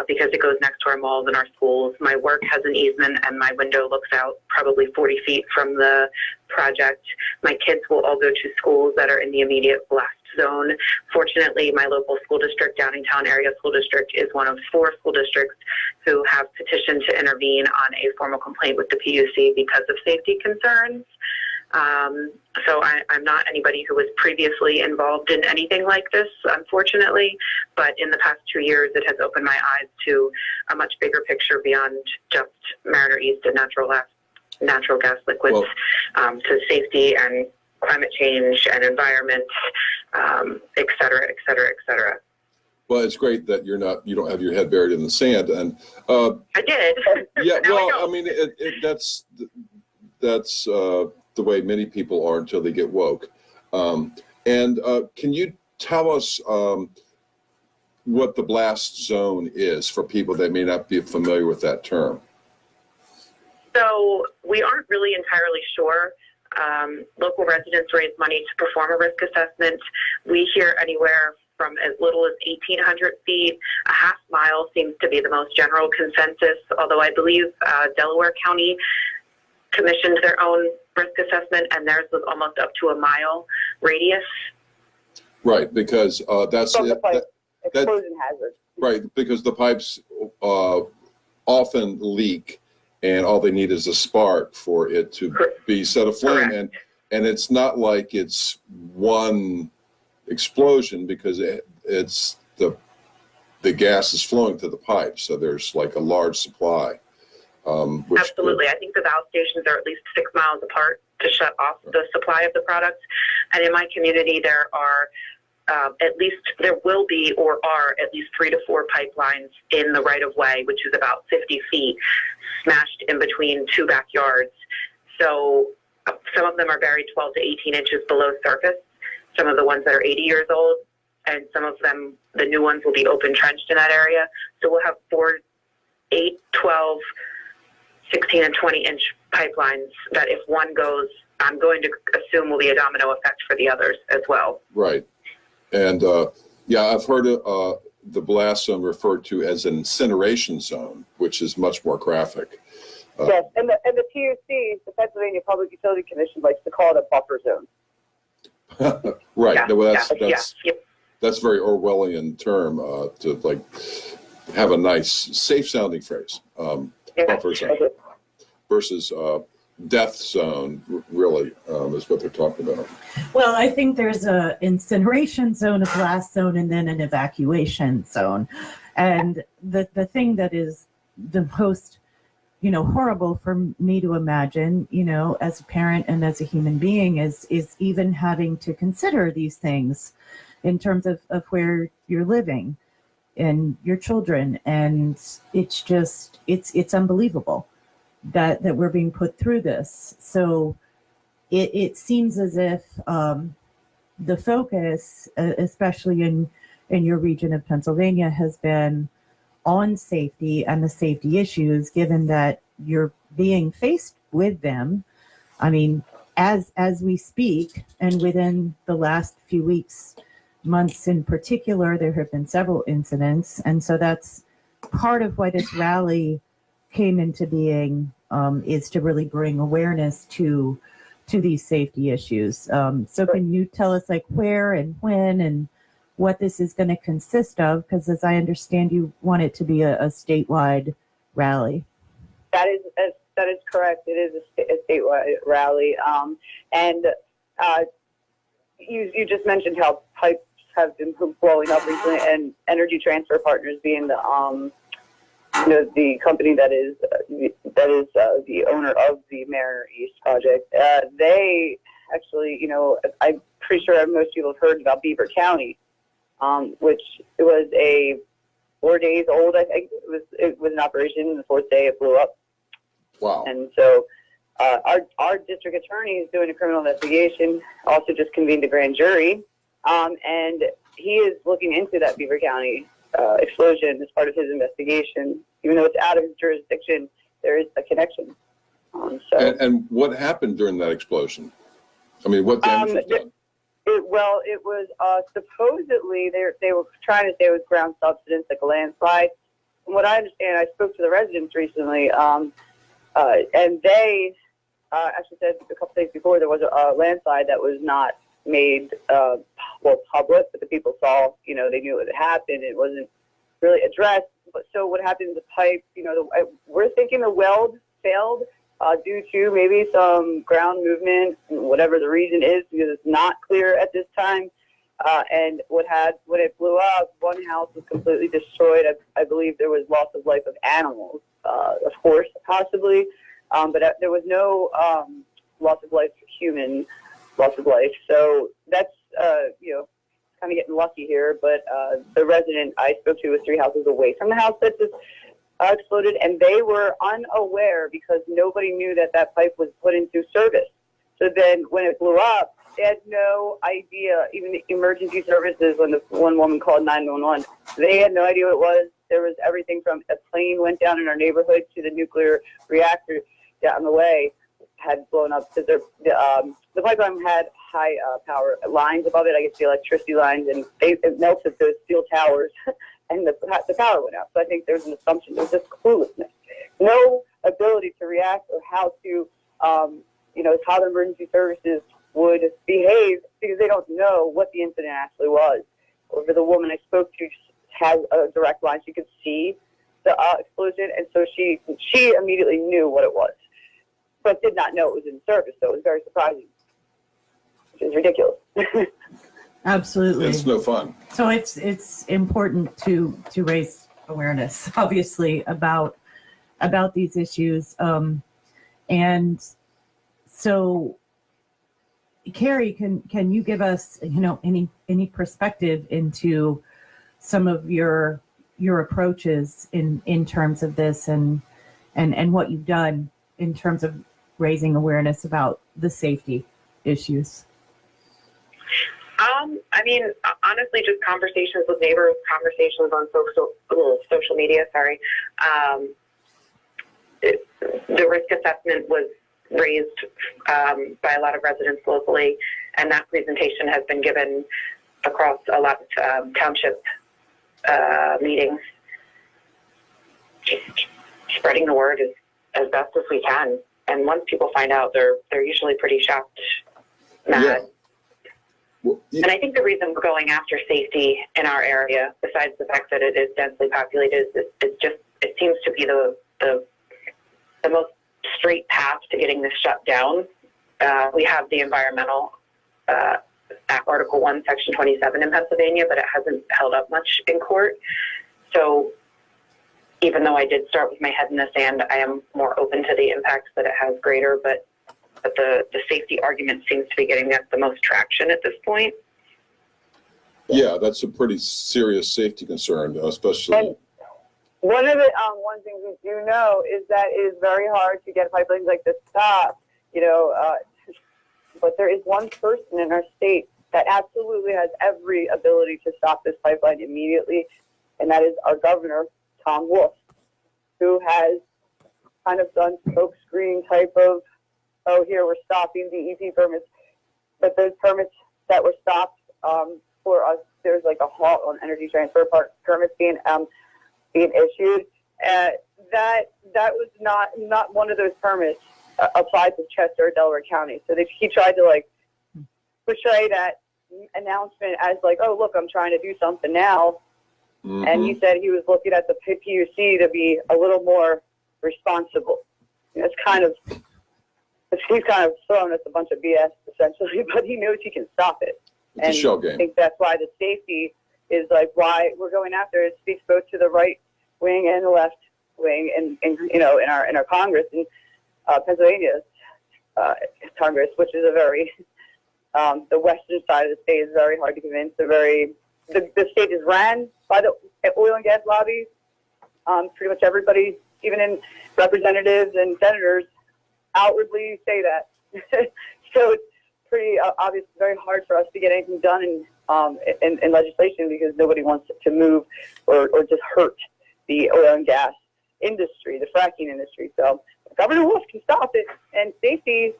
because it goes next to our malls and our schools. My work has an easement, and my window looks out probably 40 feet from the project. My kids will all go to schools that are in the immediate blast zone. Fortunately, my local school district, Downingtown Area School District, is one of 4 school districts who have petitioned to intervene on a formal complaint with the PUC because of safety concerns. So I'm not anybody who was previously involved in anything like this, unfortunately, but in the past 2 years, it has opened my eyes to a much bigger picture beyond just Mariner East and natural gas liquids, to safety and climate change and environment, et cetera, et cetera, et cetera. Well, it's great that you don't have your head buried in the sand. And I did. Yeah, well, I mean, that's the way many people are until they get woke. And can you tell us what the blast zone is for people that may not be familiar with that term? So we aren't really entirely sure. Local residents raise money to perform a risk assessment. We hear anywhere from as little as 1,800 feet. A half mile seems to be the most general consensus, although I believe Delaware County commissioned their own risk assessment, and theirs was almost up to a mile radius. Right, because that's explosion hazard. Right, because the pipes often leak, and all they need is a spark for it to be set aflame. And it's not like it's one explosion, because it's the gas is flowing to the pipe, so there's like a large supply. Absolutely. I think the valve stations are at least 6 miles apart to shut off the supply of the product. And in my community, there are at least there will be or are at least 3 to 4 pipelines in the right of way, which is about 50 feet, smashed in between 2 backyards. So some of them are buried 12 to 18 inches below surface, some of the ones that are 80 years old, and some of them, the new ones, will be open trenched in that area. So we'll have 4, 8, 12, 16, and 20-inch pipelines that if one goes, I'm going to assume will be a domino effect for the others as well. Right. And yeah, I've heard the blast zone referred to as an incineration zone, which is much more graphic. Yes, and the PUC, the Pennsylvania Public Utility Commission, likes to call it a buffer zone. Right. Yeah, Well, yeah. that's very Orwellian term to like have a nice, safe sounding phrase. Buffer zone versus death zone, really, is what they're talking about. Well, I think there's a incineration zone, a blast zone, and then an evacuation zone. And the thing that is the most, horrible for me to imagine, as a parent and as a human being is even having to consider these things in terms of where you're living and your children. And it's just, it's unbelievable that we're being put through this. So it seems as if the focus, especially in your region of Pennsylvania, has been on safety and the safety issues, given that you're being faced with them. I mean, as we speak, and within the last few weeks, months in particular, there have been several incidents. And so that's part of why this rally came into being, is to really bring awareness to these safety issues. So can you tell us like where and when and what this is going to consist of? Because as I understand, you want it to be a statewide rally. That is correct. It is a statewide rally. And you just mentioned how pipes have been blowing up recently, and Energy Transfer Partners being the company that is the owner of the Mariner East project. They actually, I'm pretty sure most people have heard about Beaver County, which it was 4 days old. I think it was an operation. The 4th day it blew up. Wow. And so our district attorney is doing a criminal investigation. Also just convened a grand jury, and he is looking into that Beaver County explosion as part of his investigation. Even though it's out of his jurisdiction, there is a connection. And what happened during that explosion? I mean, what damage was done? It was supposedly they were trying to say it was ground subsidence, like a landslide. From what I understand, I spoke to the residents recently, and they actually said a couple days before there was a landslide that was not made public, but the people saw, they knew it had happened. It wasn't really addressed. But so what happened in the pipe, we're thinking the weld failed due to maybe some ground movement, whatever the reason is, because it's not clear at this time. And when it blew up, one house was completely destroyed. I believe there was loss of life of animals, of course, possibly, but there was no loss of life for human loss of life. So that's kind of getting lucky here. But the resident I spoke to was 3 houses away from the house that just exploded, and they were unaware because nobody knew that pipe was put into service. So then when it blew up, they had no idea. Even the emergency services, when the one woman called 911, they had no idea what it was. There was everything from a plane went down in our neighborhood to the nuclear reactor down the way had blown up because the pipeline had high power lines above it, I guess the electricity lines, and it melted those steel towers, and the power went out. So I think there's an assumption. There's just cluelessness. No ability to react or how to, how the emergency services would behave because they don't know what the incident actually was. Over the woman I spoke to has a direct line. She could see the explosion, and so she immediately knew what it was, but did not know it was in service. So it was very surprising, which is ridiculous. Absolutely. It's no fun. So it's important to raise awareness, obviously, about these issues. And so, Carrie, can you give us, any perspective into some of your approaches in terms of this and what you've done in terms of raising awareness about the safety issues? I mean, honestly, just conversations with neighbors, conversations on social media. Sorry, the risk assessment was raised by a lot of residents locally, and that presentation has been given across a lot of township meetings. Just spreading the word as best as we can, and once people find out, they're usually pretty shocked, mad. Yeah. Well, And I think the reason we're going after safety in our area, besides the fact that it is densely populated, it seems to be the most straight path to getting this shut down. We have the environmental Article 1, Section 27 in Pennsylvania, but it hasn't held up much in court. So even though I did start with my head in the sand, I am more open to the impacts that it has greater, but the safety argument seems to be getting the most traction at this point. yeah, that's a pretty serious safety concern, especially. And one of the one thing we do know is that it is very hard to get pipelines like this stopped, but there is one person in our state that absolutely has every ability to stop this pipeline immediately, and that is our governor, Tom Wolf, who has kind of done smokescreen type of, oh, here we're stopping DEP permits, but those permits that were stopped for us, there's like a halt on energy transfer permits being issued. That was not one of those permits applied to Chester or Delaware County. So he tried to portray that announcement as like, oh, look, I'm trying to do something now. Mhm. And he said he was looking at the PUC to be a little more responsible. It's he's kind of throwing us a bunch of BS essentially, but he knows he can stop it. It's a shell game. I think that's why the safety is why we're going after it. It speaks both to the right wing and the left wing, in our Congress in Pennsylvania's Congress, which is a very the western side of the state is very hard to convince. The state is ran by the oil and gas lobby. Pretty much everybody, even in representatives and senators, outwardly say that. So it's pretty obvious, very hard for us to get anything done in legislation because nobody wants to move or just hurt the oil and gas industry, the fracking industry. So Governor Wolf can stop it, and safety,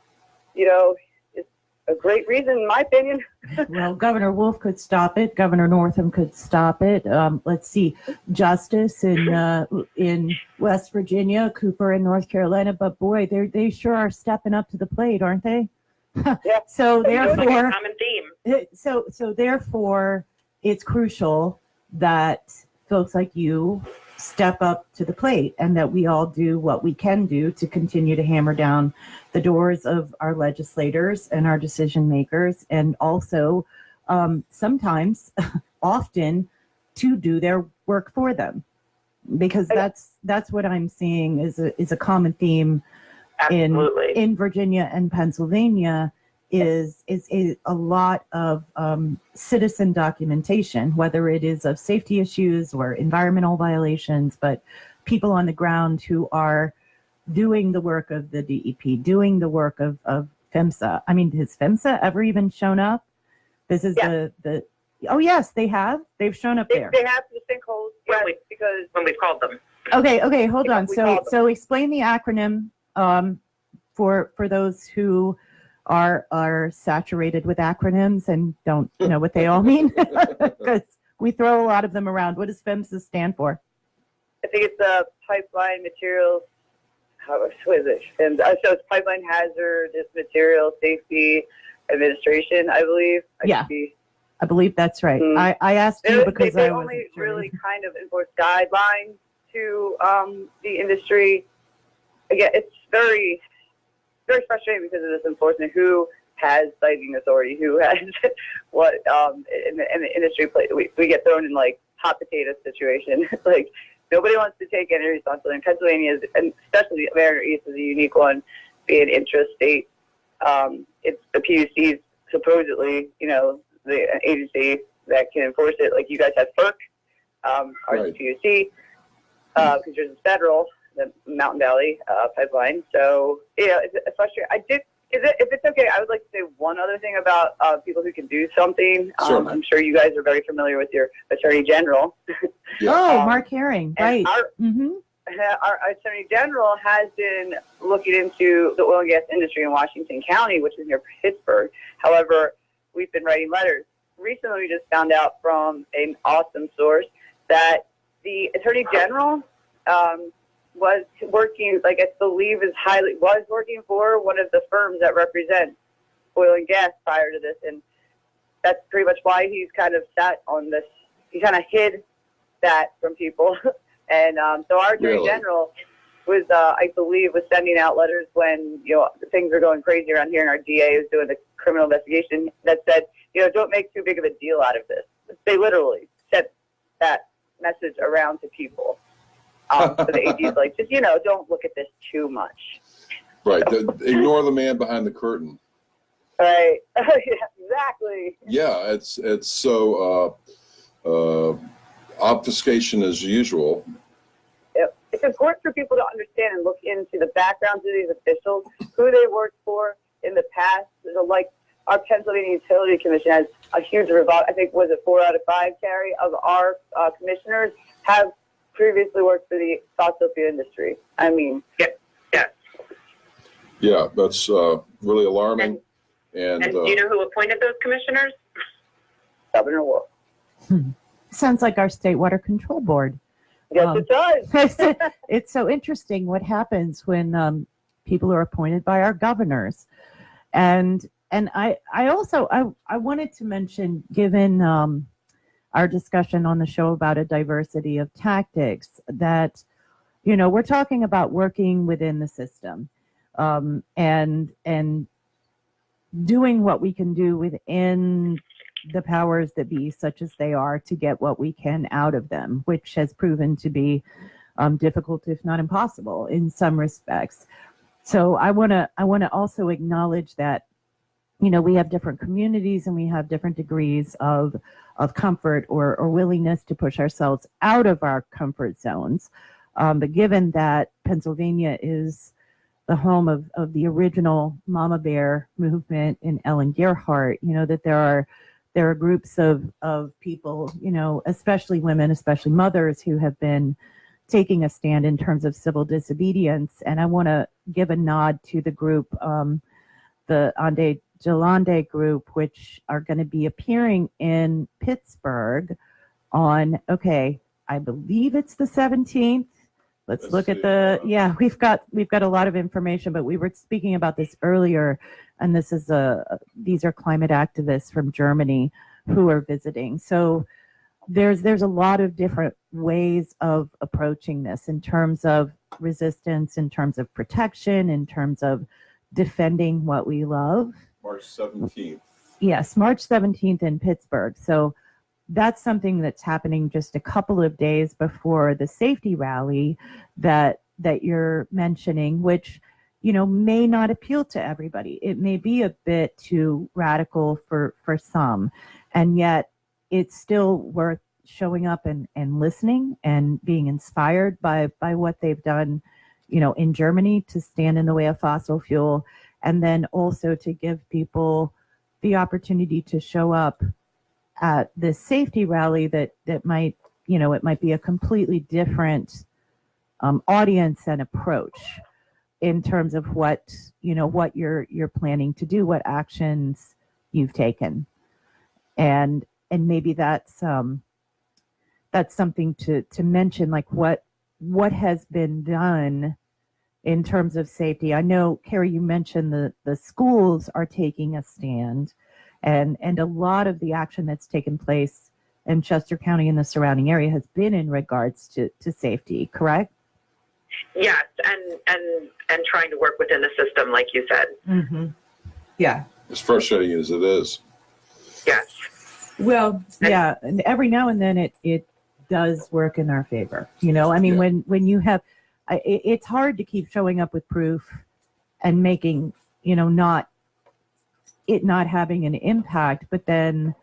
is a great reason, in my opinion. Well, Governor Wolf could stop it. Governor Northam could stop it. Let's see, Justice in West Virginia, Cooper in North Carolina. But boy, they sure are stepping up to the plate, aren't they? Yeah. So therefore, Common theme. so therefore, it's crucial that folks like you step up to the plate and that we all do what we can do to continue to hammer down the doors of our legislators and our decision makers, and also sometimes, often, to do their work for them, because that's what I'm seeing is a common theme in Virginia and Pennsylvania is a lot of citizen documentation, whether it is of safety issues or environmental violations, but people on the ground who are doing the work of the DEP, doing the work of PHMSA. I mean, has PHMSA ever even shown up? This is the oh yes, they have. They've shown up there. They have the sinkholes, yes, because When we've called them. Okay, hold on. We called So explain the acronym for those who are saturated with acronyms and don't know what they all mean, because we throw a lot of them around. What does PHMSA stand for? I think it's the Pipeline Materials. What is it? And so it's Pipeline Hazardous Material Safety Administration, I believe. I believe that's right. I asked you because they I wasn't only sure. really kind of enforce guidelines to the industry. Again, it's very, very frustrating because of this enforcement. Who has siting authority? Who has what? In the industry, we get thrown in hot potato situation. Nobody wants to take any responsibility. And Pennsylvania is, and especially Mariner East, is a unique one, being intrastate. It's the PUC's supposedly, the agency that can enforce it. Like you guys have FERC, ours is PUC, because yours is federal, the Mountain Valley pipeline. So it's frustrating. If it's okay, I would like to say one other thing about people who can do something. I'm sure you guys are very familiar with your Attorney General. Oh, Mark Herring, right. Our Attorney General has been looking into the oil and gas industry in Washington County, which is near Pittsburgh. However, we've been writing letters. Recently, we just found out from an awesome source that the Attorney General was working, I believe was working for one of the firms that represent oil and gas prior to this, and that's pretty much why he's kind of sat on this. He kind of hid that from people, and so our Attorney General was, I believe, was sending out letters when things are going crazy around here, and our DA is doing the criminal investigation that said, don't make too big of a deal out of this. They literally sent that message around to people. So the AG is like, just, don't look at this too much. Right. Ignore the man behind the curtain. Right. Yeah, exactly. Yeah, it's so obfuscation as usual. It's important for people to understand and look into the backgrounds of these officials, who they worked for in the past. Our Pennsylvania Utility Commission has a huge I think, was it 4 out of 5, Carrie, of our commissioners have previously worked for the fossil fuel industry. I mean, Yeah, that's really alarming. And do you know who appointed those commissioners? Governor Wolf. Sounds like our State Water Control Board. Yes, it does. It's so interesting what happens when people are appointed by our governors. And I also wanted to mention, given our discussion on the show about a diversity of tactics, that, we're talking about working within the system, and doing what we can do within the powers that be, such as they are, to get what we can out of them, which has proven to be difficult, if not impossible, in some respects. So I want to also acknowledge that, we have different communities and we have different degrees of comfort or willingness to push ourselves out of our comfort zones. But given that Pennsylvania is the home of the original Mama Bear movement in Ellen Gerhardt, that there are groups of people, especially women, especially mothers, who have been taking a stand in terms of civil disobedience. And I want to give a nod to the group, the Ande Jalande group, which are going to be appearing in Pittsburgh on, I believe it's the 17th. Let's look at we've got a lot of information, but we were speaking about this earlier, and these are climate activists from Germany who are visiting. So there's a lot of different ways of approaching this in terms of resistance, in terms of protection, in terms of defending what we love. March 17th. Yes, March 17th in Pittsburgh. So that's something that's happening just a couple of days before the safety rally that you're mentioning, which, may not appeal to everybody. It may be a bit too radical for some, and yet it's still worth showing up and listening and being inspired by what they've done, in Germany to stand in the way of fossil fuel, and then also to give people the opportunity to show up at this safety rally that might, it might be a completely different audience and approach in terms of what you're planning to do, what actions you've taken. And maybe that's something to mention, like what has been done in terms of safety. I know, Carrie, you mentioned the schools are taking a stand, and a lot of the action that's taken place in Chester County and the surrounding area has been in regards to safety, correct? Yes, and trying to work within the system, like you said. Mm-hmm. Yeah. As frustrating as it is. Yes. Well, yeah, and every now and then it does work in our favor. When you have, it's hard to keep showing up with proof and making, not it not having an impact. But then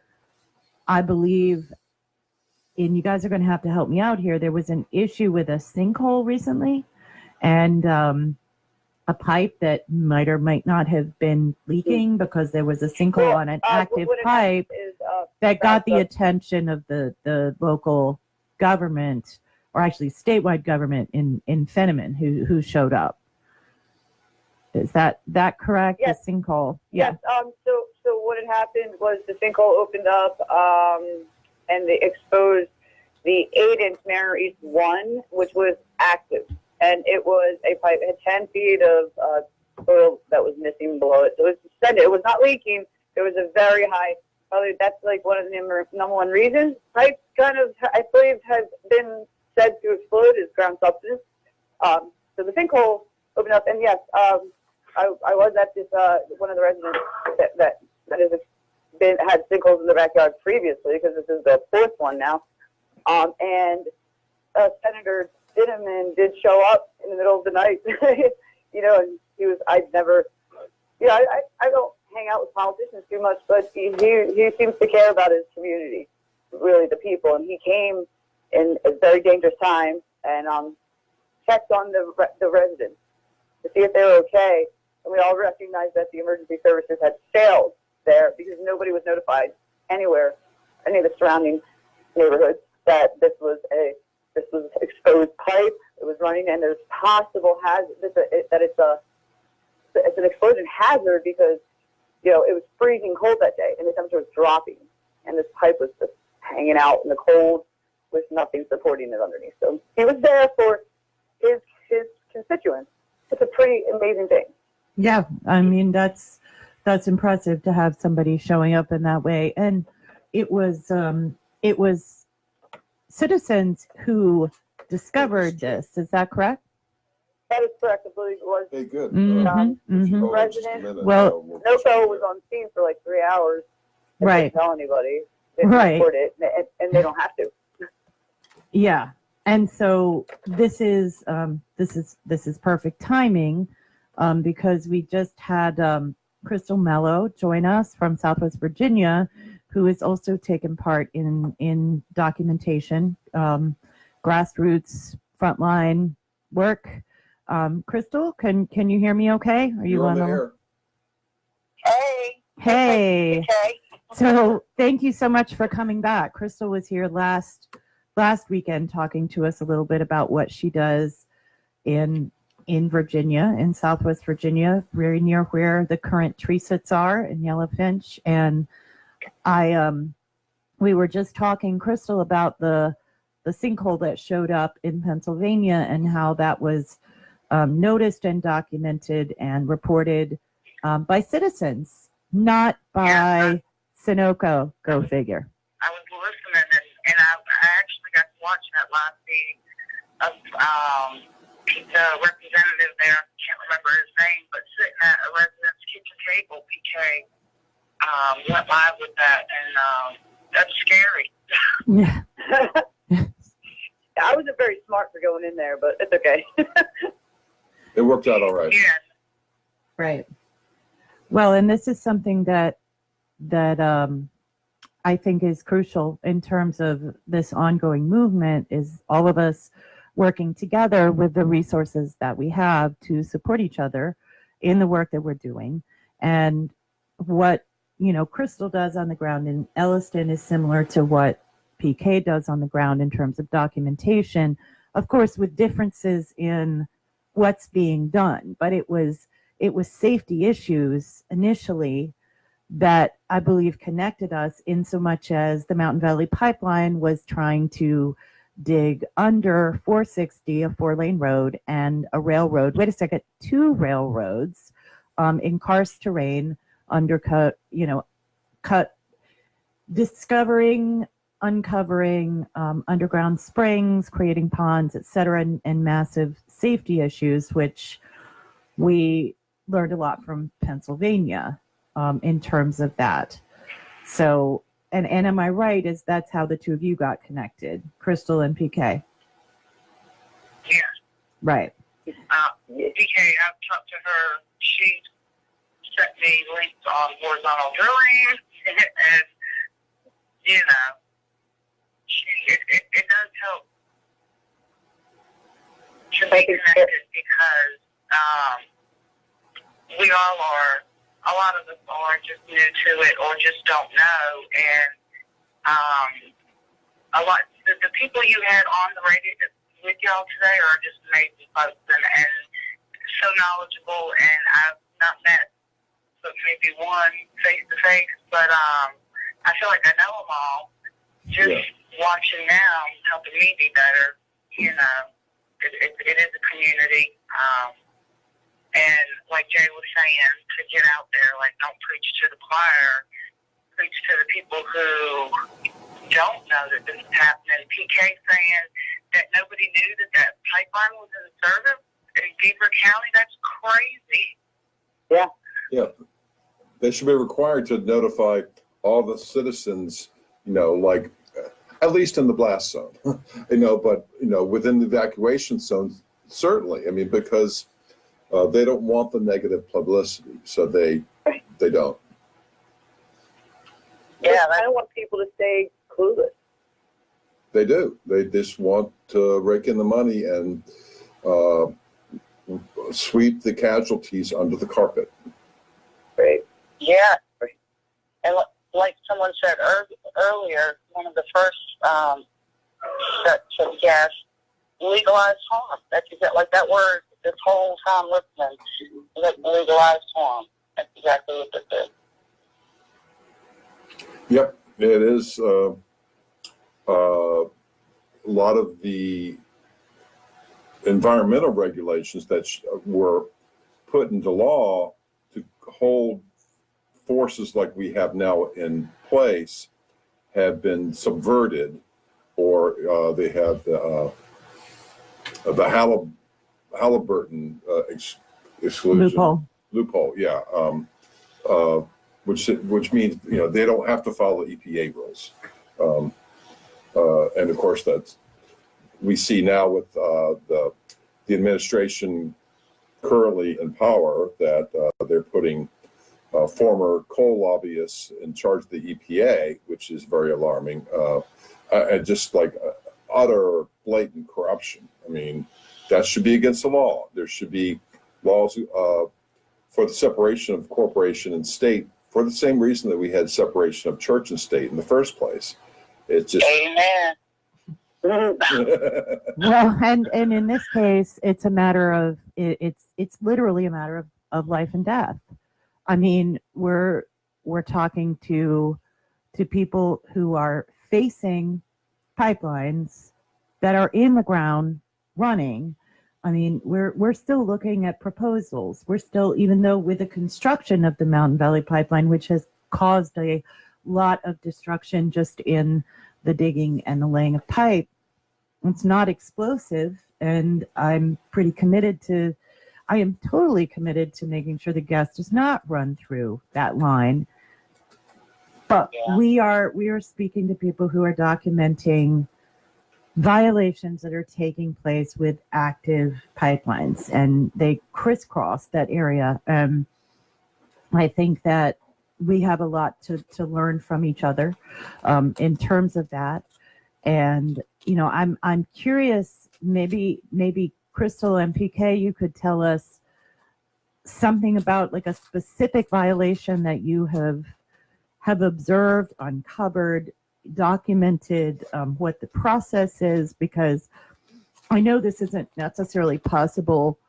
I believe, and you guys are going to have to help me out here, there was an issue with a sinkhole recently, and a pipe that might or might not have been leaking because there was a sinkhole on an active pipe that got the attention of the local government, or actually statewide government in Fenimore, who showed up. Is that correct? Yes. The sinkhole. Yes. So what had happened was the sinkhole opened up, and they exposed the 8-inch Mariner East 1, which was active, and it was a pipe. It had 10 feet of soil that was missing below it. So it was suspended. It was not leaking. There was a very high. Probably that's like one of the number one reasons pipes kind of, I believe, has been said to explode is ground substance. So the sinkhole opened up, and yes, I was at this one of the residents that has had sinkholes in the backyard previously, because this is the fourth one now. And Senator Ditty did show up in the middle of the night, and he was. I'd never, I don't hang out with politicians too much, but he seems to care about his community, really the people, and he came in a very dangerous time and checked on the residents to see if they were okay. And we all recognized that the emergency services had failed there because nobody was notified anywhere, any of the surrounding neighborhoods, that this was exposed pipe. It was running, and there's possible hazard that it's an explosion hazard because it was freezing cold that day, and the temperature was dropping, and this pipe was just hanging out in the cold with nothing supporting it underneath. So he was there for his constituents. It's a pretty amazing thing. Yeah, I mean that's impressive to have somebody showing up in that way, and it was citizens who discovered this. Is that correct? That is correct. I believe it was. Hey, good. President. Well, NOCO was on scene for like 3 hours. They right. didn't tell anybody. They didn't Right. report it, and they don't have to. Yeah, and so this is perfect timing, because we just had Crystal Mello join us from Southwest Virginia, who has also taken part in documentation, grassroots, frontline work. Crystal, can you hear me okay? Are you You're on the the air. Hey. Okay. So thank you so much for coming back. Crystal was here last weekend talking to us a little bit about what she does in Virginia, in Southwest Virginia, very near where the current tree sits are in Yellowfinch. And we were just talking, Crystal, about the sinkhole that showed up in Pennsylvania and how that was noticed and documented and reported by citizens, not by Sunoco. Go figure. I was listening, and I actually got to watch that live feed of the representative there. I can't remember his name, but sitting at a resident's kitchen table, PK went live with that, and that's scary. Yeah. I wasn't very smart for going in there, but it's okay. It worked out all right. Yeah. Right. Well, and this is something that I think is crucial in terms of this ongoing movement, is all of us working together with the resources that we have to support each other in the work that we're doing. And what, Crystal does on the ground in Elliston is similar to what PK does on the ground in terms of documentation, of course, with differences in what's being done. But it was safety issues initially that I believe connected us, in so much as the Mountain Valley Pipeline was trying to dig under 460, a 4-lane road, and a railroad. Wait a second, 2 railroads in karst terrain, undercut, uncovering underground springs, creating ponds, etc., and massive safety issues, which we learned a lot from Pennsylvania in terms of that. So, and am I right? Is that's how the two of you got connected, Crystal and PK? Yeah. Right. PK, I've talked to her. She's sent me links on horizontal drilling, and you know, it does help to be connected because we all are. A lot of us are just new to it or just don't know, and a lot the people you had on the radio with y'all today are just amazing folks and so knowledgeable, and I've not met but maybe one face to face, but I feel like I know them all. Just watching them helping me be better, you know, it is a community. And like Jay was saying, to get out there, like don't preach to the choir, preach to the people who don't know that this is happening. PK saying that nobody knew that pipeline was in service in Beaver County, that's crazy. Yeah. Yeah. They should be required to notify all the citizens, you know, like at least in the blast zone, you know, but, you know, within the evacuation zones, certainly. I mean, because they don't want the negative publicity, so they don't. Yeah, I don't want people to stay clueless. They do. They just want to rake in the money and sweep the casualties under the carpet. Right. Yeah. And like someone said earlier, one of the first sets of gas, legalized harm. That's exactly like that word this whole time listening. Legalized harm. That's exactly what this is. Yep, it is. A lot of the environmental regulations that were put into law to hold forces like we have now in place have been subverted, or they have the Halliburton exclusion loophole. Yeah, which means, you know, they don't have to follow EPA rules, and of course that's we see now with the administration currently in power that they're putting former coal lobbyists in charge of the EPA, which is very alarming, and just like utter blatant corruption. I mean, that should be against the law. There should be laws for the separation of corporation and state for the same reason that we had separation of church and state in the first place. It's just. Amen. Well, and in this case, it's a matter of it's literally a matter of life and death. I mean, we're talking to people who are facing pipelines that are in the ground running. I mean, we're still looking at proposals. We're still, even though with the construction of the Mountain Valley Pipeline, which has caused a lot of destruction just in the digging and the laying of pipe, it's not explosive, and I am totally committed to making sure the gas does not run through that line. But we are speaking to people who are documenting violations that are taking place with active pipelines, and they crisscross that area. I think that we have a lot to learn from each other in terms of that. And, you know, I'm curious, maybe Crystal and PK, you could tell us something about like a specific violation that you have observed, uncovered, documented, what the process is, because I know this isn't necessarily possible,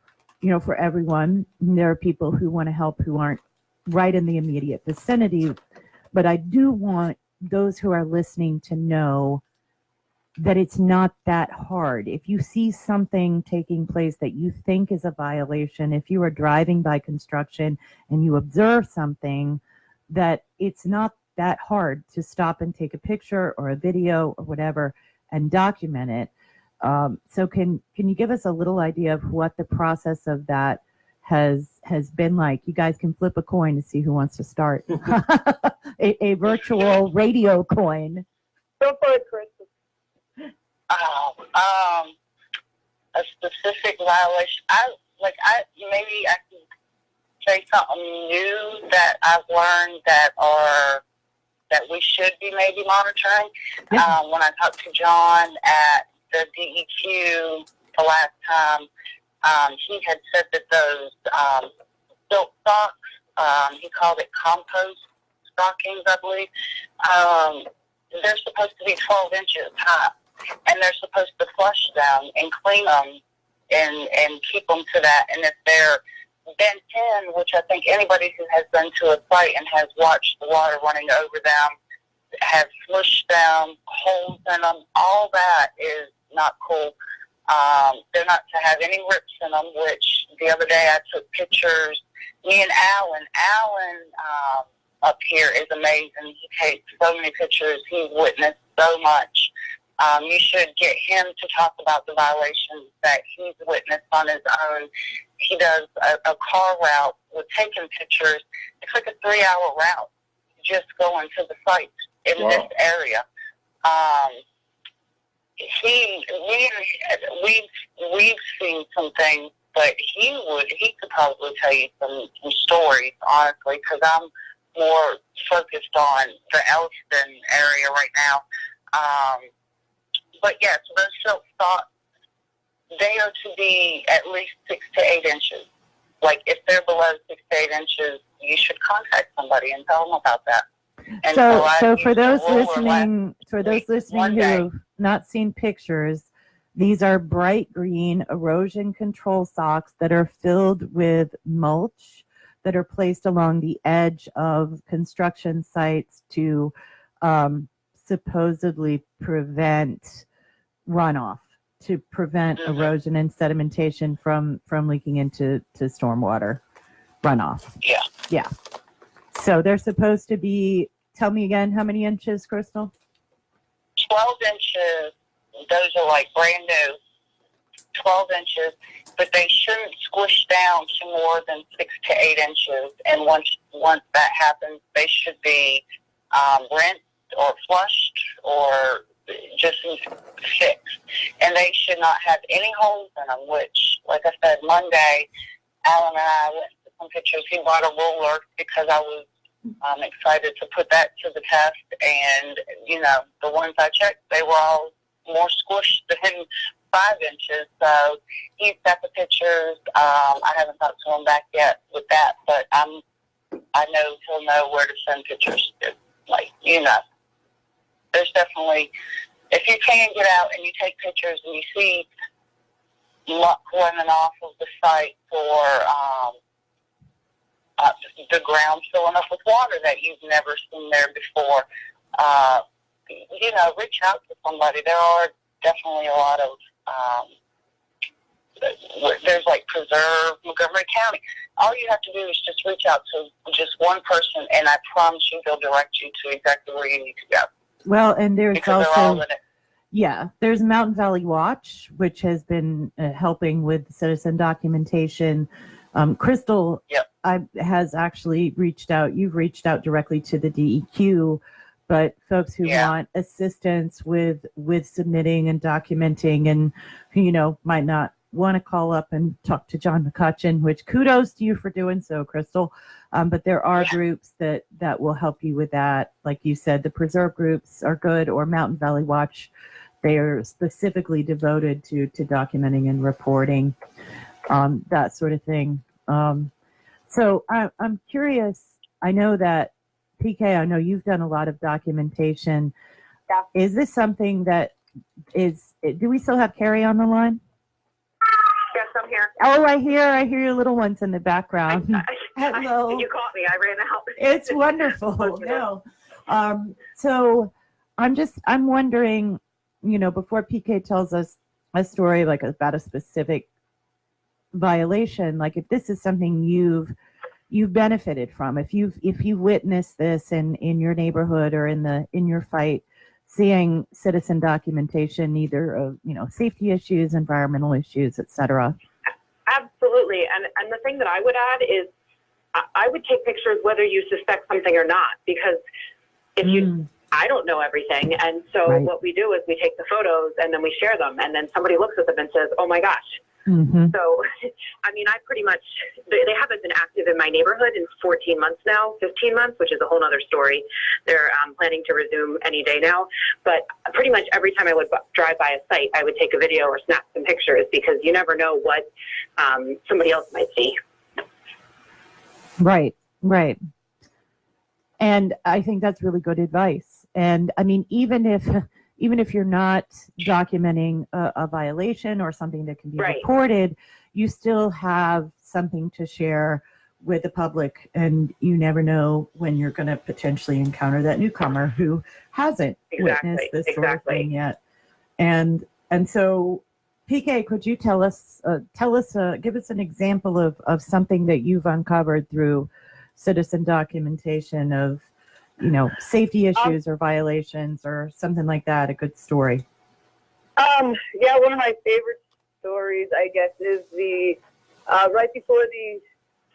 you know, for everyone. There are people who want to help who aren't right in the immediate vicinity, but I do want those who are listening to know that it's not that hard. If you see something taking place that you think is a violation, if you are driving by construction and you observe something, that it's not that hard to stop and take a picture or a video or whatever and document it. So can you give us a little idea of what the process of that has been like? You guys can flip a coin to see who wants to start. a virtual radio coin. Go for it, Chris. A specific violation. Maybe I can say something new that I've learned that we should be maybe monitoring. Yeah. When I talked to John at the DEQ the last time, he had said that those silk socks, he called it compost stockings, I believe, they're supposed to be 12 inches high, and they're supposed to flush them and clean them and keep them to that. And if they're bent in, which I think anybody who has been to a site and has watched the water running over them, has smushed them, holes in them, all that is not cool. They're not to have any rips in them, which the other day I took pictures. Me and Alan up here is amazing. He takes so many pictures. He's witnessed so much. You should get him to talk about the violations that he's witnessed on his own. He does a car route with taking pictures. It's like a 3-hour route just going to the site in this area. We've seen some things, but he could probably tell you some stories, honestly, because I'm more focused on the Elston area right now. But yes, those silk socks, they are to be at least 6 to 8 inches. Like, if they're below 6 to 8 inches, you should contact somebody and tell them about that. And so for those listening who have not seen pictures, these are bright green erosion control socks that are filled with mulch that are placed along the edge of construction sites to supposedly prevent runoff, to prevent erosion and sedimentation from leaking into stormwater runoff. Yeah. So they're supposed to be, tell me again, how many inches, Crystal? 12 inches. Those are like brand new, 12 inches, but they shouldn't squish down to more than 6 to 8 inches. And once that happens, they should be rinsed or flushed or just fixed. And they should not have any holes in them, which, like I said, Monday, Alan and I went to some pictures. He bought a roller because I was excited to put that to the test. And, you know, the ones I checked, they were all more squished than 5 inches. So he's got the pictures. I haven't talked to him back yet with that, but I know he'll know where to send pictures to. Like, you know, there's definitely, if you can get out and you take pictures and you see muck running off of the site or the ground filling up with water that you've never seen there before, you know, reach out to somebody. There are definitely a lot of, there's like Preserve, Montgomery County. All you have to do is just reach out to just one person, and I promise you they'll direct you to exactly where you need to go. Well, and there's Because they're all in it. Yeah, there's Mountain Valley Watch, which has been helping with citizen documentation. Crystal has actually reached out. You've reached out directly to the DEQ, but folks who want assistance with submitting and documenting, and you know, might not want to call up and talk to John McCutcheon, which kudos to you for doing so, Crystal. But there are groups that will help you with that. Like you said, the Preserve groups are good, or Mountain Valley Watch. They are specifically devoted to documenting and reporting, that sort of thing. So I'm curious. I know that, PK, I know you've done a lot of documentation. Yeah. Is this something that do we still have Carrie on the line? Yes, I'm here. Oh, I hear your little ones in the background. Hello. You caught me. I ran out. It's wonderful. No. So I'm wondering, you know, before PK tells us a story like about a specific violation, like if this is something you've benefited from, if you've witnessed this in your neighborhood or in your fight, seeing citizen documentation, either of, you know, safety issues, environmental issues, etc. Absolutely. And the thing that I would add is I would take pictures whether you suspect something or not, because if I don't know everything. And so what we do is we take the photos and then we share them, and then somebody looks at them and says, oh my gosh, Mm-hmm. So, I mean, I pretty much, they haven't been active in my neighborhood in 14 months now, 15 months, which is a whole other story. They're planning to resume any day now. But pretty much every time I would drive by a site, I would take a video or snap some pictures because you never know what somebody else might see. Right, right. And I think that's really good advice. And I mean, even if you're not documenting a violation or something that can be reported, you still have something to share with the public, and you never know when you're going to potentially encounter that newcomer who hasn't witnessed this sort of thing yet. And so, PK, could you give us an example of something that you've uncovered through citizen documentation of, safety issues or violations or something like that, a good story? Yeah, one of my favorite stories, I guess, is the right before the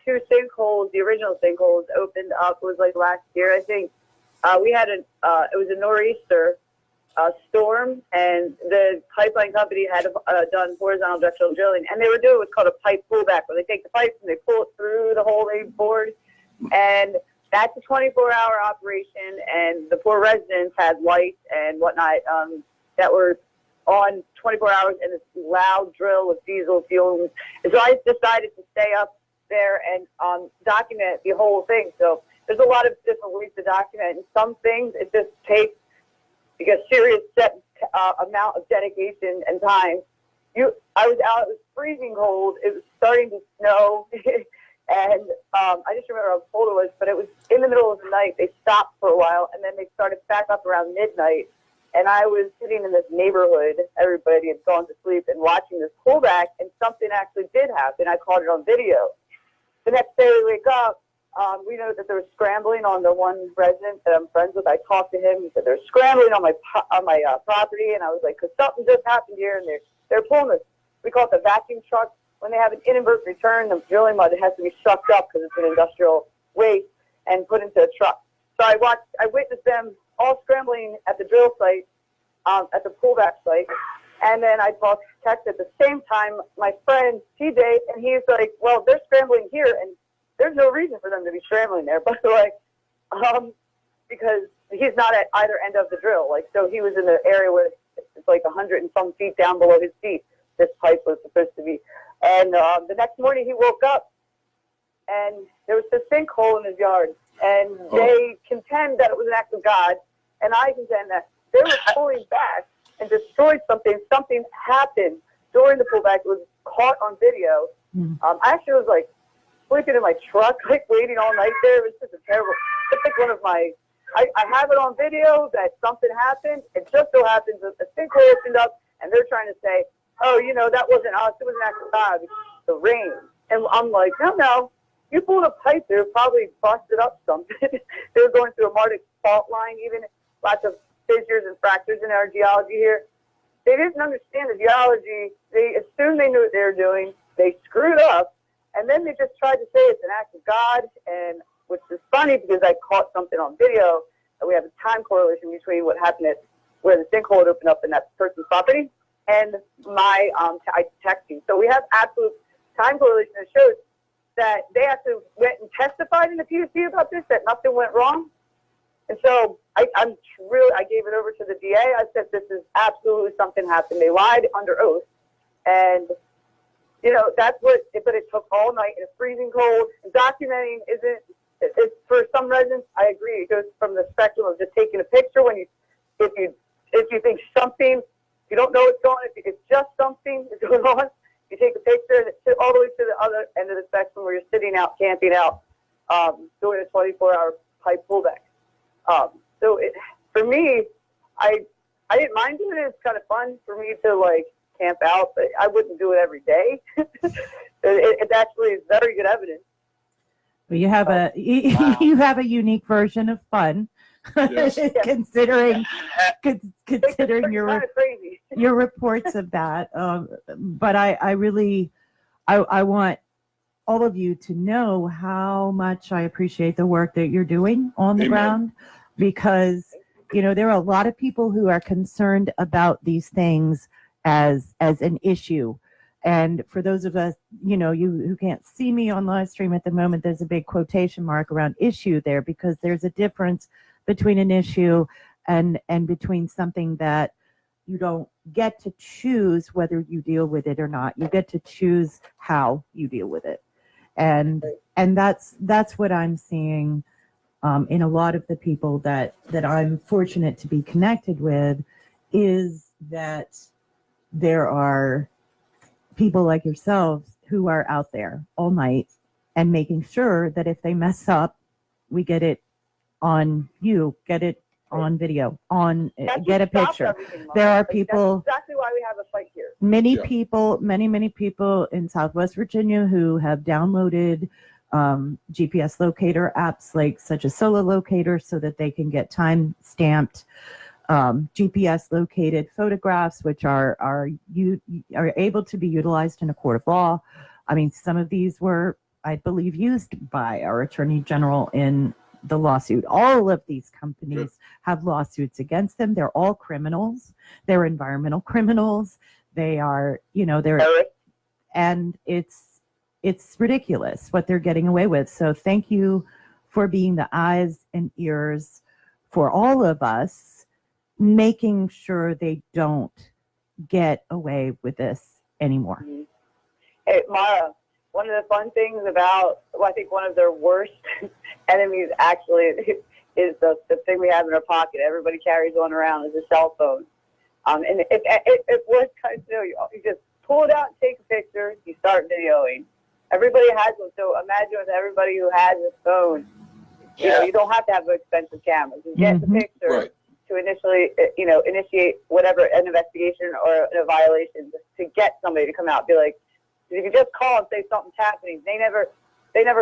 two sinkholes, the original sinkholes opened up, was like last year, I think. We had it was a nor'easter storm, and the pipeline company had done horizontal directional drilling, and they were doing what's called a pipe pullback, where they take the pipes and they pull it through the hole they bored, and that's a 24-hour operation, and the poor residents had lights and whatnot that were on 24 hours in this loud drill with diesel fumes. And so I decided to stay up there and document the whole thing. So there's a lot of different ways to document, and some things it just takes a serious amount of dedication and time. I was out, it was freezing cold, it was starting to snow, and I just remember how cold it was, but it was in the middle of the night. They stopped for a while, and then they started back up around midnight, and I was sitting in this neighborhood, everybody had gone to sleep, and watching this pullback, and something actually did happen. I caught it on video. The next day we wake up, we know that there was scrambling on the one resident that I'm friends with. I talked to him. He said there's scrambling on my property, and I was like, because something just happened here, and they're pulling this. We call it the vacuum truck. When they have an inadvertent return, the drilling mud has to be sucked up because it's an industrial waste and put into a truck. So I witnessed them all scrambling at the drill site, at the pullback site, and then I text at the same time my friend TJ, and he's like, well, they're scrambling here, and there's no reason for them to be scrambling there, but because he's not at either end of the drill. So he was in the area where it's like 100 and some feet down below his feet. This pipe was supposed to be. And the next morning he woke up, and there was this sinkhole in his yard. And they contend that it was an act of God, and I contend that they were pulling back and destroyed something. Something happened during the pullback. It was caught on video. I actually was sleeping in my truck, waiting all night there. It was just a terrible. It's like one of my. I have it on video that something happened. It just so happens that the sinkhole opened up, and they're trying to say, oh, that wasn't us. It was an act of God. The rain. And I'm like, no. You pulled a pipe there, probably busted up something. They were going through a Martic fault line, even lots of fissures and fractures in our geology here. They didn't understand the geology. They assumed they knew what they were doing. They screwed up, and then they just tried to say it's an act of God, and which is funny because I caught something on video, and we have a time correlation between what happened at where the sinkhole had opened up in that person's property and my texting. So we have absolute time correlation that shows that they actually went and testified in the PUC about this, that nothing went wrong. And so I gave it over to the DA. I said, this is absolutely something happened. They lied under oath. And, that's but it took all night in a freezing cold. Documenting it's for some residents, I agree. It goes from the spectrum of just taking a picture if you think something, you don't know what's going on, if it's just something that's going on, you take a picture and it's all the way to the other end of the spectrum where you're sitting out, camping out, doing a 24-hour pipe pullback. So for me, I didn't mind doing it. It's kind of fun for me to camp out, but I wouldn't do it every day. It actually is very good evidence. Well, you have you have a unique version of fun, Yes. considering Crazy. your reports of that. But I really want all of you to know how much I appreciate the work that you're doing on the ground, because there are a lot of people who are concerned about these things as an issue, And for those of us, you know, who can't see me on live stream at the moment, there's a big quotation mark around issue there, because there's a difference between an issue and between something that you don't get to choose whether you deal with it or not. You get to choose how you deal with it. And that's what I'm seeing in a lot of the people that I'm fortunate to be connected with, is that there are people like yourselves who are out there all night and making sure that if they mess up, we get it on get it on video, get a picture. There are people. That's exactly why we have a fight here. Many people in Southwest Virginia who have downloaded GPS locator apps like such as Solar Locator, so that they can get time stamped GPS located photographs, which are able to be utilized in a court of law. I mean, some of these were, I believe, used by our Attorney General in the lawsuit. All of these companies have lawsuits against them. They're all criminals. They're environmental criminals. They are, you know, and it's ridiculous what they're getting away with. So thank you for being the eyes and ears for all of us, making sure they don't get away with this anymore. Hey, Mara, one of the fun things about, well, I think one of their worst enemies actually is the thing we have in our pocket. Everybody carries one around, is a cell phone. And it was kind of, you just pull it out and take a picture, you start videoing. Everybody has one, so imagine with everybody who has a phone, you know, you don't have to have expensive cameras. You get the picture to initiate whatever, an investigation or a violation, to get somebody to come out, be like, you can just call and say something's happening. They never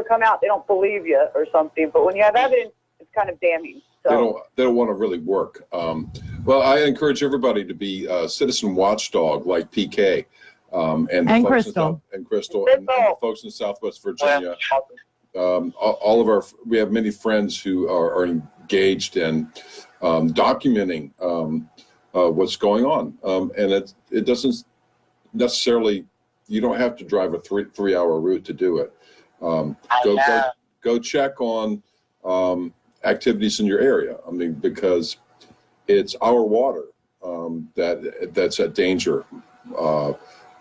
come out. They don't believe you or something. But when you have evidence, it's kind of damning. So They don't want to really work. Well, I encourage everybody to be a citizen watchdog like PK and Crystal and the folks in Southwest Virginia. We have many friends who are engaged in documenting what's going on, and it doesn't necessarily. You don't have to drive a three-hour route to do it. Go check on activities in your area. I mean, because it's our water that's at danger,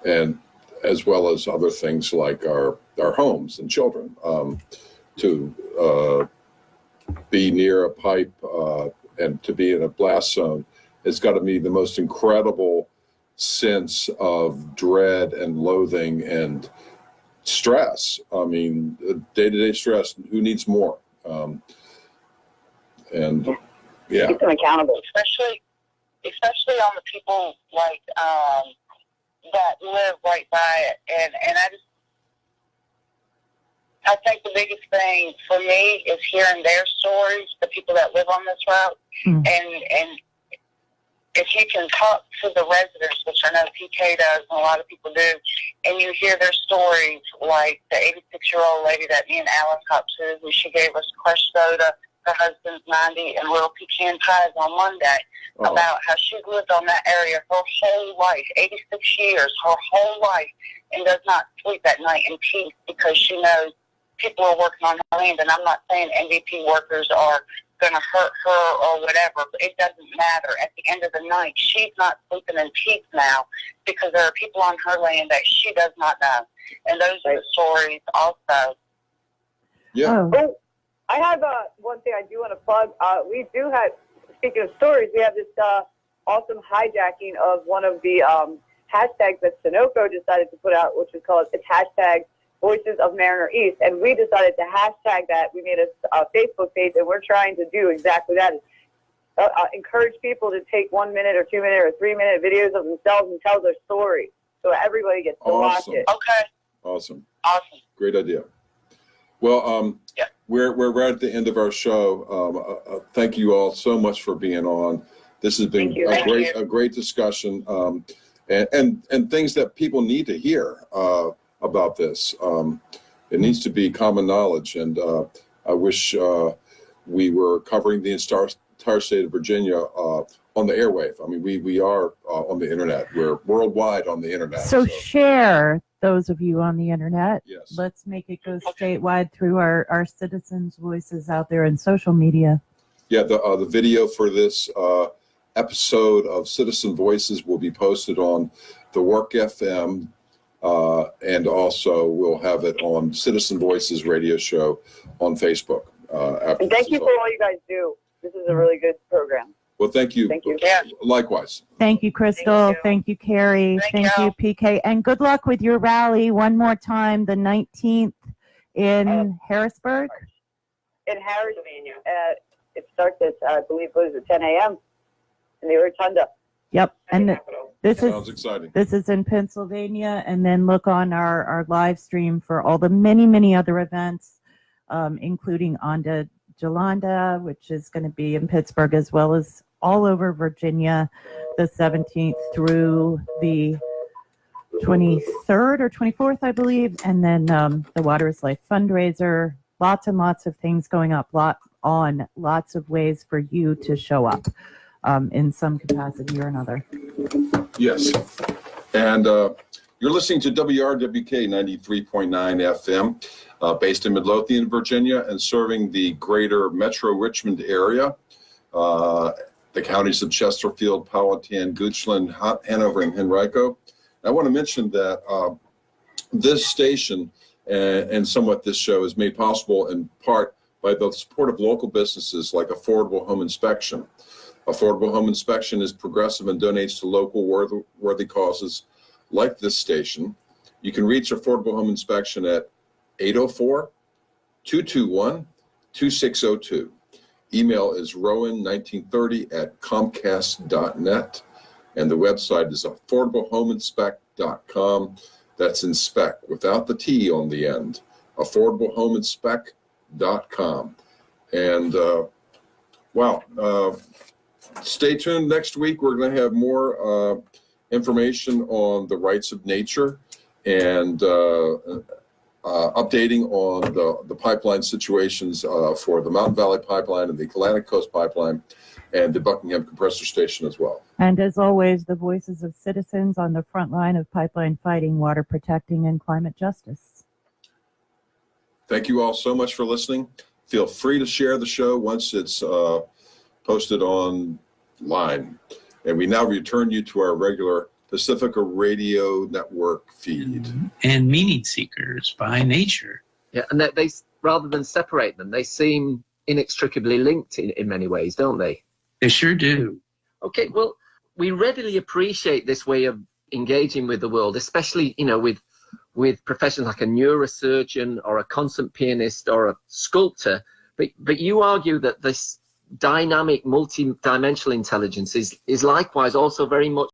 and as well as other things like our homes and children. To be near a pipe and to be in a blast zone, it's got to be the most incredible sense of dread and loathing and stress. I mean, day-to-day stress. Who needs more? And yeah, keep them accountable, especially on the people like that live right by it. And I think the biggest thing for me is hearing their stories, the people that live on this route, and if you can talk to the residents, which I know PK does and a lot of people do, and you hear their stories, like the 86-year-old lady that me and Alan talked to, who she gave us crushed soda, her husband's 90, and little pecan pies on Monday, about how she's lived on that area her whole life, 86 years, her whole life, and does not sleep at night in peace because she knows people are working on her land. And I'm not saying MVP workers are going to hurt her or whatever, but it doesn't matter. At the end of the night, she's not sleeping in peace now because there are people on her land that she does not know. And those are the stories also. Yeah. Oh, I have one thing I do want to plug. We do have, speaking of stories, we have this awesome hijacking of one of the hashtags that Sunoco decided to put out, which is called, it's hashtag Voices of Mariner East, and we decided to hashtag that. We made a Facebook page, and we're trying to do exactly that. Encourage people to take 1 minute or 2 minute or 3 minute videos of themselves and tell their story, so everybody gets to watch it. Okay. Awesome. Great idea. Well, we're right at the end of our show. Thank you all so much for being on. This has been a great discussion, and things that people need to hear about this. It needs to be common knowledge, and I wish we were covering the entire state of Virginia on the airwave. I mean, we are on the internet. We're worldwide on the internet. So share, those of you on the internet. Yes. Let's make it go statewide through our citizens' voices out there in social media. Yeah, the video for this episode of Citizen Voices will be posted on the Work FM, and also we'll have it on Citizen Voices radio show on Facebook. And thank you for all you guys do. This is a really good program. Well, thank you. Thank you. Yeah. Likewise. Thank you, Crystal. Thank you, Carrie. Thank you, PK. And good luck with your rally one more time, the 19th in Harrisburg. In Harrisburg, it starts at, I believe, what is it, 10 a.m. in the Rotunda. Yep. And this Sounds exciting. This is in Pennsylvania. And then look on our live stream for all the many, many other events, including Onda Jolanda, which is going to be in Pittsburgh, as well as all over Virginia, the 17th through the 23rd or 24th, I believe. And then the Water is Life fundraiser, lots and lots of things going up, lots of ways for you to show up in some capacity or another. Yes. And you're listening to WRWK 93.9 FM, based in Midlothian, Virginia, and serving the greater Metro Richmond area, the counties of Chesterfield, Powhatan, Goochland, Hanover, and Henrico. I want to mention that this station and somewhat this show is made possible in part by the support of local businesses like Affordable Home Inspection. Affordable Home Inspection is progressive and donates to local worthy causes like this station. You can reach Affordable Home Inspection at 804-221-2602. Email is rowan1930@comcast.net, and the website is affordablehomeinspect.com. That's inspect without the T on the end. Affordablehomeinspect.com. And stay tuned. Next week we're going to have more information on the rights of nature and updating on the pipeline situations for the Mountain Valley Pipeline and the Atlantic Coast Pipeline and the Buckingham Compressor Station as well. And as always, the voices of citizens on the front line of pipeline fighting, water protecting, and climate justice. Thank you all so much for listening. Feel free to share the show once it's posted online. And we now return you to our regular Pacifica Radio Network feed. And meaning seekers by nature. Yeah, and they rather than separate them, they seem inextricably linked in many ways, don't they? They sure do. Okay, well, we readily appreciate this way of engaging with the world, especially, with professions like a neurosurgeon or a concert pianist or a sculptor. But you argue that this dynamic, multi-dimensional intelligence is likewise also very much